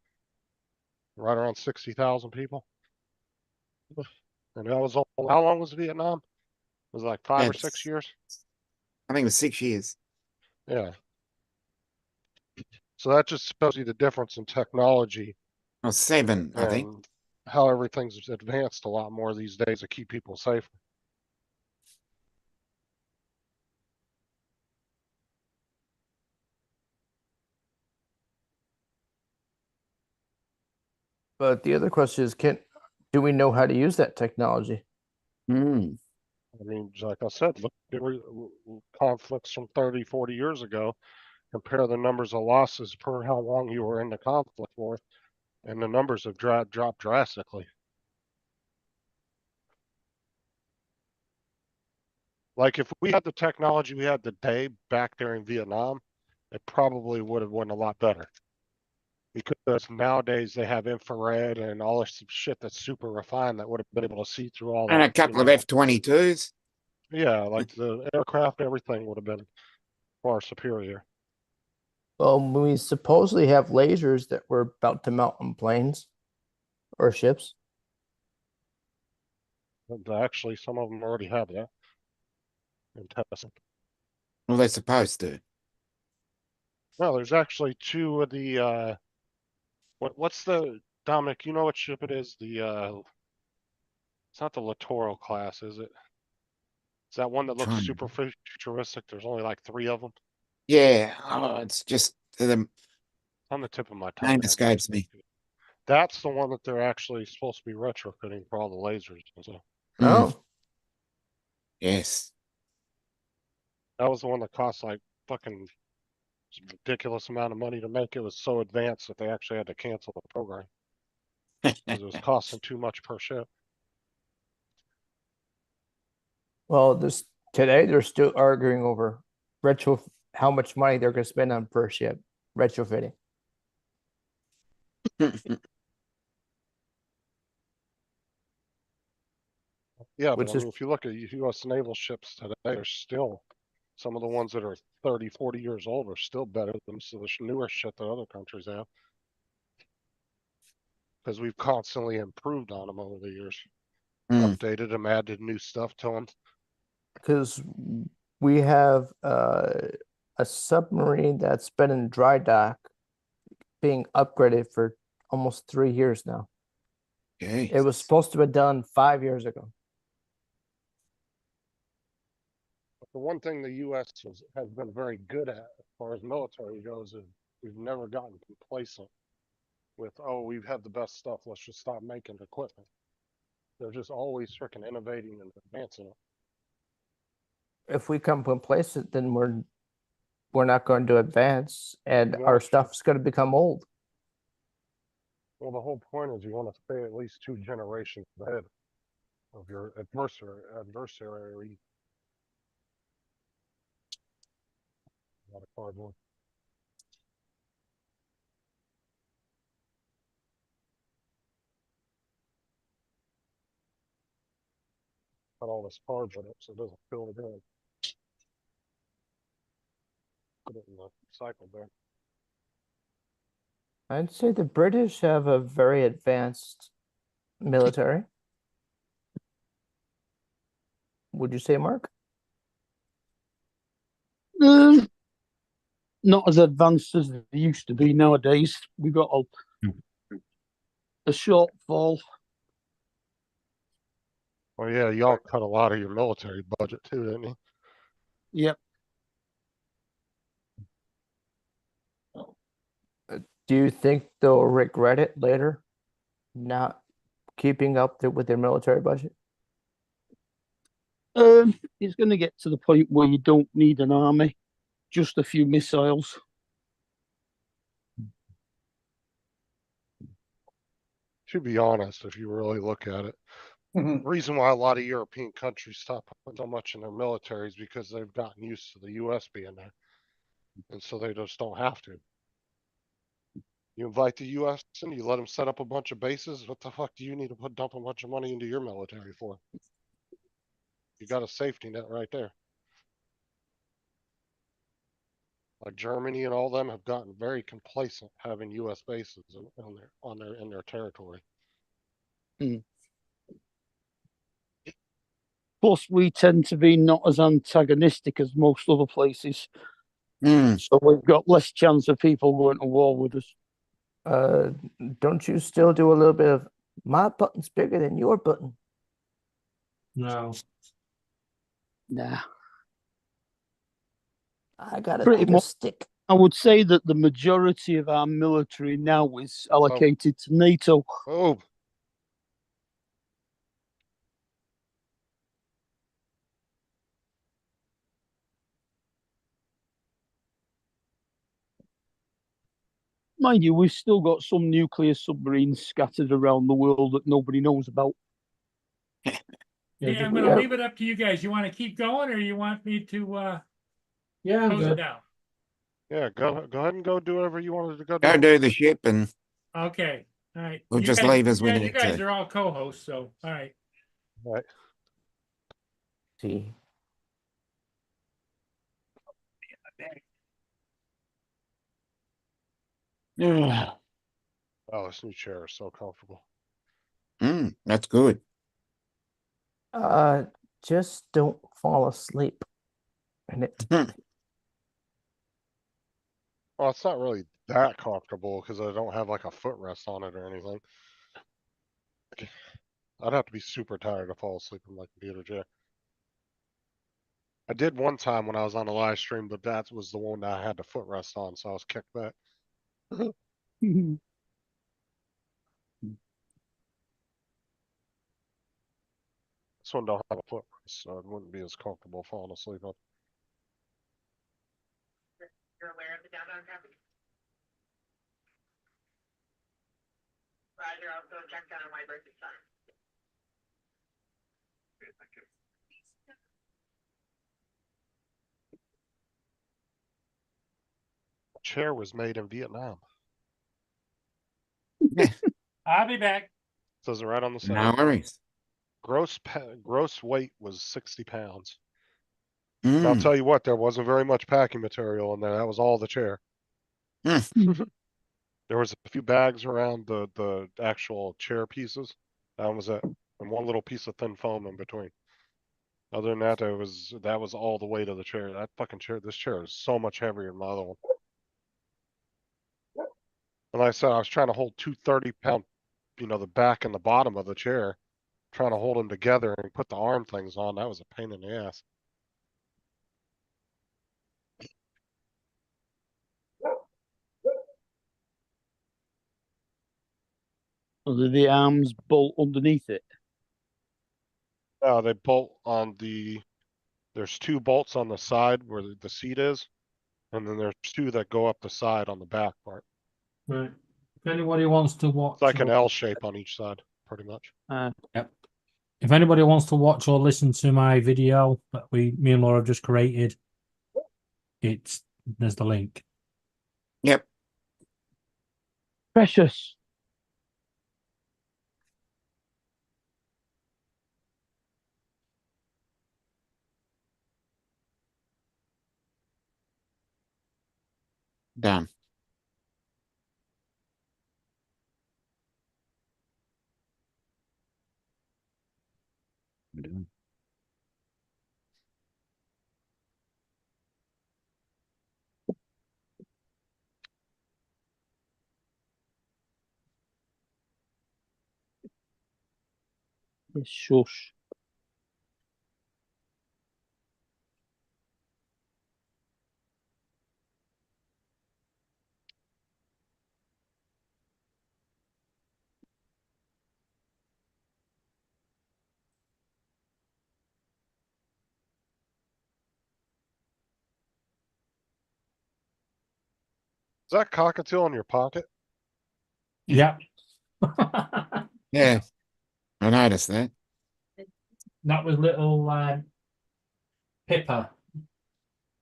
Right around 60,000 people. And that was all, how long was Vietnam? It was like 5 or 6 That's, years. I think it was 6 years. Yeah. So that just tells you the difference in technology Or 7, I think. and how everything's advanced a lot more these days to keep people safe. But the other question is, do we know how to use that technology? Hmm. I mean, like I said, look at conflicts from 30, 40 years ago. Compare the numbers of losses per how long you were in the conflict for, and the numbers have dropped drastically. Like if we had the technology we had today back there in Vietnam, it probably would have went a lot better. Because nowadays they have infrared and all this shit that's super refined that would have been able to see through all And that. a couple of F-22s. Yeah, like the aircraft, everything would have been far superior. Well, we supposedly have lasers that we're about to mount on planes or ships. And actually, some of them already have that in testing. Well, they're supposed to. Well, there's actually two of the what's the Dominic, you know what ship it is? It's not the Littoral class, is it? Is that one that looks Trying. super futuristic? There's only like 3 of them. Yeah. Oh, it's just the On the tip of my tongue. name actually. escapes me. That's the one that they're actually supposed to be retrofitting for all the lasers. And so Hmm. Oh, Yes. that was the one that cost like fucking ridiculous amount of money to make. It was so advanced that they actually had to cancel the program because it was costing too much per ship. Well, this today they're still arguing over how much money they're going to spend on per ship retrofitting. Yeah, but Which I is- mean, if you look at US naval ships today, they're still, some of the ones that are 30, 40 years old are still better than some of the newer shit that other countries have. Because we've constantly improved on them over the years. Updated them, added new stuff to them. Because we have a submarine that's been in dry dock being upgraded for almost 3 years now. Okay. It was supposed to be done 5 years ago. But the one thing the US has been very good at as far as military goes is we've never gotten complacent with, oh, we've had the best stuff, let's just stop making equipment. They're just always freaking innovating and advancing it. If we come complacent, then we're not going to advance, and You our want- stuff's going to become old. Well, the whole point is you want to stay at least 2 generations ahead of your adversary. Not a cardboard. Put all this cardboard up so it doesn't fill it in. Put it in the recycle bin. I'd say the British have a very advanced military. Would you say, Mark? Not as advanced as they used to be nowadays. We've got a shortfall. Well, yeah, y'all cut a lot of your military budget too, didn't you? Yep. Do you think they'll regret it later, not keeping up with their military budget? It's going to get to the point where you don't need an army, just a few missiles. To be honest, if you really look at it, the reason why a lot of European countries stop putting so much in their military is because they've gotten used to the US being there. And so they just don't have to. You invite the US and you let them set up a bunch of bases. What the fuck do you need to dump a bunch of money into your military for? You got a safety net right there. Like Germany and all them have gotten very complacent having US bases in their territory. Plus, we tend to be not as antagonistic as most other places, so we've got less chance of people going to war with us. Don't you still do a little bit of my button's bigger than your button? No. Nah. I got a Pretty bigger much. stick. I would say that the majority of our military now is allocated to NATO. Oh, Mind you, we've still got some nuclear submarines scattered around the world that nobody knows about. Yeah, I'm gonna leave it up to you guys. You want to keep going, or you want me to Yeah, I'm close it good. down? yeah, go ahead and go do whatever you wanted to go Go do. do the ship and Okay, all right. we'll You just guys- leave as we yeah, need you guys to. are all co-hosts, so all right. Right. See, Oh, this new chair is so comfortable. That's good. just don't fall asleep in it. Well, it's not really that comfortable because I don't have like a footrest on it or anything. I'd have to be super tired to fall asleep in my computer chair. I did one time when I was on a live stream, but that was the one that I had the footrest on, so I was kicked back. This one don't have a footrest, so it wouldn't be as comfortable falling asleep on. You're aware of the downtown traffic? Roger, I'll go check down on my birthday sign. Chair was made in Vietnam. I'll be back. Says it right on the side. No worries. Gross weight was 60 pounds. And I'll Mm. tell you what, there wasn't very much packing material in there. That was all the chair. There was a few bags around the actual chair pieces. That was it. And one little piece of thin foam in between. Other than that, that was all the weight of the chair. That fucking chair, this chair is so much heavier than my other one. And like I said, I was trying to hold 2 30-pound, the back and the bottom of the chair, trying to hold them together and put the arm things on. That was a pain in the ass. So do the arms bolt underneath it? They bolt on there's 2 bolts on the side where the seat is, and then there's 2 that go up the side on the back part. Right. If anybody wants to watch, It's like an L shape on each side, pretty much. if anybody wants to watch or listen to my video that me and Laura have just created, there's the link. Yep. Precious. Done. Shush. Is that cockatiel in your pocket? Yeah. Yeah. I noticed that. That was little Pippa.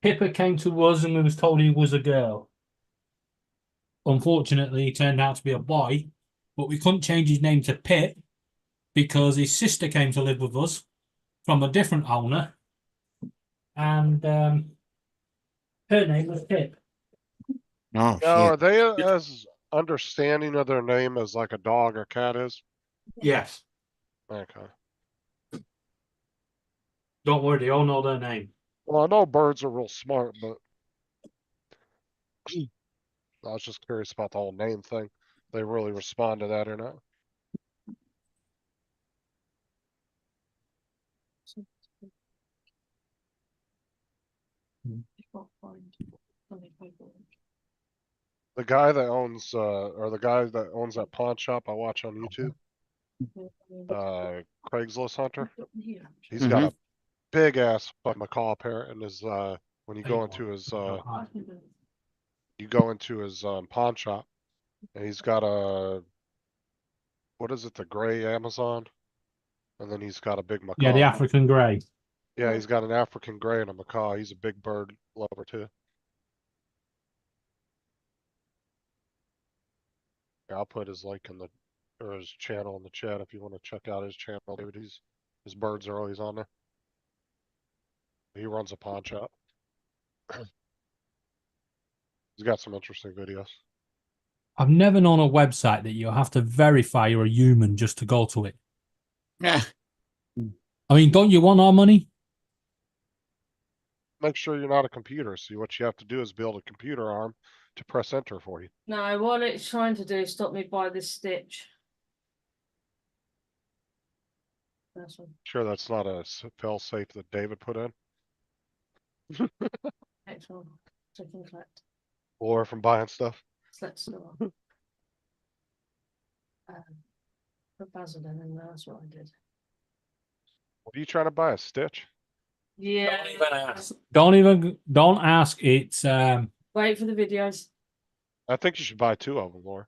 Pippa came to us and we was told he was a girl. Unfortunately, he turned out to be a boy, but we couldn't change his name to Pip because his sister came to live with us from a different owner, and her name was Pip. Oh, Now, are shit. they as understanding of their name as like a dog or cat is? Yes. Okay. Don't worry, they all know their name. Well, I know birds are real smart, but I was just curious about the whole name thing. They really respond to that or not? The guy that owns, or the guy that owns that pawn shop I watch on YouTube, Craigslist Hunter, he's got a big ass macaw parrot in his, when you go into his, pawn shop, and he's got what is it, the gray Amazon? And then he's got a big macaw. Yeah, the African grey. Yeah, he's got an African gray and a macaw. He's a big bird lover too. Yeah, I'll put his link or his channel in the chat if you want to check out his channel, David. His birds are always on there. He runs a pawn shop. He's got some interesting videos. I've never known a website that you have to verify you're a human just to go to it. Yeah. I mean, don't you want our money? Make sure you're not a computer. See, what you have to do is build a computer arm to press enter for you. No, what it's trying to do is stop me by this stitch. That's one. Sure, that's not a fail safe that David put in. Next one. Click and collect. Or from buying stuff. Let's start. Put Basil in there, that's what I did. What are you trying to buy? A Stitch? Yeah. Don't ask. It's Wait for the videos. I think you should buy 2 of them, Laura.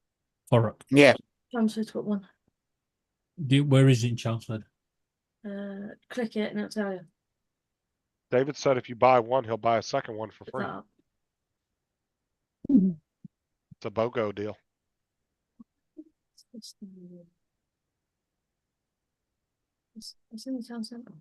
for Yeah. Transfer's got one. where is it in Chelmsford? Click it and it'll tell you. David said if you buy one, he'll buy a second one for Put free. that up. It's a BOGO deal. It's in the town centre.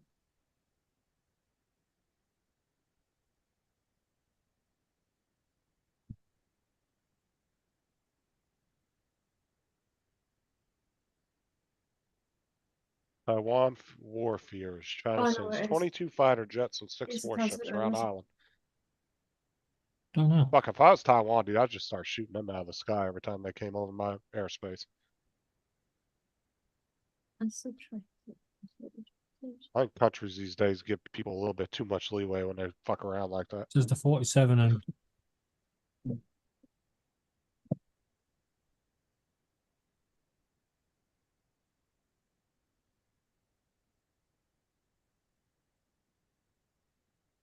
Taiwan war fears. China Oh, I know sends where it is. 22 fighter jets and 6 It's the town warships centre, around isn't it? island. Don't know. Fuck, if I was Taiwan, dude, I'd just start shooting them out of the sky every time they came over my airspace. That's the train. I think countries these days give people a little bit too much leeway when they fuck around like that. This is the 47 and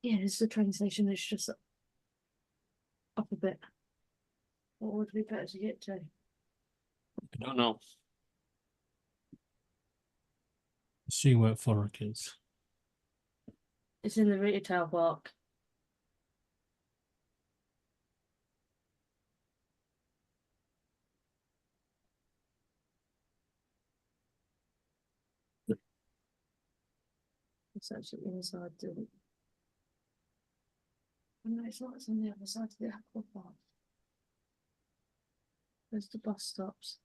Yeah, it's the train station. It's just up a bit. What would be better to get to? I don't know. See where Thurrock is. It's in the retail park. It's actually inside the. No, it's not. It's on the other side of the aqua park. There's the bus stops.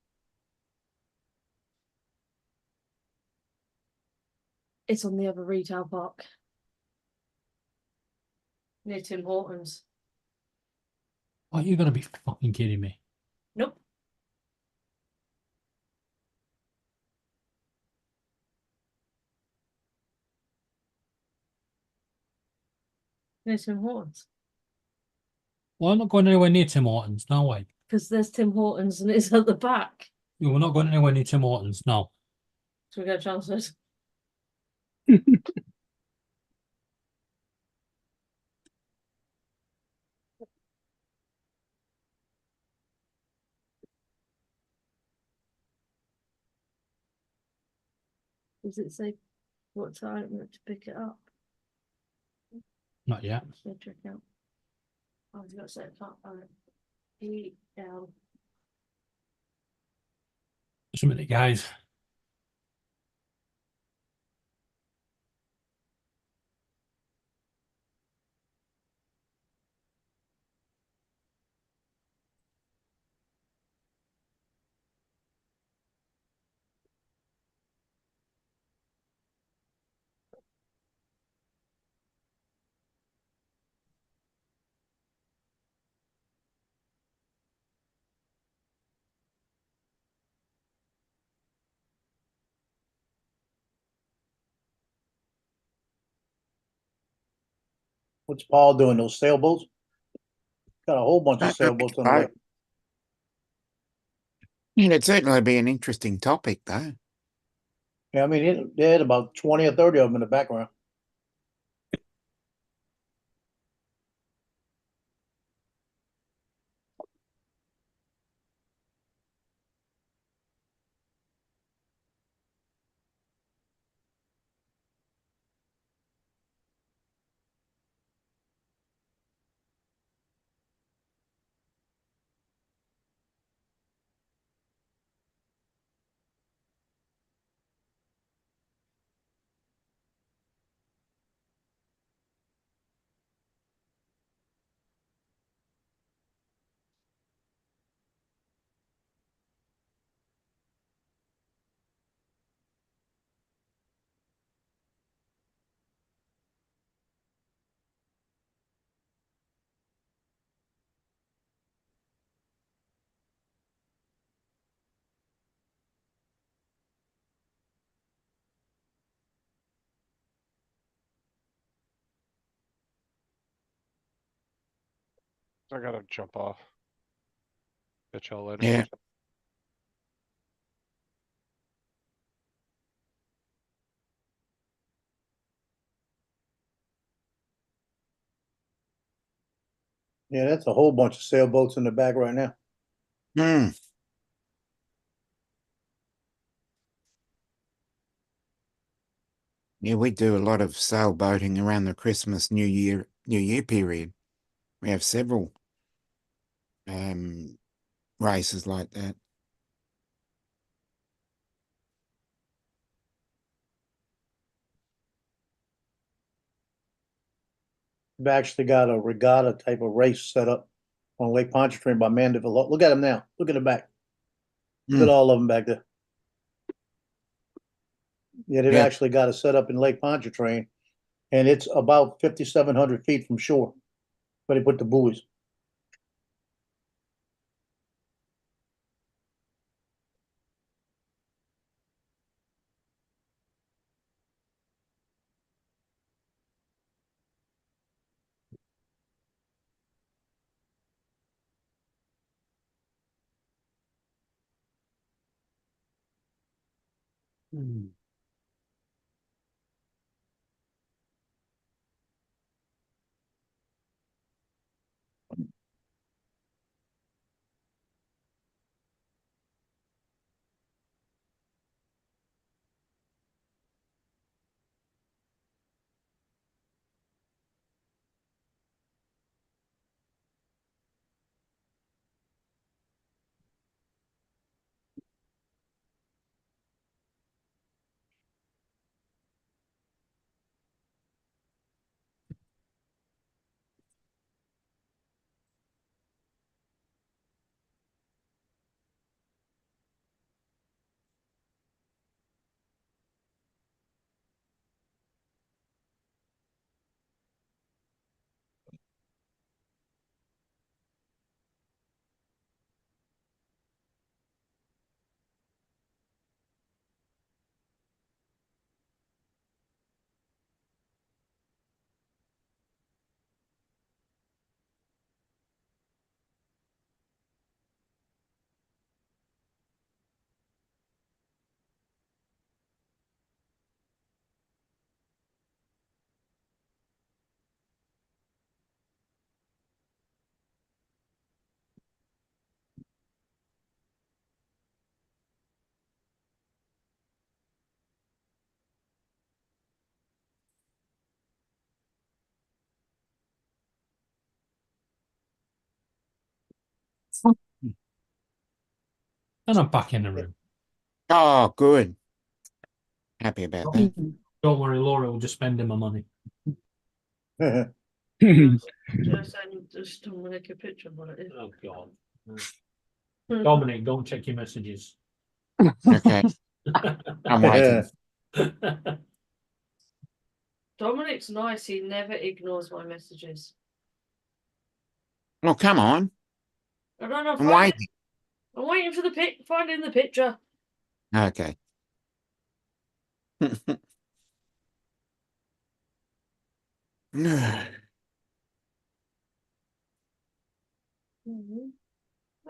It's on the other retail park. Near Tim Hortons. Are you gonna be fucking kidding me? Nope. Near Tim Hortons. Well, I'm not going anywhere near Tim Hortons. No way. Because there's Tim Hortons and it's at the back. Yeah, we're not going anywhere near Tim Hortons. No. So we go Chancellors. Does it say what time to pick it up? Not yet. Yeah, check out. I was gonna say it can't find it. E-L. Just a minute, guys. What's Paul doing? Those sailboats? Got a whole bunch of sailboats on the lake. It'd certainly be an interesting topic, though. Yeah, I mean, they had about 20 or 30 of them in the background. I gotta jump off. Catch y'all later. Yeah. Yeah, that's a whole bunch of sailboats in the back right now. Hmm. Yeah, we do a lot of sailboating around the Christmas, New Year period. We have several races like that. We've actually got a regatta type of race set up on Lake Pontchartrain by Mandeville. Look at them now. Look at the back. Look at all of them back there. Yeah, they've Yeah. actually got it set up in Lake Pontchartrain, and it's about 5,700 feet from shore where they put the buoys. And I'm back in the room. Oh, good. Happy about that. Don't worry, Laura will just spend my money. Just send just Dominic a picture of what it is. Oh God. Dominic, don't check your messages. Okay, I'm waiting. Dominic's nice. He never ignores my messages. Well, come on. I don't know. I'm waiting. I'm waiting for the finding the picture. Okay. What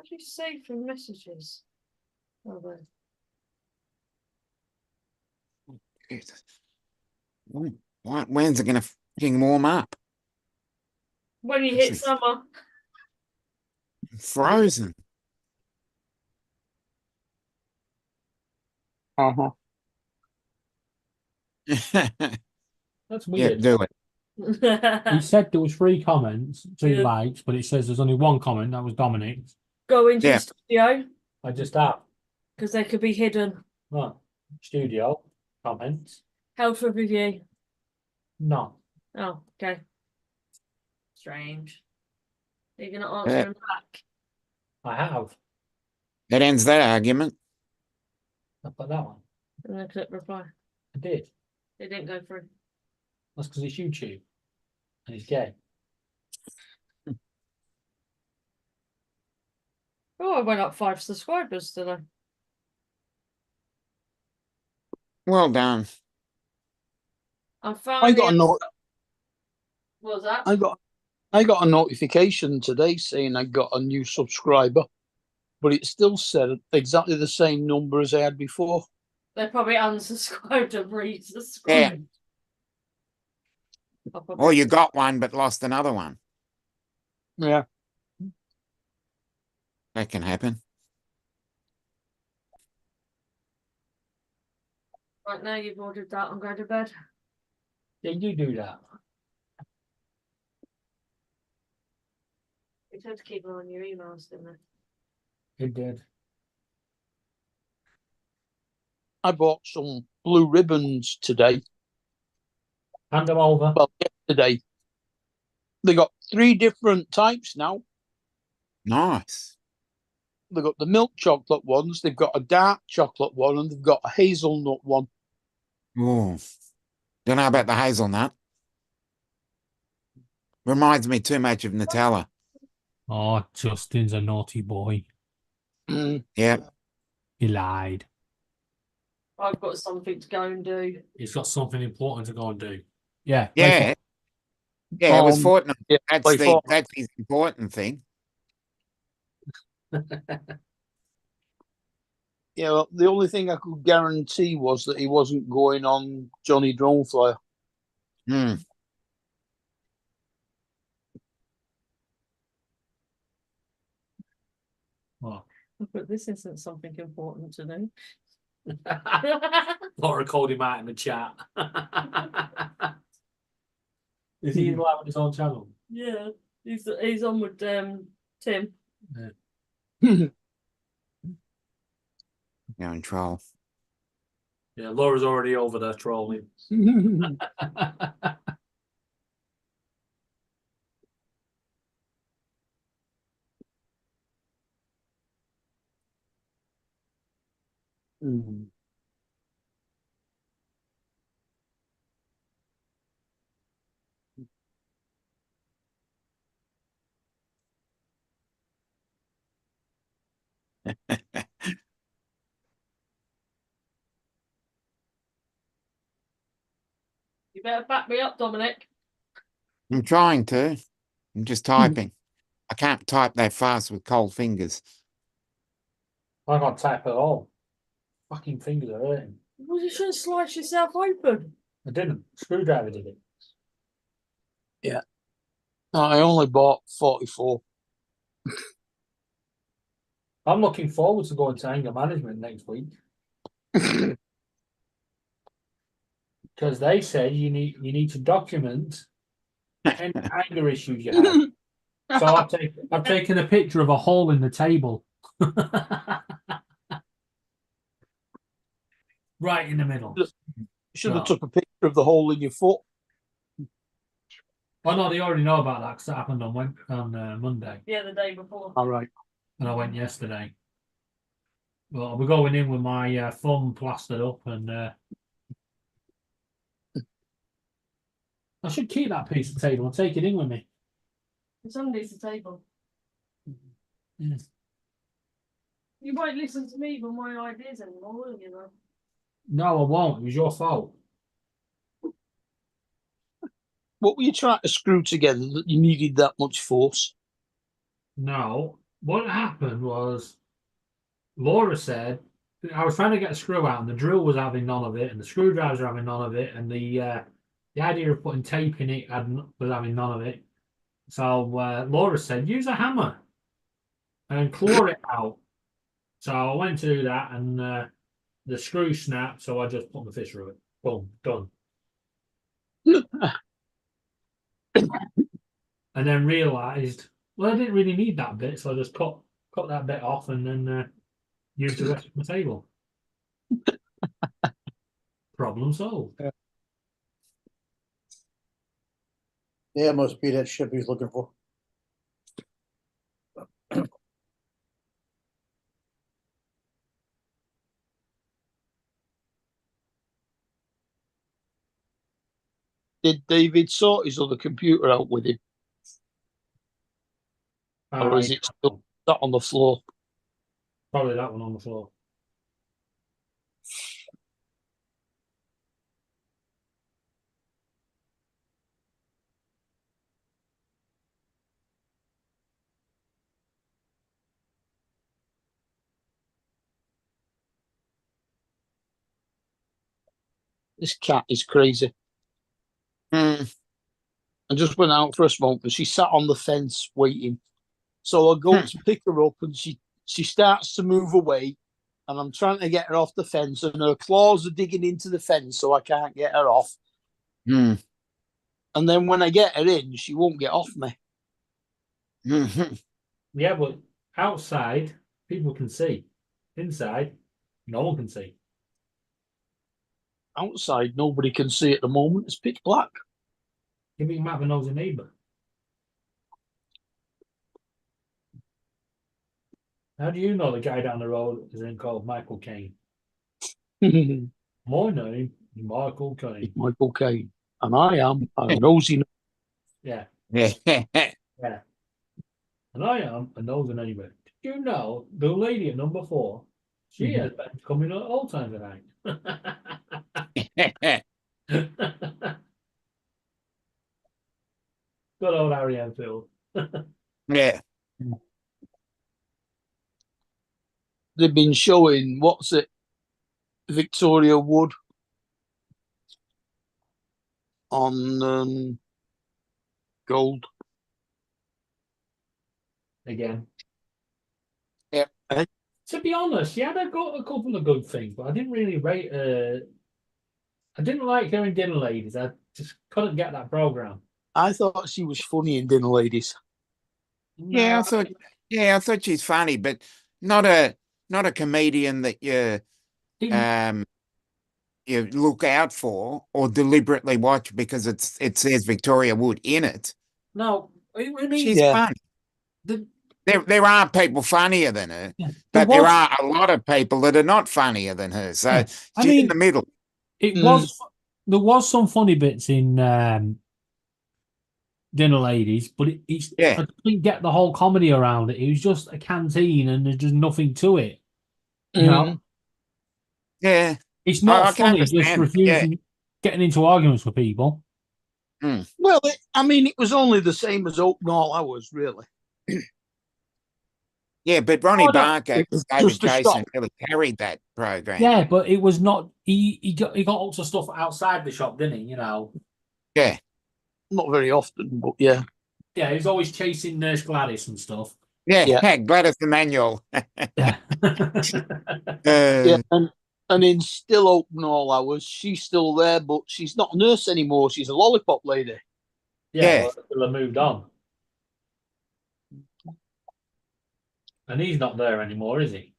do you say from messages? Oh, well. When's it gonna fucking warm up? When you hit summer. Frozen. Uh-huh. That's Yeah, weird. do it. He said there was 3 comments, 2 Yeah. likes, but it says there's only 1 comment. That was Dominic's. Go into Yeah. studio I just have. because they could be hidden. Oh, studio comments. Health review. No. Oh, okay. Strange. Are you gonna Yeah. answer him back? I have. That ends that argument. I put that one. And then click reply. I did. It didn't go through. That's because it's YouTube. And he's gay. Oh, I went up 5 subscribers today. Well done. I found I got a note. What was that? I got a notification today saying I got a new subscriber, but it still said exactly the same number as I had before. They probably unsubscribed and resubscribed. Yeah. I'll probably- Or you got one but lost another one. Yeah. That can happen. Right now you've ordered that. I'm going to bed. Yeah, you do that. You had to keep an eye on your emails, didn't It did. I bought some blue ribbons today. Hand them over. Well, yesterday. They got 3 different types now. Nice. They've got the milk chocolate ones, they've got a dark chocolate one, and they've got a hazelnut one. Oh, don't know about the hazelnut. Reminds me too much of Nutella. Oh, Justin's a naughty boy. Mm. Yeah. He lied. I've got something to go and do. He's got something important to go and do. Yeah. Yeah. Yeah, it was Fortnite. Yeah, play Fortnite. That's the important thing. Yeah, well, the only thing I could guarantee was that he wasn't going on Johnny Droneflyer. Hmm. What? But this isn't something important to do. Laura called him out in the chat. Is he live on his own channel? Yeah, he's on with Tim. You're in troll. Yeah, Laura's already over there trolling. Mm. You better back me up, Dominic. I'm trying to. I'm just typing. I can't type that fast with cold fingers. I can't type at all. Fucking fingers are hurting. Well, you shouldn't slice yourself open. I didn't. Screwdriver did it. No, I only bought 44. I'm looking forward to going to anger management next week. Because they say you need to document any anger issues you have. So I've taken a picture of a hole in the table. Right in the middle. Should have No. took a picture of the hole in your foot. Oh no, they already know about that because that happened on Monday, Yeah, the day before. All right. and I went yesterday. Well, we're going in with my thumb plastered up, and I should keep that piece of table and take it in with me. It's underneath the table. Yeah. You won't listen to me with my ideas anymore, will you? Though? No, I won't. It was your fault. What were you trying to screw together that you needed that much force? No, what happened was Laura said I was trying to get a screw out, and the drill was having none of it, and the screwdrivers were having none of it, and the idea of putting tape in it was having none of it. So Laura said, use a hammer and claw it out. So I went to do that, and the screw snapped, so I just put my fist through it. Boom, done. And then realised, well, I didn't really need that bit, so I just cut that bit off and then used the rest of the table. Problem solved. Yeah, it must be that ship he's looking for. Did David sort his other computer out with him? Or is it still sat on the floor? Probably that one on the floor. This cat is crazy. Hmm. I just went out for a smoke, but she sat on the fence waiting. So I go to pick her up, and she starts to move away, and I'm trying to get her off the fence, and her claws are digging into the fence, so I can't get her off. Hmm. And then when I get her in, she won't get off me. Yeah, but outside people can see. Inside, no one can see. Outside, nobody can see at the moment. It's pitch black. Give me a map and knows a neighbour. How do you know the guy down the road is then called Michael Caine? My name is Michael Caine. Michael Caine. And I am a nosy. Yeah, Yeah. yeah. And I am a nosy neighbour. Did you know the lady at number 4? She has been coming at all times of night. Good old Harry Enfield. Yeah. They've been showing, what's it, Victoria Wood on Gold. Again. Yep. To be honest, she had a couple of good things, but I didn't really rate her. I didn't like her in Dinner Ladies. I just couldn't get that program. I thought she was funny in Dinner Ladies. Yeah, I thought she's funny, but not a comedian that you look out for or deliberately watch because it says Victoria Wood in it. No, I mean, She's funny. There are people funnier than her, but there are a lot of people that are not funnier than her. So she's in the middle. There was some funny bits in Dinner Ladies, but I didn't get the whole comedy around it. It was just a canteen and there's just nothing to it. You know? Yeah. It's not funny just understand. refusing getting into arguments with people. Well, it was only the same as Open All Hours, really. Yeah, but Ronnie Barker, it was David just a Jason shop. really carried that program. Yeah, but it was not. He got up to stuff outside the shop, didn't he? You know. Yeah. Not very often, but yeah. Yeah, he was always chasing Nurse Gladys and stuff. Yeah. Gladys Emanuel. Yeah, and in Still Open All Hours, she's still there, but she's not a nurse anymore. She's a lollipop lady. Yeah. Well, they'll have moved on. And he's not there anymore, is he?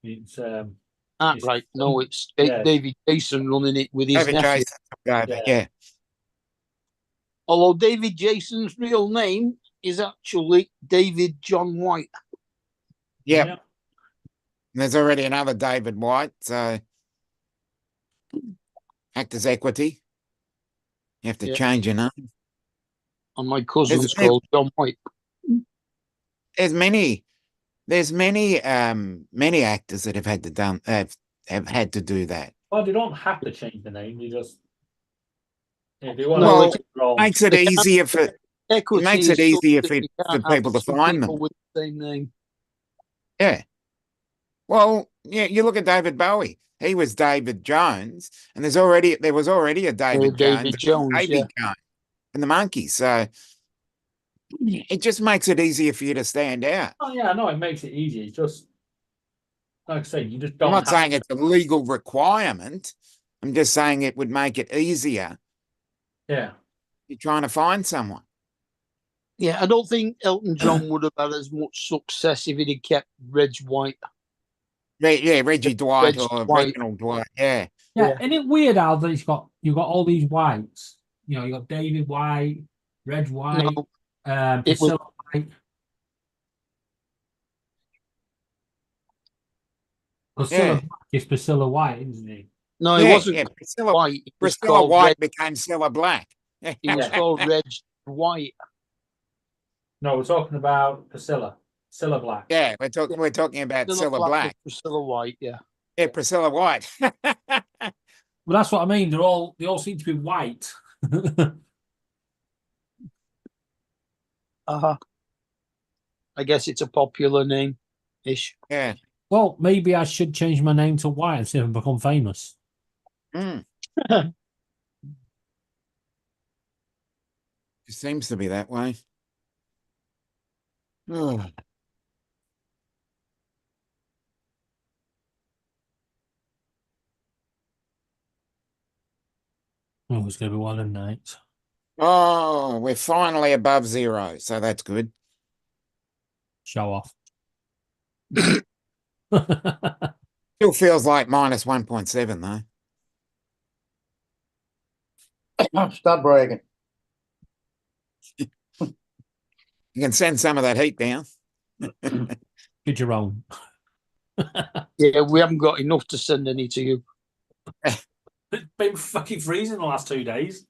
It's right. No, it's David Jason running it with his nephew. Yeah. Although David Jason's real name is actually David John White. Yeah. There's already another David White, so Actors Equity. You have to change your name. And my cousin's called John White. There's many actors that have had to have had to do that. Well, they don't have to change the name. You just if you want makes it easier for people to find them with the same name. Yeah. Well, yeah. You look at David Bowie. He was David Jones, and there was already a David Jones, Davy Jones, and the Monkees. So it just makes it easier for you to stand out. Oh yeah, no, it makes it easier. It's just like I say, you just don't. I'm not saying it's a legal requirement. I'm just saying it would make it easier. Yeah. You're trying to find someone. Yeah, I don't think Elton John would have had as much success if he'd have kept Reg White. Yeah, Reggie Dwight or Reginald Dwight. Yeah. Yeah, isn't it weird how that you've got all these Whites? You know, you got David White, Reg White, Priscilla White. Priscilla Black is Priscilla White, isn't he? No, it wasn't. Yeah, Priscilla White. Priscilla White became Cilla Black. He was called Reg White. No, we're talking about Priscilla Black. Yeah, we're talking about Cilla Black. Priscilla White, yeah. Yeah, Priscilla White. Well, that's what I mean. They all seem to be white. I guess it's a popular name ish. Yeah. Well, maybe I should change my name to White and see if I become famous. It seems to be that way. Oh. Oh, it's going to be one of them nights. Oh, we're finally above zero, so that's good. Show off. Still feels like minus 1.7 though. Stop bragging. You can send some of that heat down. Get your own. Yeah, we haven't got enough to send any to you. It's been fucking freezing the last 2 days.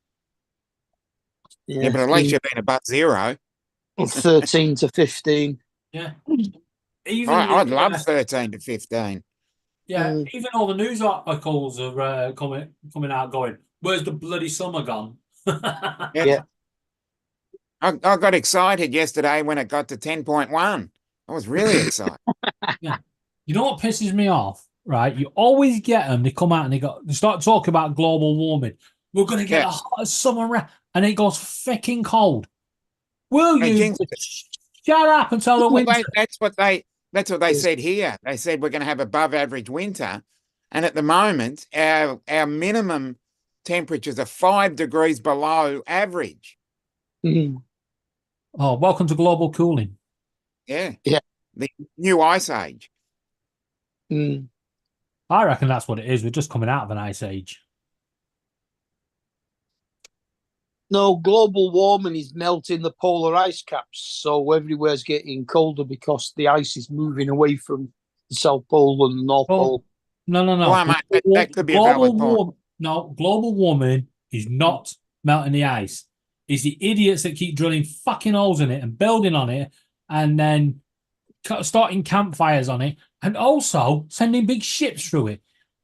Yeah, but at least you've been above zero. 13 to 15. Yeah. Even I'd the, love 13 to 15. yeah, even all the news articles are coming out going, where's the bloody summer gone? Yeah. I got excited yesterday when it got to 10.1. I was really excited. Yeah. You know what pisses me off, right? You always get them, they come out and they start talking about global warming. We're going to get Yeah. the hottest summer, and it goes fucking cold. Will Hey, you jinx shut up until the Well, winter? that's what they said here. They said we're going to have above average winter, and at the moment, our minimum temperatures are 5 degrees below average. Mm. Oh, welcome to global cooling. Yeah, Yeah. The new ice age. Mm. I reckon that's what it is. We're just coming out of an ice age. No, global warming is melting the polar ice caps, so everywhere's getting colder because the ice is moving away from the South Pole and the North Oh, Pole. No. Well, mate, that could be a valid point. No, global warming is not melting the ice. It's the idiots that keep drilling fucking holes in it and building on it and then starting campfires on it and also sending big ships through it.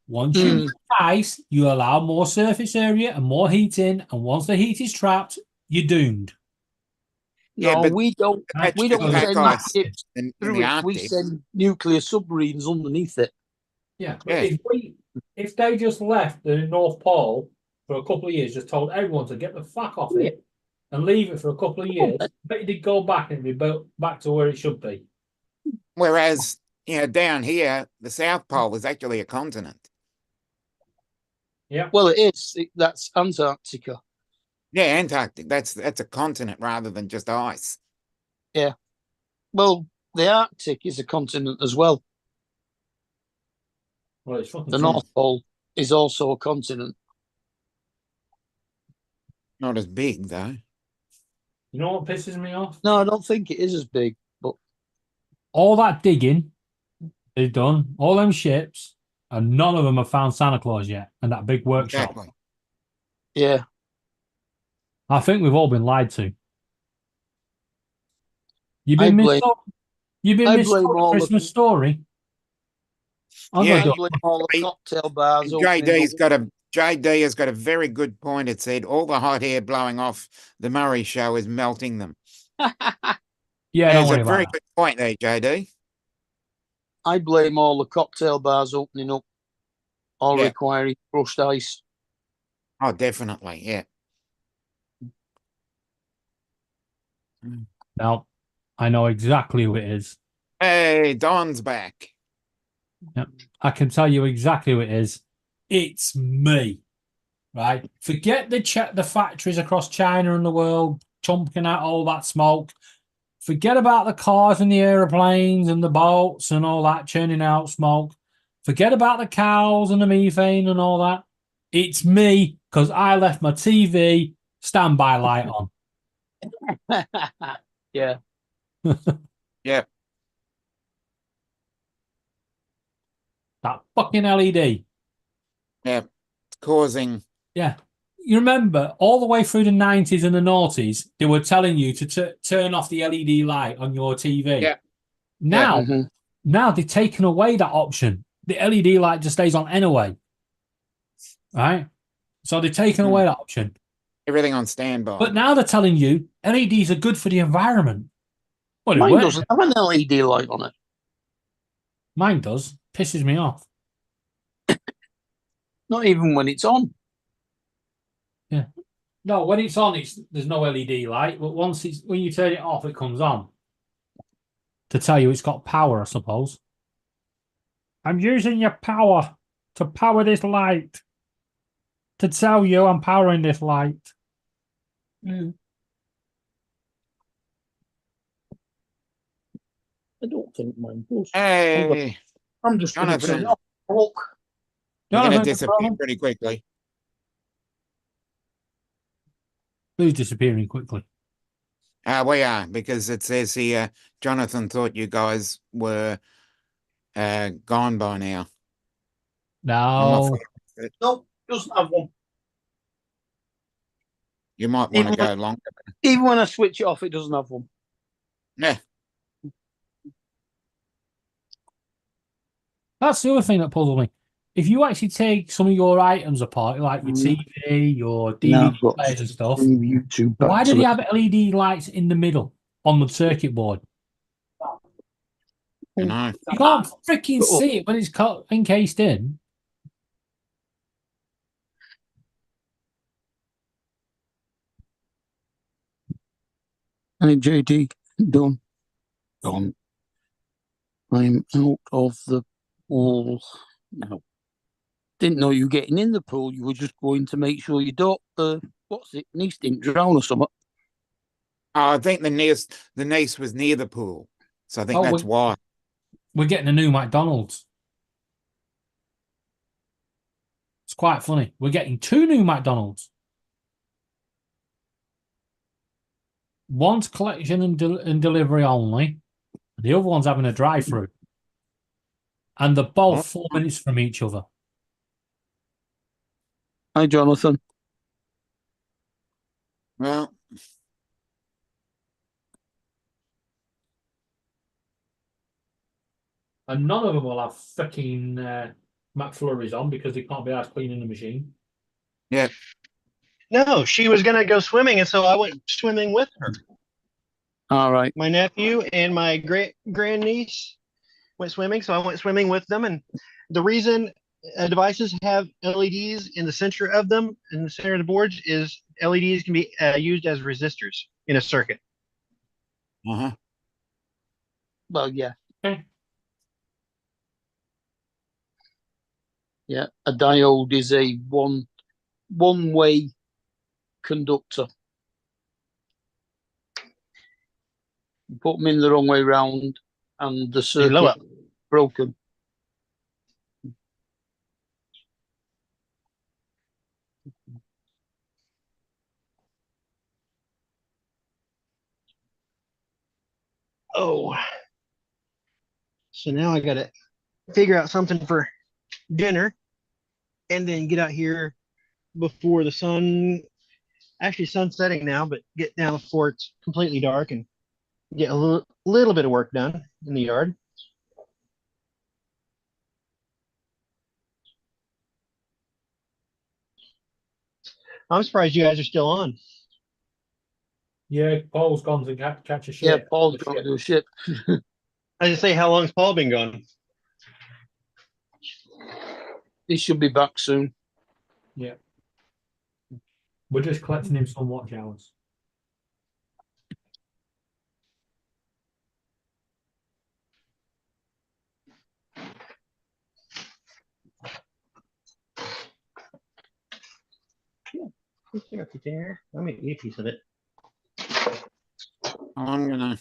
Once you melt ice, you allow more surface area and more heating. And once the heat is trapped, you're doomed. Yeah, No, but we don't that's we don't just send ice ships in through the it. We Arctic. send nuclear submarines underneath it. Yeah, Yeah. if they just left the North Pole for a couple of years, just told everyone to get the fuck off it and leave it for a couple of years, I bet you'd go back and be built back to where it should be. Whereas, down here, the South Pole is actually a continent. Yeah. Well, it is. That's Antarctica. Yeah, Antarctic. That's a continent rather than just ice. Yeah. Well, the Arctic is a continent as well. Well, it's fucking The North Pole is also a continent. Not as big though. You know what pisses me off? No, I don't think it is as big, but All that digging they've done, all them ships, and none of them have found Santa Claus yet, and that big workshop. Exactly. yeah. I think we've all been lied to. You've I been blame- You've been I missed blame all of Christmas story. I'm Yeah. I gonna blame all the cocktail bars. JD has got a very good point. It said all the hot air blowing off the Murray show is melting them. yeah, don't There's worry a about very that. good point there, JD. I blame all the cocktail bars opening up or Yeah. requiring crushed ice. Oh, definitely. Yeah. Now, I know exactly who it is. Hey, Don's back. I can tell you exactly who it is. It's me, right? Forget the factories across China and the world chumping out all that smoke. Forget about the cars and the aeroplanes and the boats and all that churning out smoke. Forget about the cows and the methane and all that. It's me because I left my TV standby light on. Yeah. Yeah. That fucking LED. Yeah. It's causing. Yeah. You remember all the way through the 90s and the noughties, they were telling you to turn off the LED light on your TV. Yeah. Now, Mhm. now they've taken away that option. The LED light just stays on anyway. Right? So they've taken away that option. Everything on standby. But now they're telling you LEDs are good for the environment. Well, it Mine works. doesn't have an LED light on it. Mine does. Pisses me off. Not even when it's on. Yeah. No, when it's on, there's no LED light. But when you turn it off, it comes on. To tell you it's got power, I suppose. I'm using your power to power this light. To tell you I'm powering this light. I don't think mine does. Hey, I'm just going to turn Jonathan. it off. Look. you're going to Jonathan, disappear pretty quickly. Who's disappearing quickly? We are, because it says here, Jonathan thought you guys were gone by now. I'm not No. sure. Nope, doesn't have one. You might want to Even go longer. Even when I switch it off, it doesn't have one. Yeah. That's the other thing that puzzles me. If you actually take some of your items apart, like your TV, your Now DVD I've got players and stuff, bring YouTube back why to do they it. have LED lights in the middle on the circuit board? You know. You can't freaking see it when it's encased in. Hey, JD, done. Done. I'm out of the pool now. Didn't know you were getting in the pool. You were just going to make sure you don't, what's it, niece didn't drown or something. Oh, I think the niece was near the pool. So I think Oh, that's why. We're getting a new McDonald's. It's quite funny. We're getting 2 new McDonald's. One's collection and delivery only. The other one's having a drive-through. And they're both 4 minutes from each other. Hi, Jonathan. Well, And none of them will have freaking McFlurries on because they can't be asked cleaning the machine. yeah. No, she was gonna go swimming, and so I went swimming with her. All right. My nephew and my grandniece went swimming, so I went swimming with them. And the reason devices have LEDs in the center of them, in the center of the boards, is LEDs can be used as resistors in a circuit. Uh-huh. Well, yeah. Okay. Yeah, a diode is a one-way conductor. You put them in the wrong way round, and the They blow circuit up. broken. Oh, so now I gotta figure out something for dinner, and then get out here before the sun. Actually, sun's setting now, but get down before it's completely dark and get a little bit of work done in the yard. I'm surprised you guys are still on. Yeah, Paul's gone to catch a ship. Yeah, Paul's going to do a ship. I just say, how long's Paul been gone? He should be back soon. Yeah. We're just collecting him some watch hours. There. Let me eat a piece of it. I'm gonna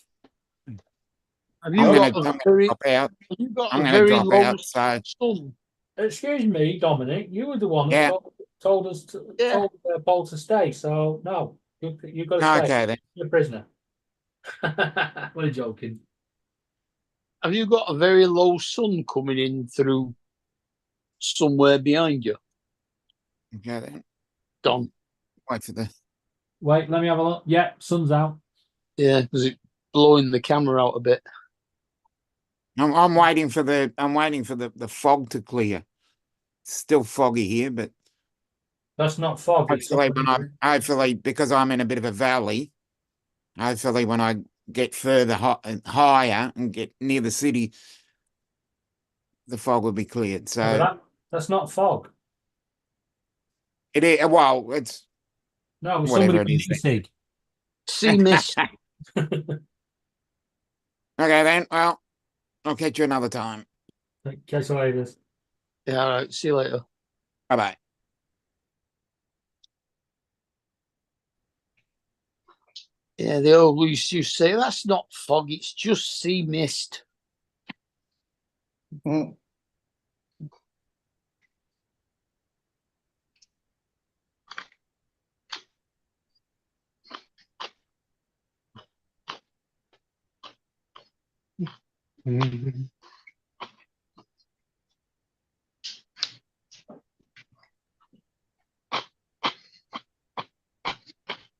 Have you I'm got gonna a very, drop out. have you got I'm a gonna very drop low out. So sun? Excuse me, Dominic. You were the one that Yeah. told us to told Paul to stay. So no, you've got to stay. okay then. You're a prisoner. We're joking. Have you got a very low sun coming in through somewhere behind you? Okay then. Don. Wait for the Wait, let me have a look. Yeah, sun's out. Yeah, because it's blowing the camera out a bit. I'm waiting for the fog to clear. It's still foggy here, but That's not fog. It's hopefully because I'm in a bit of a valley, hopefully when I get further higher and get near the city, the fog will be cleared. So that's not fog. it is. Well, it's No, it's whatever somebody it is. missing. Sea mist. Okay then. Well, I'll catch you another time. Catch you later. Yeah, all right. See you later. Bye bye. Yeah, they always used to say that's not fog, it's just sea mist. Mhm. Mhm.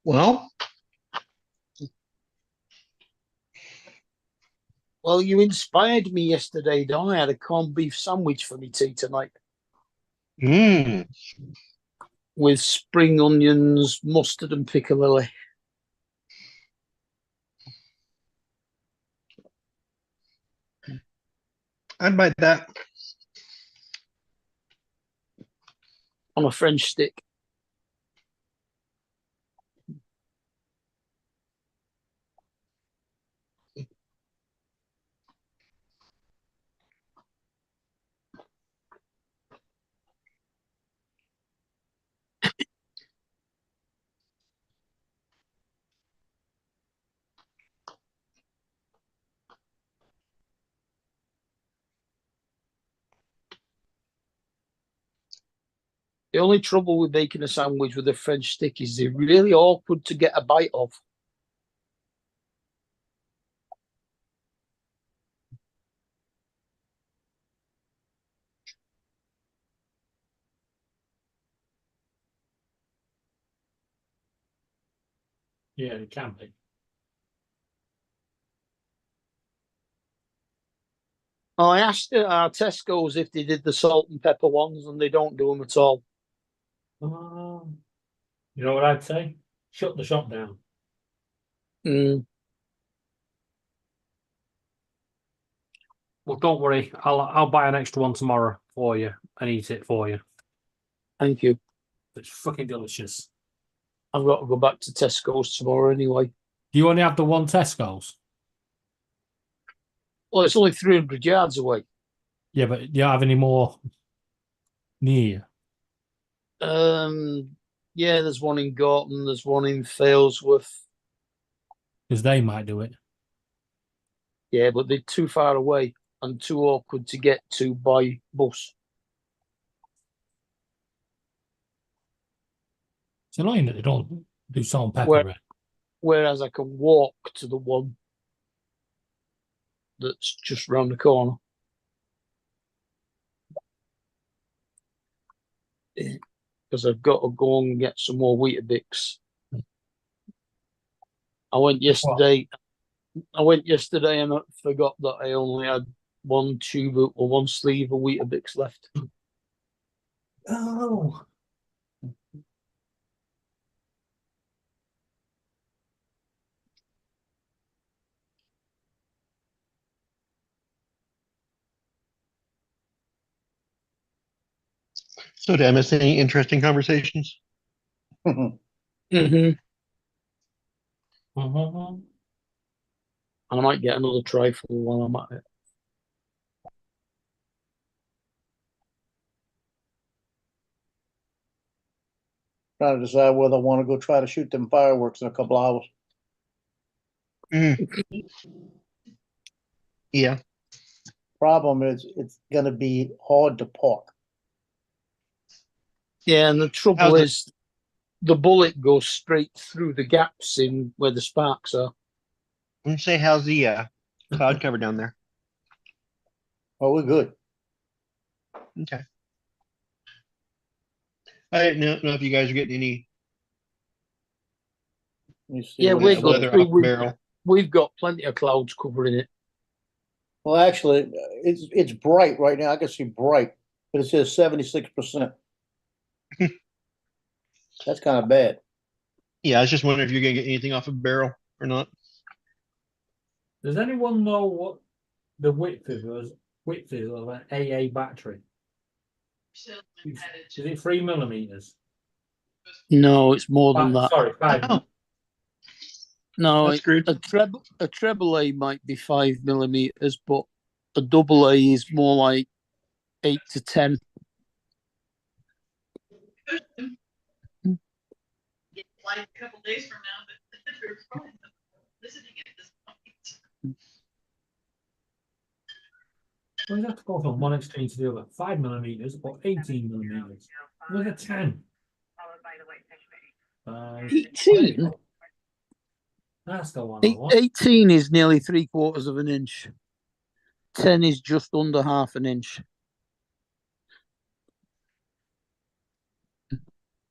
Well, Well, you inspired me yesterday, Don. I had a corned beef sandwich for me tea tonight mm, with spring onions, mustard, and piccalilli. I'd bite that. On a French stick. The only trouble with making a sandwich with a French stick is they're really awkward to get a bite of. Yeah, it can be. I asked our Tesco's if they did the salt and pepper ones, and they don't do them at all. You know what I'd say? Shut the shop down. Mm. Well, don't worry. I'll buy an extra one tomorrow for you and eat it for you. Thank you. It's fucking delicious. I've got to go back to Tesco's tomorrow anyway. Do you only have the one Tesco's? Well, it's only 300 yards away. Yeah, but do you have any more near? Yeah, there's one in Gorton, there's one in Failsworth. Because they might do it. Yeah, but they're too far away and too awkward to get to by bus. It's annoying that they don't do salt and pepper. Where- Whereas I can walk to the one that's just round the corner. Because I've got to go and get some more Weetabix. I went yesterday. And I forgot that I only had one tube or one sleeve of Weetabix left. Oh. so did I miss any interesting conversations? Mm-hmm. Mhm. I might get another trifle while I'm at it. Trying to decide whether I want to go try to shoot them fireworks in a couple hours. Yeah. Problem is, it's gonna be hard to park. Yeah, and the trouble How's it- is the bullet goes straight through the gaps in where the sparks are. Let me say, how's the cloud cover down there? Oh, we're good. Okay. I didn't know if you guys are getting any Let me see Yeah, what we're it's- good. weather off the barrel. We've got plenty of clouds covering it. Well, actually, it's bright right now. I can see bright, but it says 76%. That's kind of bad. Yeah, I was just wondering if you're gonna get anything off a barrel or not. Does anyone know what the width is of an AA battery? Is it 3 millimeters? No, it's more than that. Sorry, 5. Oh, No, that's screwed. a treble A might be 5 millimeters, but a double A is more like 8 to 10. Like a couple days from now, but they're probably visiting at this point. Well, you have to go from one extreme to the other, 5 millimeters or 18 millimeters. With a 10. 5, 18? That's the one I want. 18 is nearly 3/4 of an inch. 10 is just under half an inch.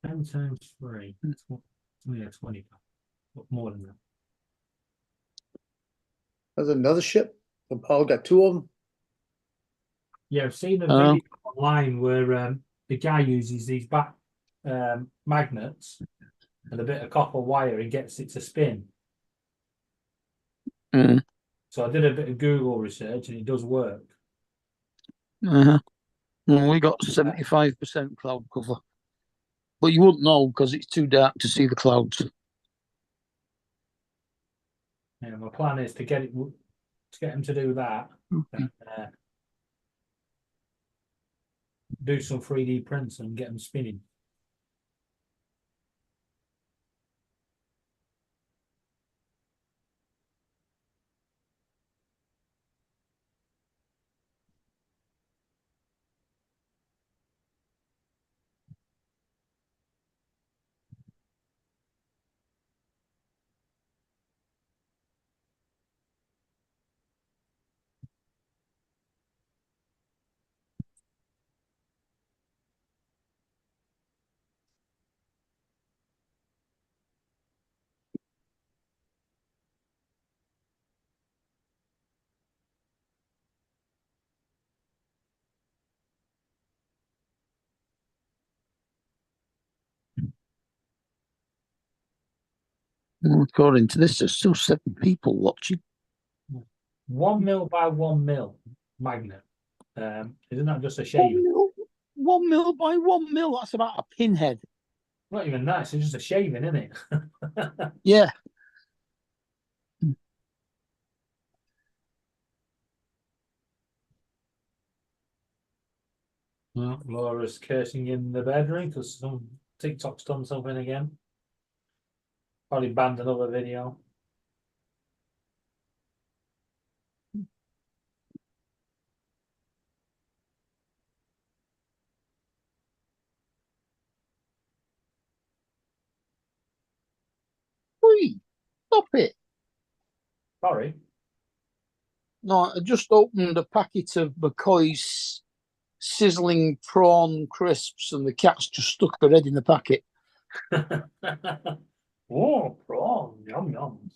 10 times 3. Yeah, 20. But more than that. There's another ship. And Paul got two of them. Yeah, I've seen a Oh. video online where the guy uses these back magnets and a bit of copper wire and gets it to spin. Mm. So I did a bit of Google research and it does work. Uh-huh. Well, we got 75% cloud cover. But you wouldn't know because it's too dark to see the clouds. Yeah, my plan is to get him to do that. And, do some 3D prints and get them spinning. Well, according to this, there's still 7 people watching. 1 mil by 1 mil magnet. Isn't that just a 1 shaving? mil, 1 mil by 1 mil. That's about a pinhead. Not even that, it's just a shaving, isn't it? Yeah. Well, Laura's cursing in the bedroom because some TikTok's done something again. Probably banned another video. Whee! Stop it. Sorry. No, I just opened a packet of McCoy's sizzling prawn crisps and the cat's just stuck her head in the packet. Oh, prawn. Yum, yum.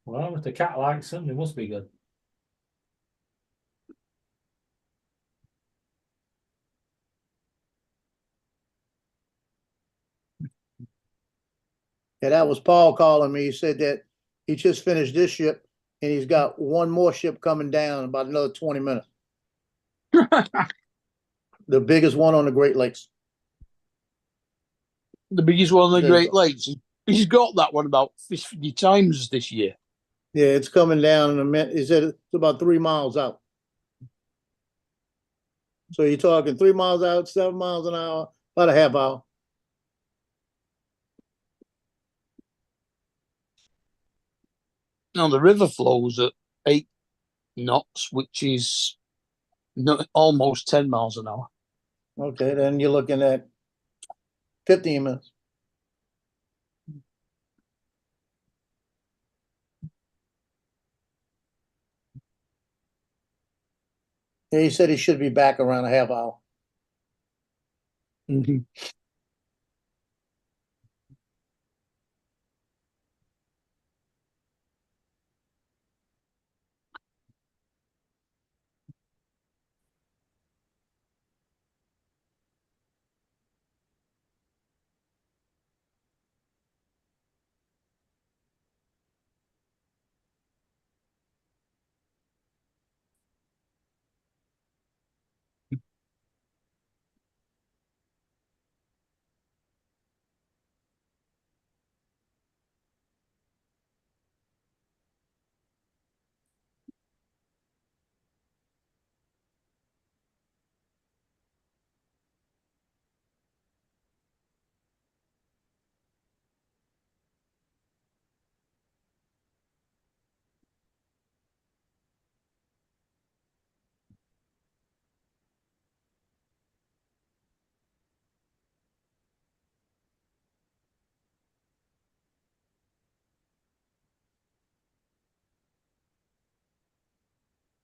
Well, if the cat likes them, they must be good. Yeah, that was Paul calling me. He said that he just finished this ship and he's got one more ship coming down in about another 20 minutes. The biggest one on the Great Lakes. The biggest one on the There you Great go. Lakes. He's got that one about 50 times this year. Yeah, it's coming down in a minute. He said it's about 3 miles out. So you're talking 3 miles out, 7 miles an hour, about a half hour. Now the river flows at 8 knots, which is almost 10 miles an hour. Okay, then you're looking at 15 minutes. Yeah, he said he should be back around a half hour. Mm-hmm.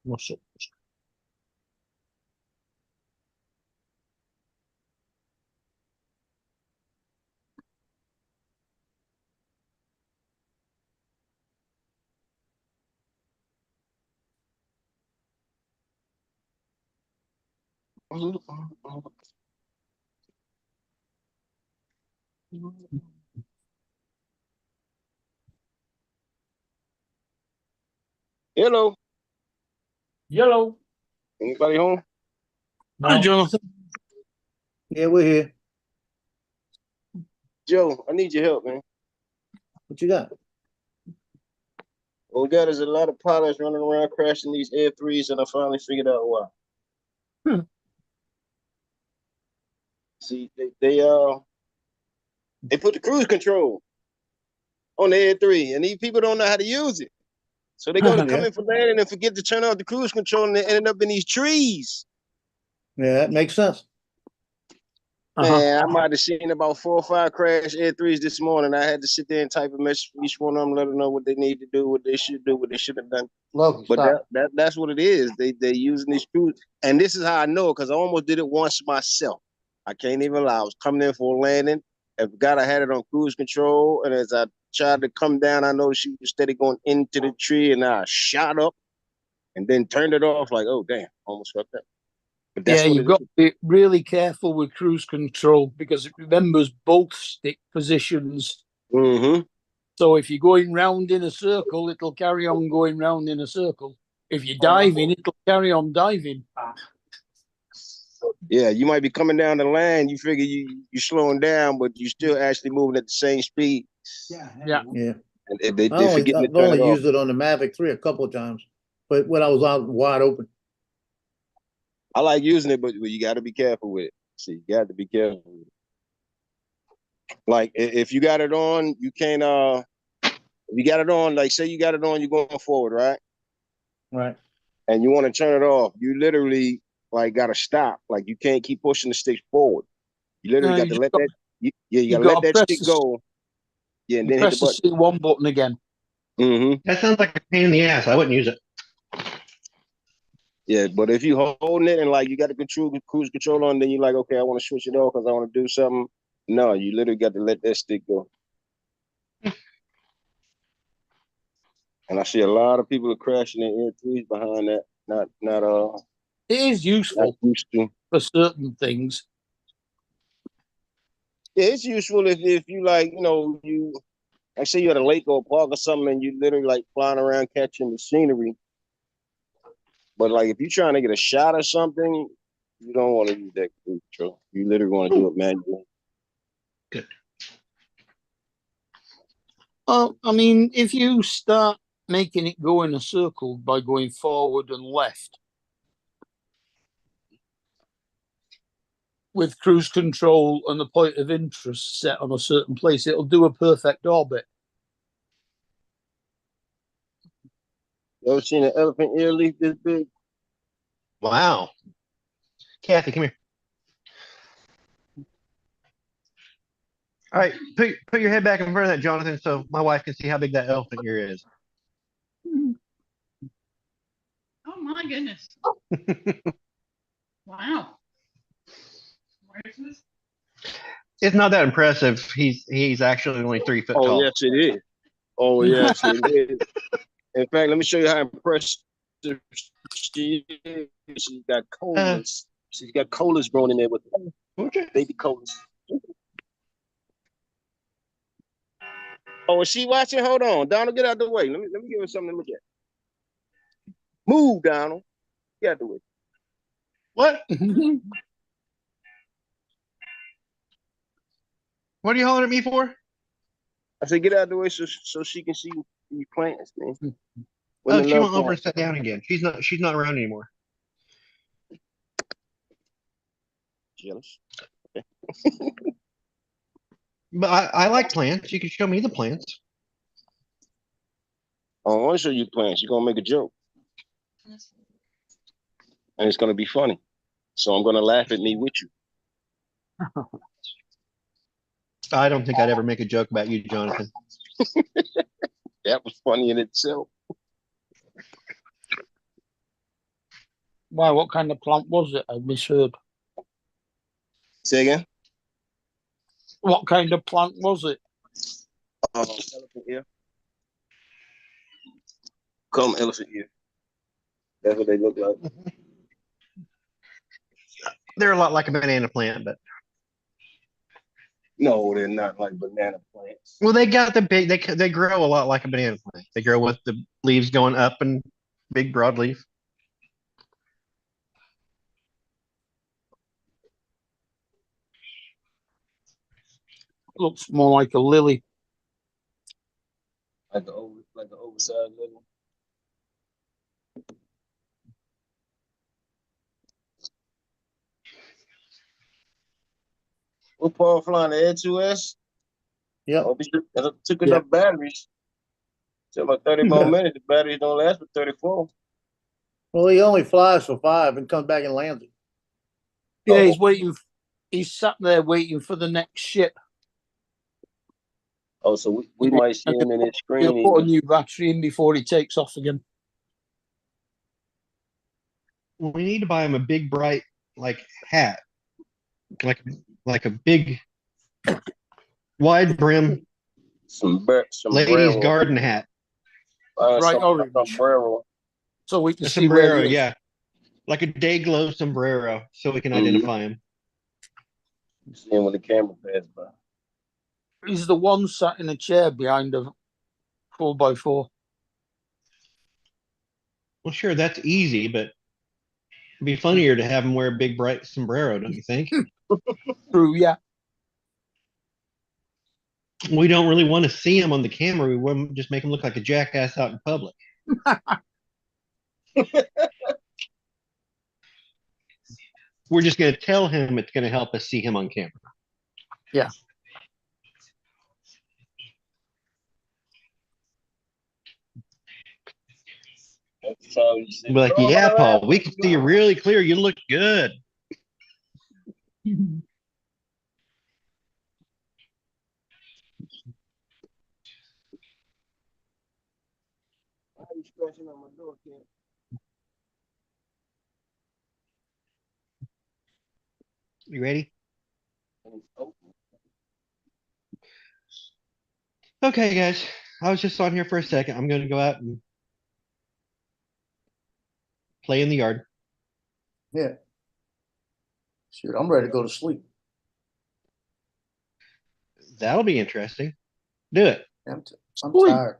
Russell. Hello, Yellow. anybody home? Hi, No. Jonathan. Yeah, we're here. Joe, I need your help, man. What you got? What we got is a lot of pilots running around crashing these Air 3s, and I finally figured out why. Hmm. See, they put the cruise control on the Air 3, and these people don't know how to use it. So they go to come Yeah. in for landing and forget to turn off the cruise control, and they ended up in these trees. Yeah, that makes sense. Man, I might have seen about 4 or 5 crash Air 3s this morning. I had to sit there and type a message for each one of them, let them know what they need to do, what they should do, what they should have done. Logan, But stop. that's what it is. They using these crews, and this is how I know because I almost did it once myself. I can't even lie. I was coming in for a landing. I forgot I had it on cruise control, and as I tried to come down, I noticed she was steady going into the tree, and I shot up, and then turned it off. Like, oh damn, almost fucked up. But that's Yeah, what you've it got is. to be really careful with cruise control because it remembers both stick positions. Mm-hmm. So if you're going round in a circle, it'll carry on going round in a circle. If you're diving, it'll carry on diving. Yeah, you might be coming down the line. You figure you're slowing down, but you're still actually moving at the same speed. Yeah. Yeah. And they I've forget to only turn it off. used it on the Mavic 3 a couple of times, but when I was out wide open. I like using it, but you got to be careful with it. See, you got to be careful with it. Like if you got it on, you can't. If you got it on, like say you got it on, you're going forward, right? Right. And you want to turn it off, you literally like got to stop. Like you can't keep pushing the stick forward. You literally got to let that. You got to let that stick go. Yeah, and then hit the press the button. C1 button again. Mm-hmm. That sounds like a pain in the ass. I wouldn't use it. Yeah, but if you holding it and like you got the cruise control on, then you're like, okay, I want to switch it off because I want to do something. No, you literally got to let that stick go. And I see a lot of people are crashing in Air 3s behind that. It is useful not used to. for certain things. Yeah, it's useful if you like, you like say you're at a lake or a park or something and you literally like flying around catching the scenery. But like if you're trying to get a shot or something, you don't want to use that cruise control. You literally want to do it manually. Good. Well, I mean, if you start making it go in a circle by going forward and left with cruise control and the point of interest set on a certain place, it'll do a perfect orbit. You ever seen an elephant ear leaf this big? Wow. Kathy, come here. All right, put your head back in front of that, Jonathan, so my wife can see how big that elephant ear is. Oh my goodness. Wow. Where is this? It's not that impressive. He's actually only 3 foot Oh, tall. yes, it is. Oh, yes, it is. In fact, let me show you how impressive she is. She's got colas. She's got colas grown in there with her. Okay. Baby colas. Oh, is she watching? Hold on. Donald, get out of the way. Let me give her something to look at. Move, Donald. Get out of the way. What? What are you hollering at me for? I said, get out of the way so she can see these plants, man. Oh, Women she love went over and plants. sat down again. She's not around anymore. Jealous. But I like plants. You can show me the plants. I don't want to show you plants. You're going to make a joke. And it's going to be funny. So I'm going to laugh at me with you. I don't think I'd ever make a joke about you, Jonathan. That was funny in itself. Why? What kind of plant was it? I misheard. Say again? What kind of plant was it? Elephant ear. Call them elephant ear. That's what they look like. They're a lot like a banana plant, but No, they're not like banana plants. well, they got the big. They grow a lot like a banana plant. They grow with the leaves going up and big broad leaf. Looks more like a lily. Like the oversized little. What Paul flying the Air 2S? Yep. Oh, it took Yeah. enough batteries. So about 30 more minutes. The batteries don't last for 34. Well, he only flies for 5 and comes back and lands it. Yeah, Oh. he's waiting. He's sat there waiting for the next ship. Oh, so we might see him in his He'll screen. put a new battery in before he takes off again. We need to buy him a big bright like hat, like a big wide brim Some ladies sombrero. garden hat. Bright orange. Sombrero. So we can A see where sombrero, he is. yeah, like a day glow sombrero, so we can Mhm. identify him. You see him when the camera passes by. He's the one sat in a chair behind a 4x4. Well, sure, that's easy, but it'd be funnier to have him wear a big bright sombrero, don't you think? True, yeah. We don't really want to see him on the camera. We want to just make him look like a jackass out in public. We're just going to tell him it's going to help us see him on camera. Yeah. We're like, yeah, Paul, we can see you really clear. You look good. Why are you scratching on my door, kid? You ready? And it's open. Okay, guys. I was just on here for a second. I'm going to go out and play in the yard. Yeah. Shoot, I'm ready to go to sleep. That'll be interesting. Do it. I'm Sleep. tired.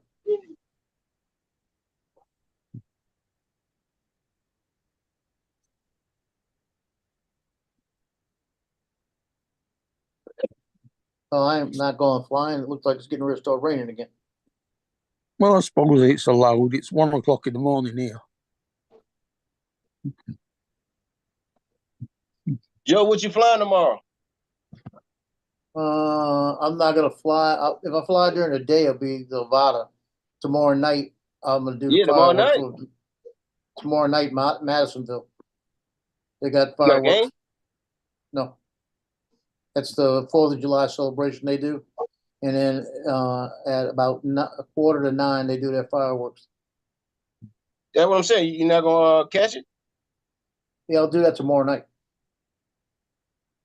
Oh, I'm not going flying. It looks like it's getting ready to start raining again. Well, I suppose it's allowed. It's 1 o'clock in the morning here. Joe, what you flying tomorrow? I'm not gonna fly. If I fly during the day, it'll be the Nevada. Tomorrow night, I'm gonna do the Yeah, tomorrow fireworks night. for- Tomorrow night, Madisonville. They got You got a fireworks. game? No. That's the 4th of July celebration they do. And then at about 8:45, they do their fireworks. That's what I'm saying. You're not gonna catch it? Yeah, I'll do that tomorrow night.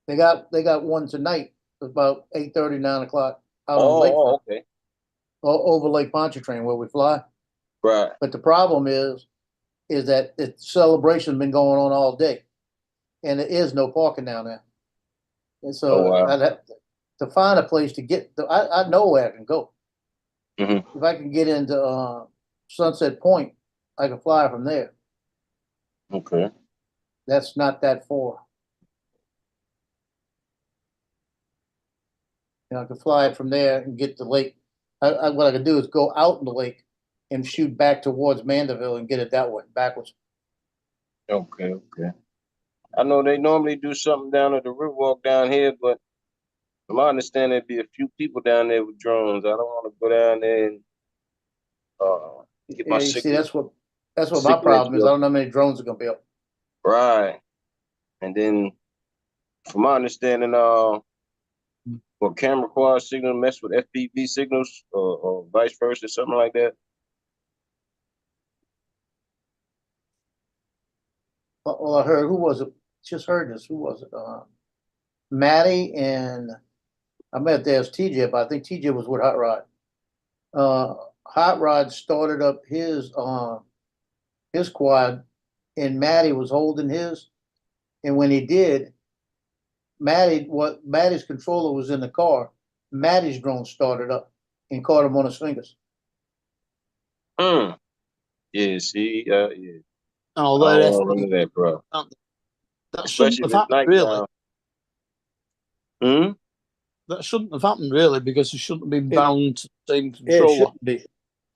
They got one tonight, about 8:30, 9 o'clock out on Lake, Okay. over Lake Pontchartrain where we fly. Right. But the problem is that the celebration's been going on all day, and there is no parking down there. And so Oh, wow. I'd have to find a place to get. I know where I can go. Mhm. If I can get into Sunset Point, I can fly from there. Okay. That's not that far. You know, I can fly it from there and get to lake. What I can do is go out in the lake and shoot back towards Mandeville and get it that way, backwards. Okay. I know they normally do something down at the Riverwalk down here, but from my understanding, there'd be a few people down there with drones. I don't want to go down there and get Yeah, my you see, signal. that's what my signal problem is. I up. don't know how many drones are gonna be up. Right. And then, from my understanding, will camera quad signal mess with FPV signals or vice versa, something like that? well, I heard, who was it? Just heard this, who was it? Maddie and, I meant to ask TJ, but I think TJ was with Hot Rod. Hot Rod started up his quad and Maddie was holding his. And when he did, Maddie's controller was in the car. Maddie's drone started up and caught him on his fingers. Yeah, see, yeah. Oh, I that, don't want none of that, bro. that shouldn't Especially have if it's happened, really. nighttime. That shouldn't have happened, really, because it shouldn't have been It- bound to the same Yeah, it controller. shouldn't be.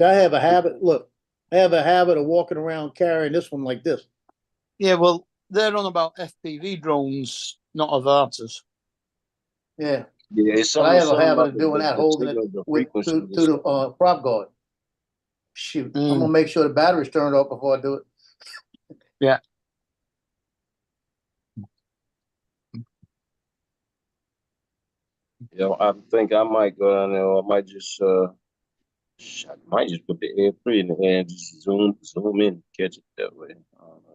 I have a habit, look, I have a habit of walking around carrying this one like this. Yeah, well, they're on about FPV drones, not Avatas. Yeah, Yeah, it's but I something, have a something habit about of doing that, holding it signal, the with, frequency to of the prop guard. Shoot, I'm Mm. gonna make sure the battery's turned off before I do it. Yeah. Yeah, I think I might go down there, or I might just I might just put the Air3 in the air and just zoom in, catch it that way. I don't know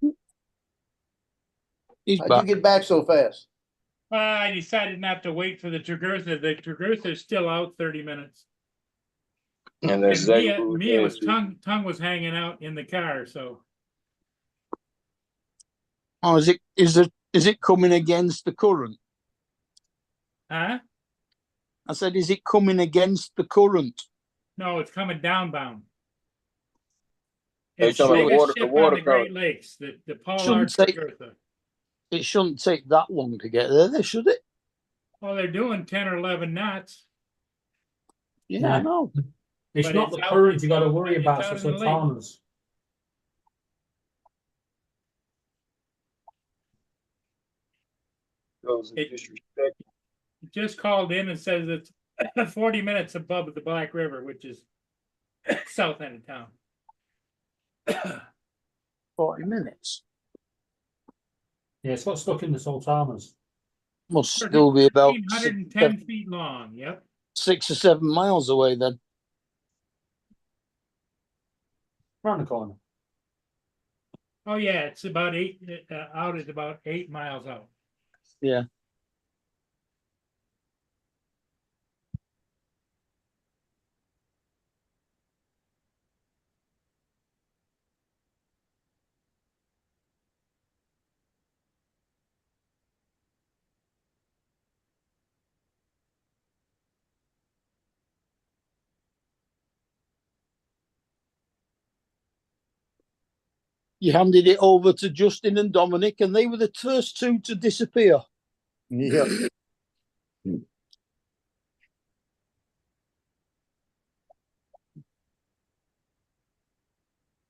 yet. He's How'd back. you get back so fast? I decided not to wait for the Togurtha. The Togurtha's still out 30 minutes. And that's And exactly what Mia we're was doing, too. tongue was hanging out in the car, so Oh, is it coming against the current? huh? I said, is it coming against the current? No, it's coming downbound. Are you It's the talking about biggest the ship water on the Great current? Lakes, the Pollard Shouldn't take- Togurtha. It shouldn't take that long to get there, should it? Well, they're doing 10 or 11 knots. Yeah, I know. It's But not it's the out- current you got to it's worry out about, in it's the the lake. autonomous. Those It- disrespect. It just called in and says it's 40 minutes above the Black River, which is south end of town. 40 minutes. Yeah, it's got stuck in the sultanas. Must still be about 110 feet long. Yep. 6 or 7 miles away then. Round the corner. Oh yeah, it's about out is about 8 miles out. Yeah. You handed it over to Justin and Dominic, and they were the first two to disappear. Yeah.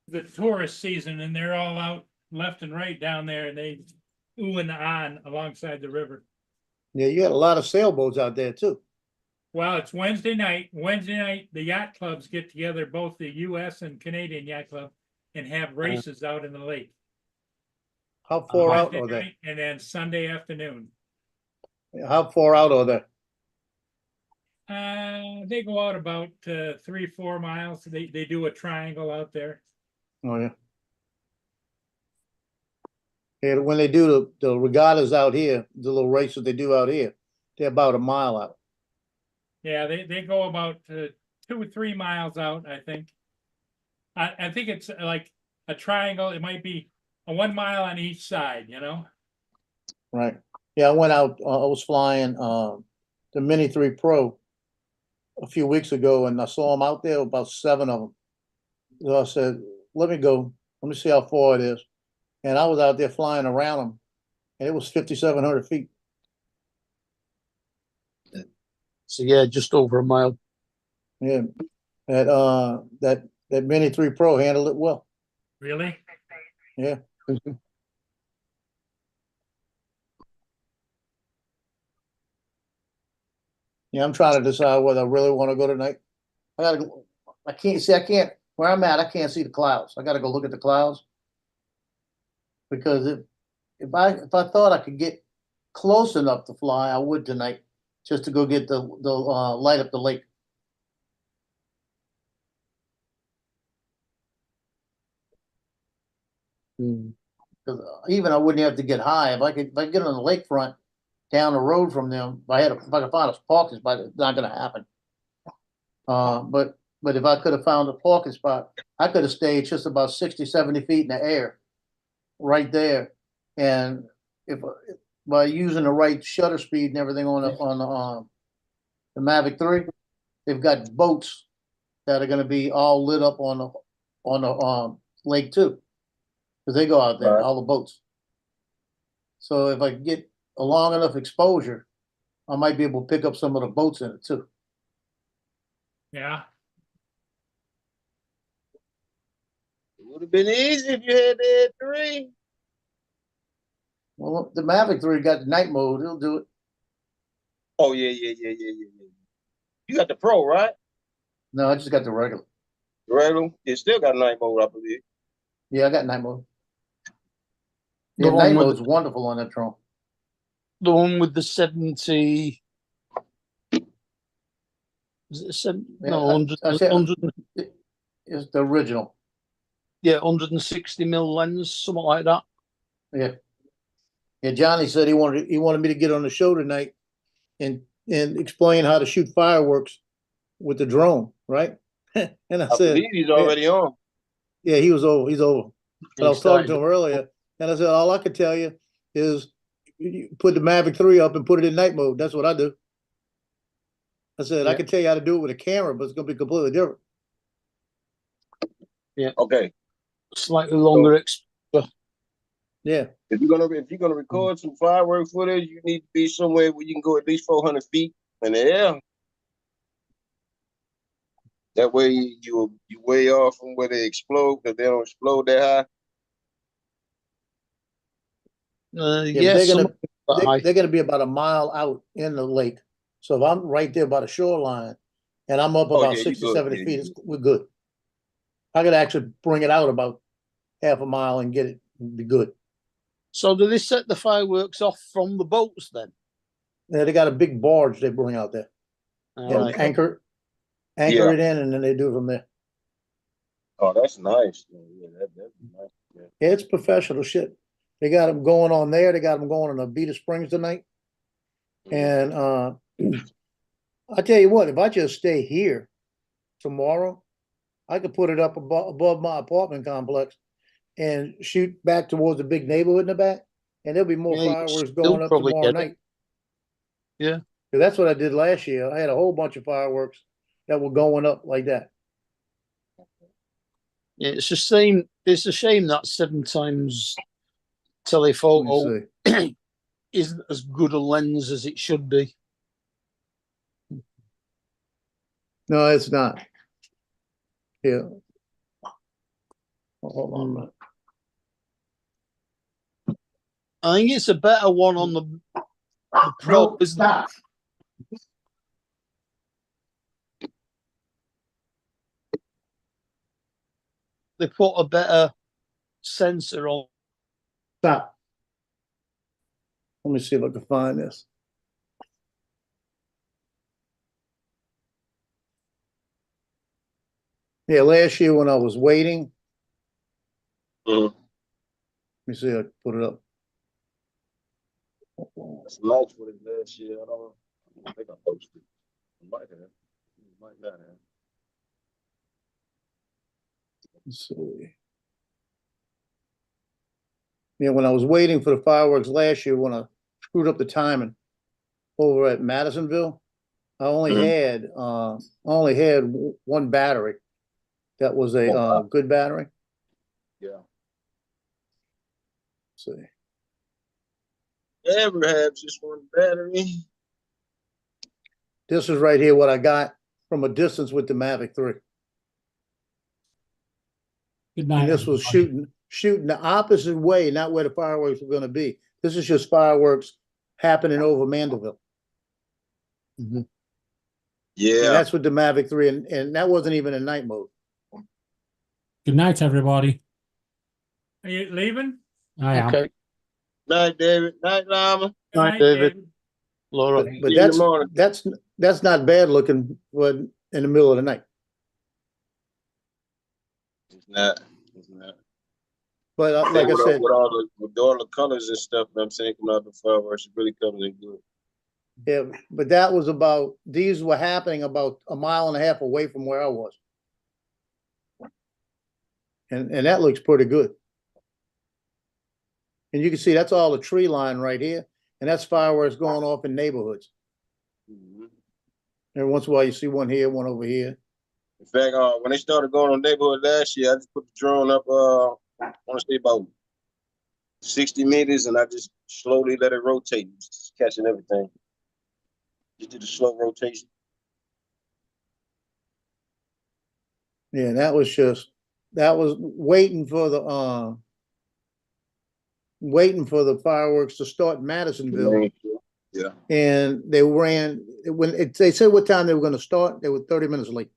The tourist season, and they're all out left and right down there, and they ooh and on alongside the river. Yeah, you got a lot of sailboats out there too. Well, it's Wednesday night. Wednesday night, the yacht clubs get together, both the U.S. and Canadian yacht club, and have races out in the lake. How far out Wednesday are they? night and then Sunday afternoon. How far out are they? They go out about 3-4 miles. They do a triangle out there. Oh, yeah. Yeah, when they do the regattas out here, the little races they do out here, they're about a mile out. Yeah, they go about 2 or 3 miles out, I think. I think it's like a triangle. It might be a 1 mile on each side, you know? Right. Yeah, I went out, I was flying the Mini 3 Pro a few weeks ago, and I saw them out there, about 7 of them. So I said, let me go, let me see how far it is. And I was out there flying around them, and it was 5,700 feet. So yeah, just over a mile. Yeah, that Mini 3 Pro handled it well. Really? Yeah. Yeah, I'm trying to decide whether I really want to go tonight. I can't, where I'm at, I can't see the clouds. I gotta go look at the clouds. Because if I thought I could get close enough to fly, I would tonight, just to go get the light up the lake. Cause even I wouldn't have to get high. If I could get on the lakefront down the road from them, if I could find a parking spot, it's not gonna happen. But if I could have found a parking spot, I could have stayed just about 60, 70 feet in the air right there. And if by using the right shutter speed and everything on the Mavic 3, they've got boats that are gonna be all lit up on the lake too. Cause they go out there, Right. all the boats. So if I get a long enough exposure, I might be able to pick up some of the boats in it too. Yeah, It would have been easy if you had the 3. Well, the Mavic 3 got the night mode, it'll do it. Oh yeah. You got the Pro, right? No, I just got the regular. The regular? It still got night mode, I believe. Yeah, I got night mode. The Yeah, one night with mode's wonderful on that drone. the one with the 70. Is it 70? Yeah, No, I 100, said- 100, It's the original. yeah, 160 mil lens, something like that. Yeah. Yeah, Johnny said he wanted me to get on the show tonight and explain how to shoot fireworks with the drone, right? And I I said, believe he's already on. yeah, he's over. But I was talking to Started- him earlier, and I said, all I could tell you is you put the Mavic 3 up and put it in night mode. That's what I do. I said, I Yeah. can tell you how to do it with a camera, but it's gonna be completely different. Okay. Slightly longer exposure. Yeah. If you're gonna record some firework footage, you need to be somewhere where you can go at least 400 feet in the air. That way you way off from where they explode, because they don't explode that high. Yeah, Yeah, they're some gonna that high. they're gonna be about a mile out in the lake. So if I'm right there by the shoreline and I'm up Oh, about yeah, you 60, good. 70 Yeah, feet, you it's, we're good. I could actually bring it out about half a mile and get it, be good. So do they set the fireworks off from the boats then? Yeah, they got a big barge they bring out there. All Yeah, right. anchor Yeah. it in, and then they do it from there. Oh, that's nice. Yeah, that'd be nice. Yeah. Yeah, it's professional shit. They got them going on there. They got them going on Abita Springs tonight. And I tell you what, if I just stay here tomorrow, I could put it up above my apartment complex and shoot back towards the big neighborhood in the back, and there'll be more Yeah, you fireworks still going up probably tomorrow get it. night. Yeah. 'Cause that's what I did last year. I had a whole bunch of fireworks that were going up like that. Yeah, it's a shame. It's a shame that 7 times Let telephoto me see. isn't as good a lens as it should be. No, it's not. Yeah. Hold on a minute. I think it's a better one on the Pro, isn't it? They put a better sensor on. Stop. Let me see if I can find this. Yeah, last year when I was waiting, Mhm. let me see, I can put it up. That's nice for it last year. I don't think I posted. I might have. Might not have. Let's see. Yeah, when I was waiting for the fireworks last year, when I screwed up the timing over at Madisonville, I only had one battery. That was a good battery. Yeah. Let's see. Ever have just one battery. This is right here what I got from a distance with the Mavic 3. Good night. And this was everybody. shooting the opposite way, not where the fireworks were gonna be. This is just fireworks happening over Mandeville. And Yeah. that's with the Mavic 3, and that wasn't even in night mode. Good night, everybody. are you leaving? I am. Okay. Night, David. Night, Lama. Good Night, David. Laura. But See you in the morning. that's not bad looking when in the middle of the night. It's not. It's not. But like I said, with all the colors and stuff, I'm saying, coming out the fireworks, it really comes in good. yeah, but that was about, these were happening about a mile and a half away from where I was. And that looks pretty good. And you can see that's all the tree line right here. And that's fireworks going off in neighborhoods. Mhm. Every once in a while you see one here, one over here. In fact, when they started going on neighborhood last year, I just put the drone up, I want to say about 60 meters, and I just slowly let it rotate, just catching everything. Just did a slow rotation. Yeah, that was waiting for the fireworks to start in Madisonville. Yeah. And they ran, they said what time they were gonna start, they were 30 minutes late.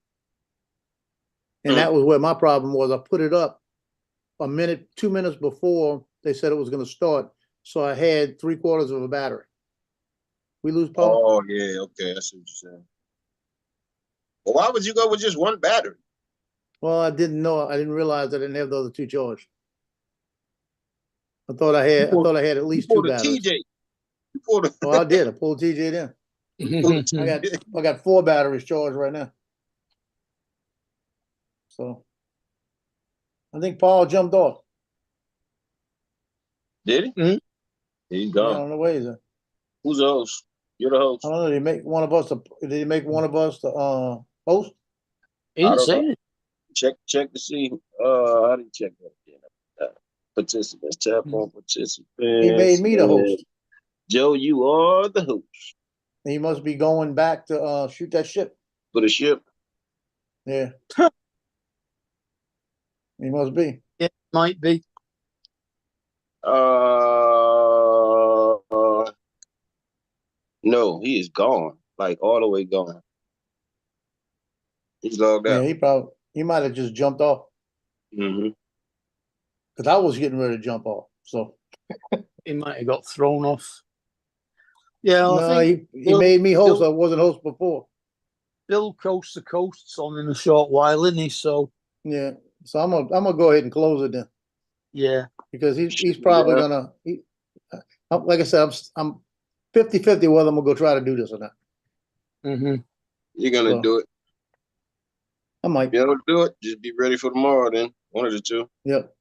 And that was where my problem was. I put it up a minute, 2 minutes before they said it was gonna start. So I had 3/4 of a battery. We lose power? Oh, yeah, okay, I see what you're saying. Well, why would you go with just one battery? Well, I didn't realize I didn't have the other two charged. I thought I had at least two Pull the batteries. TJ. You pulled the Well, I did. I pulled TJ in. I got 4 batteries charged right now. So I think Paul jumped off. Did he? Mhm. He's I gone. don't know where he's at. Who's the host? You're the host. I don't know. Did he make one of us the host? He didn't don't say know. it. Check to see. How do you check that again? Participants, tap on participants. He made me the host. Joe, you are the host He must be going back to shoot that ship. for the ship. Yeah. He must be. It might be. No, he is gone. Like all the way gone. He's logged Yeah, out. he might have just jumped off. Mm-hmm. Because I was getting ready to jump off. So He might have got thrown off. Yeah, I no, think he made me host. I wasn't host before. Bill Coast to Coast's on in a short while, isn't he? So Yeah. So I'm gonna go ahead and close it then. yeah. Because he's probably gonna like I said, I'm 50-50 whether I'm gonna go try to do this or not. Mm-hmm. You're gonna So, do it. I might. If you don't do it, just be ready for tomorrow then. One of the two. Yep.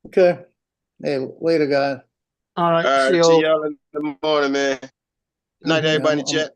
Okay. Hey, later, guys. All right. All right, See see you. y'all in the morning, man. Good night, everybody in the chat.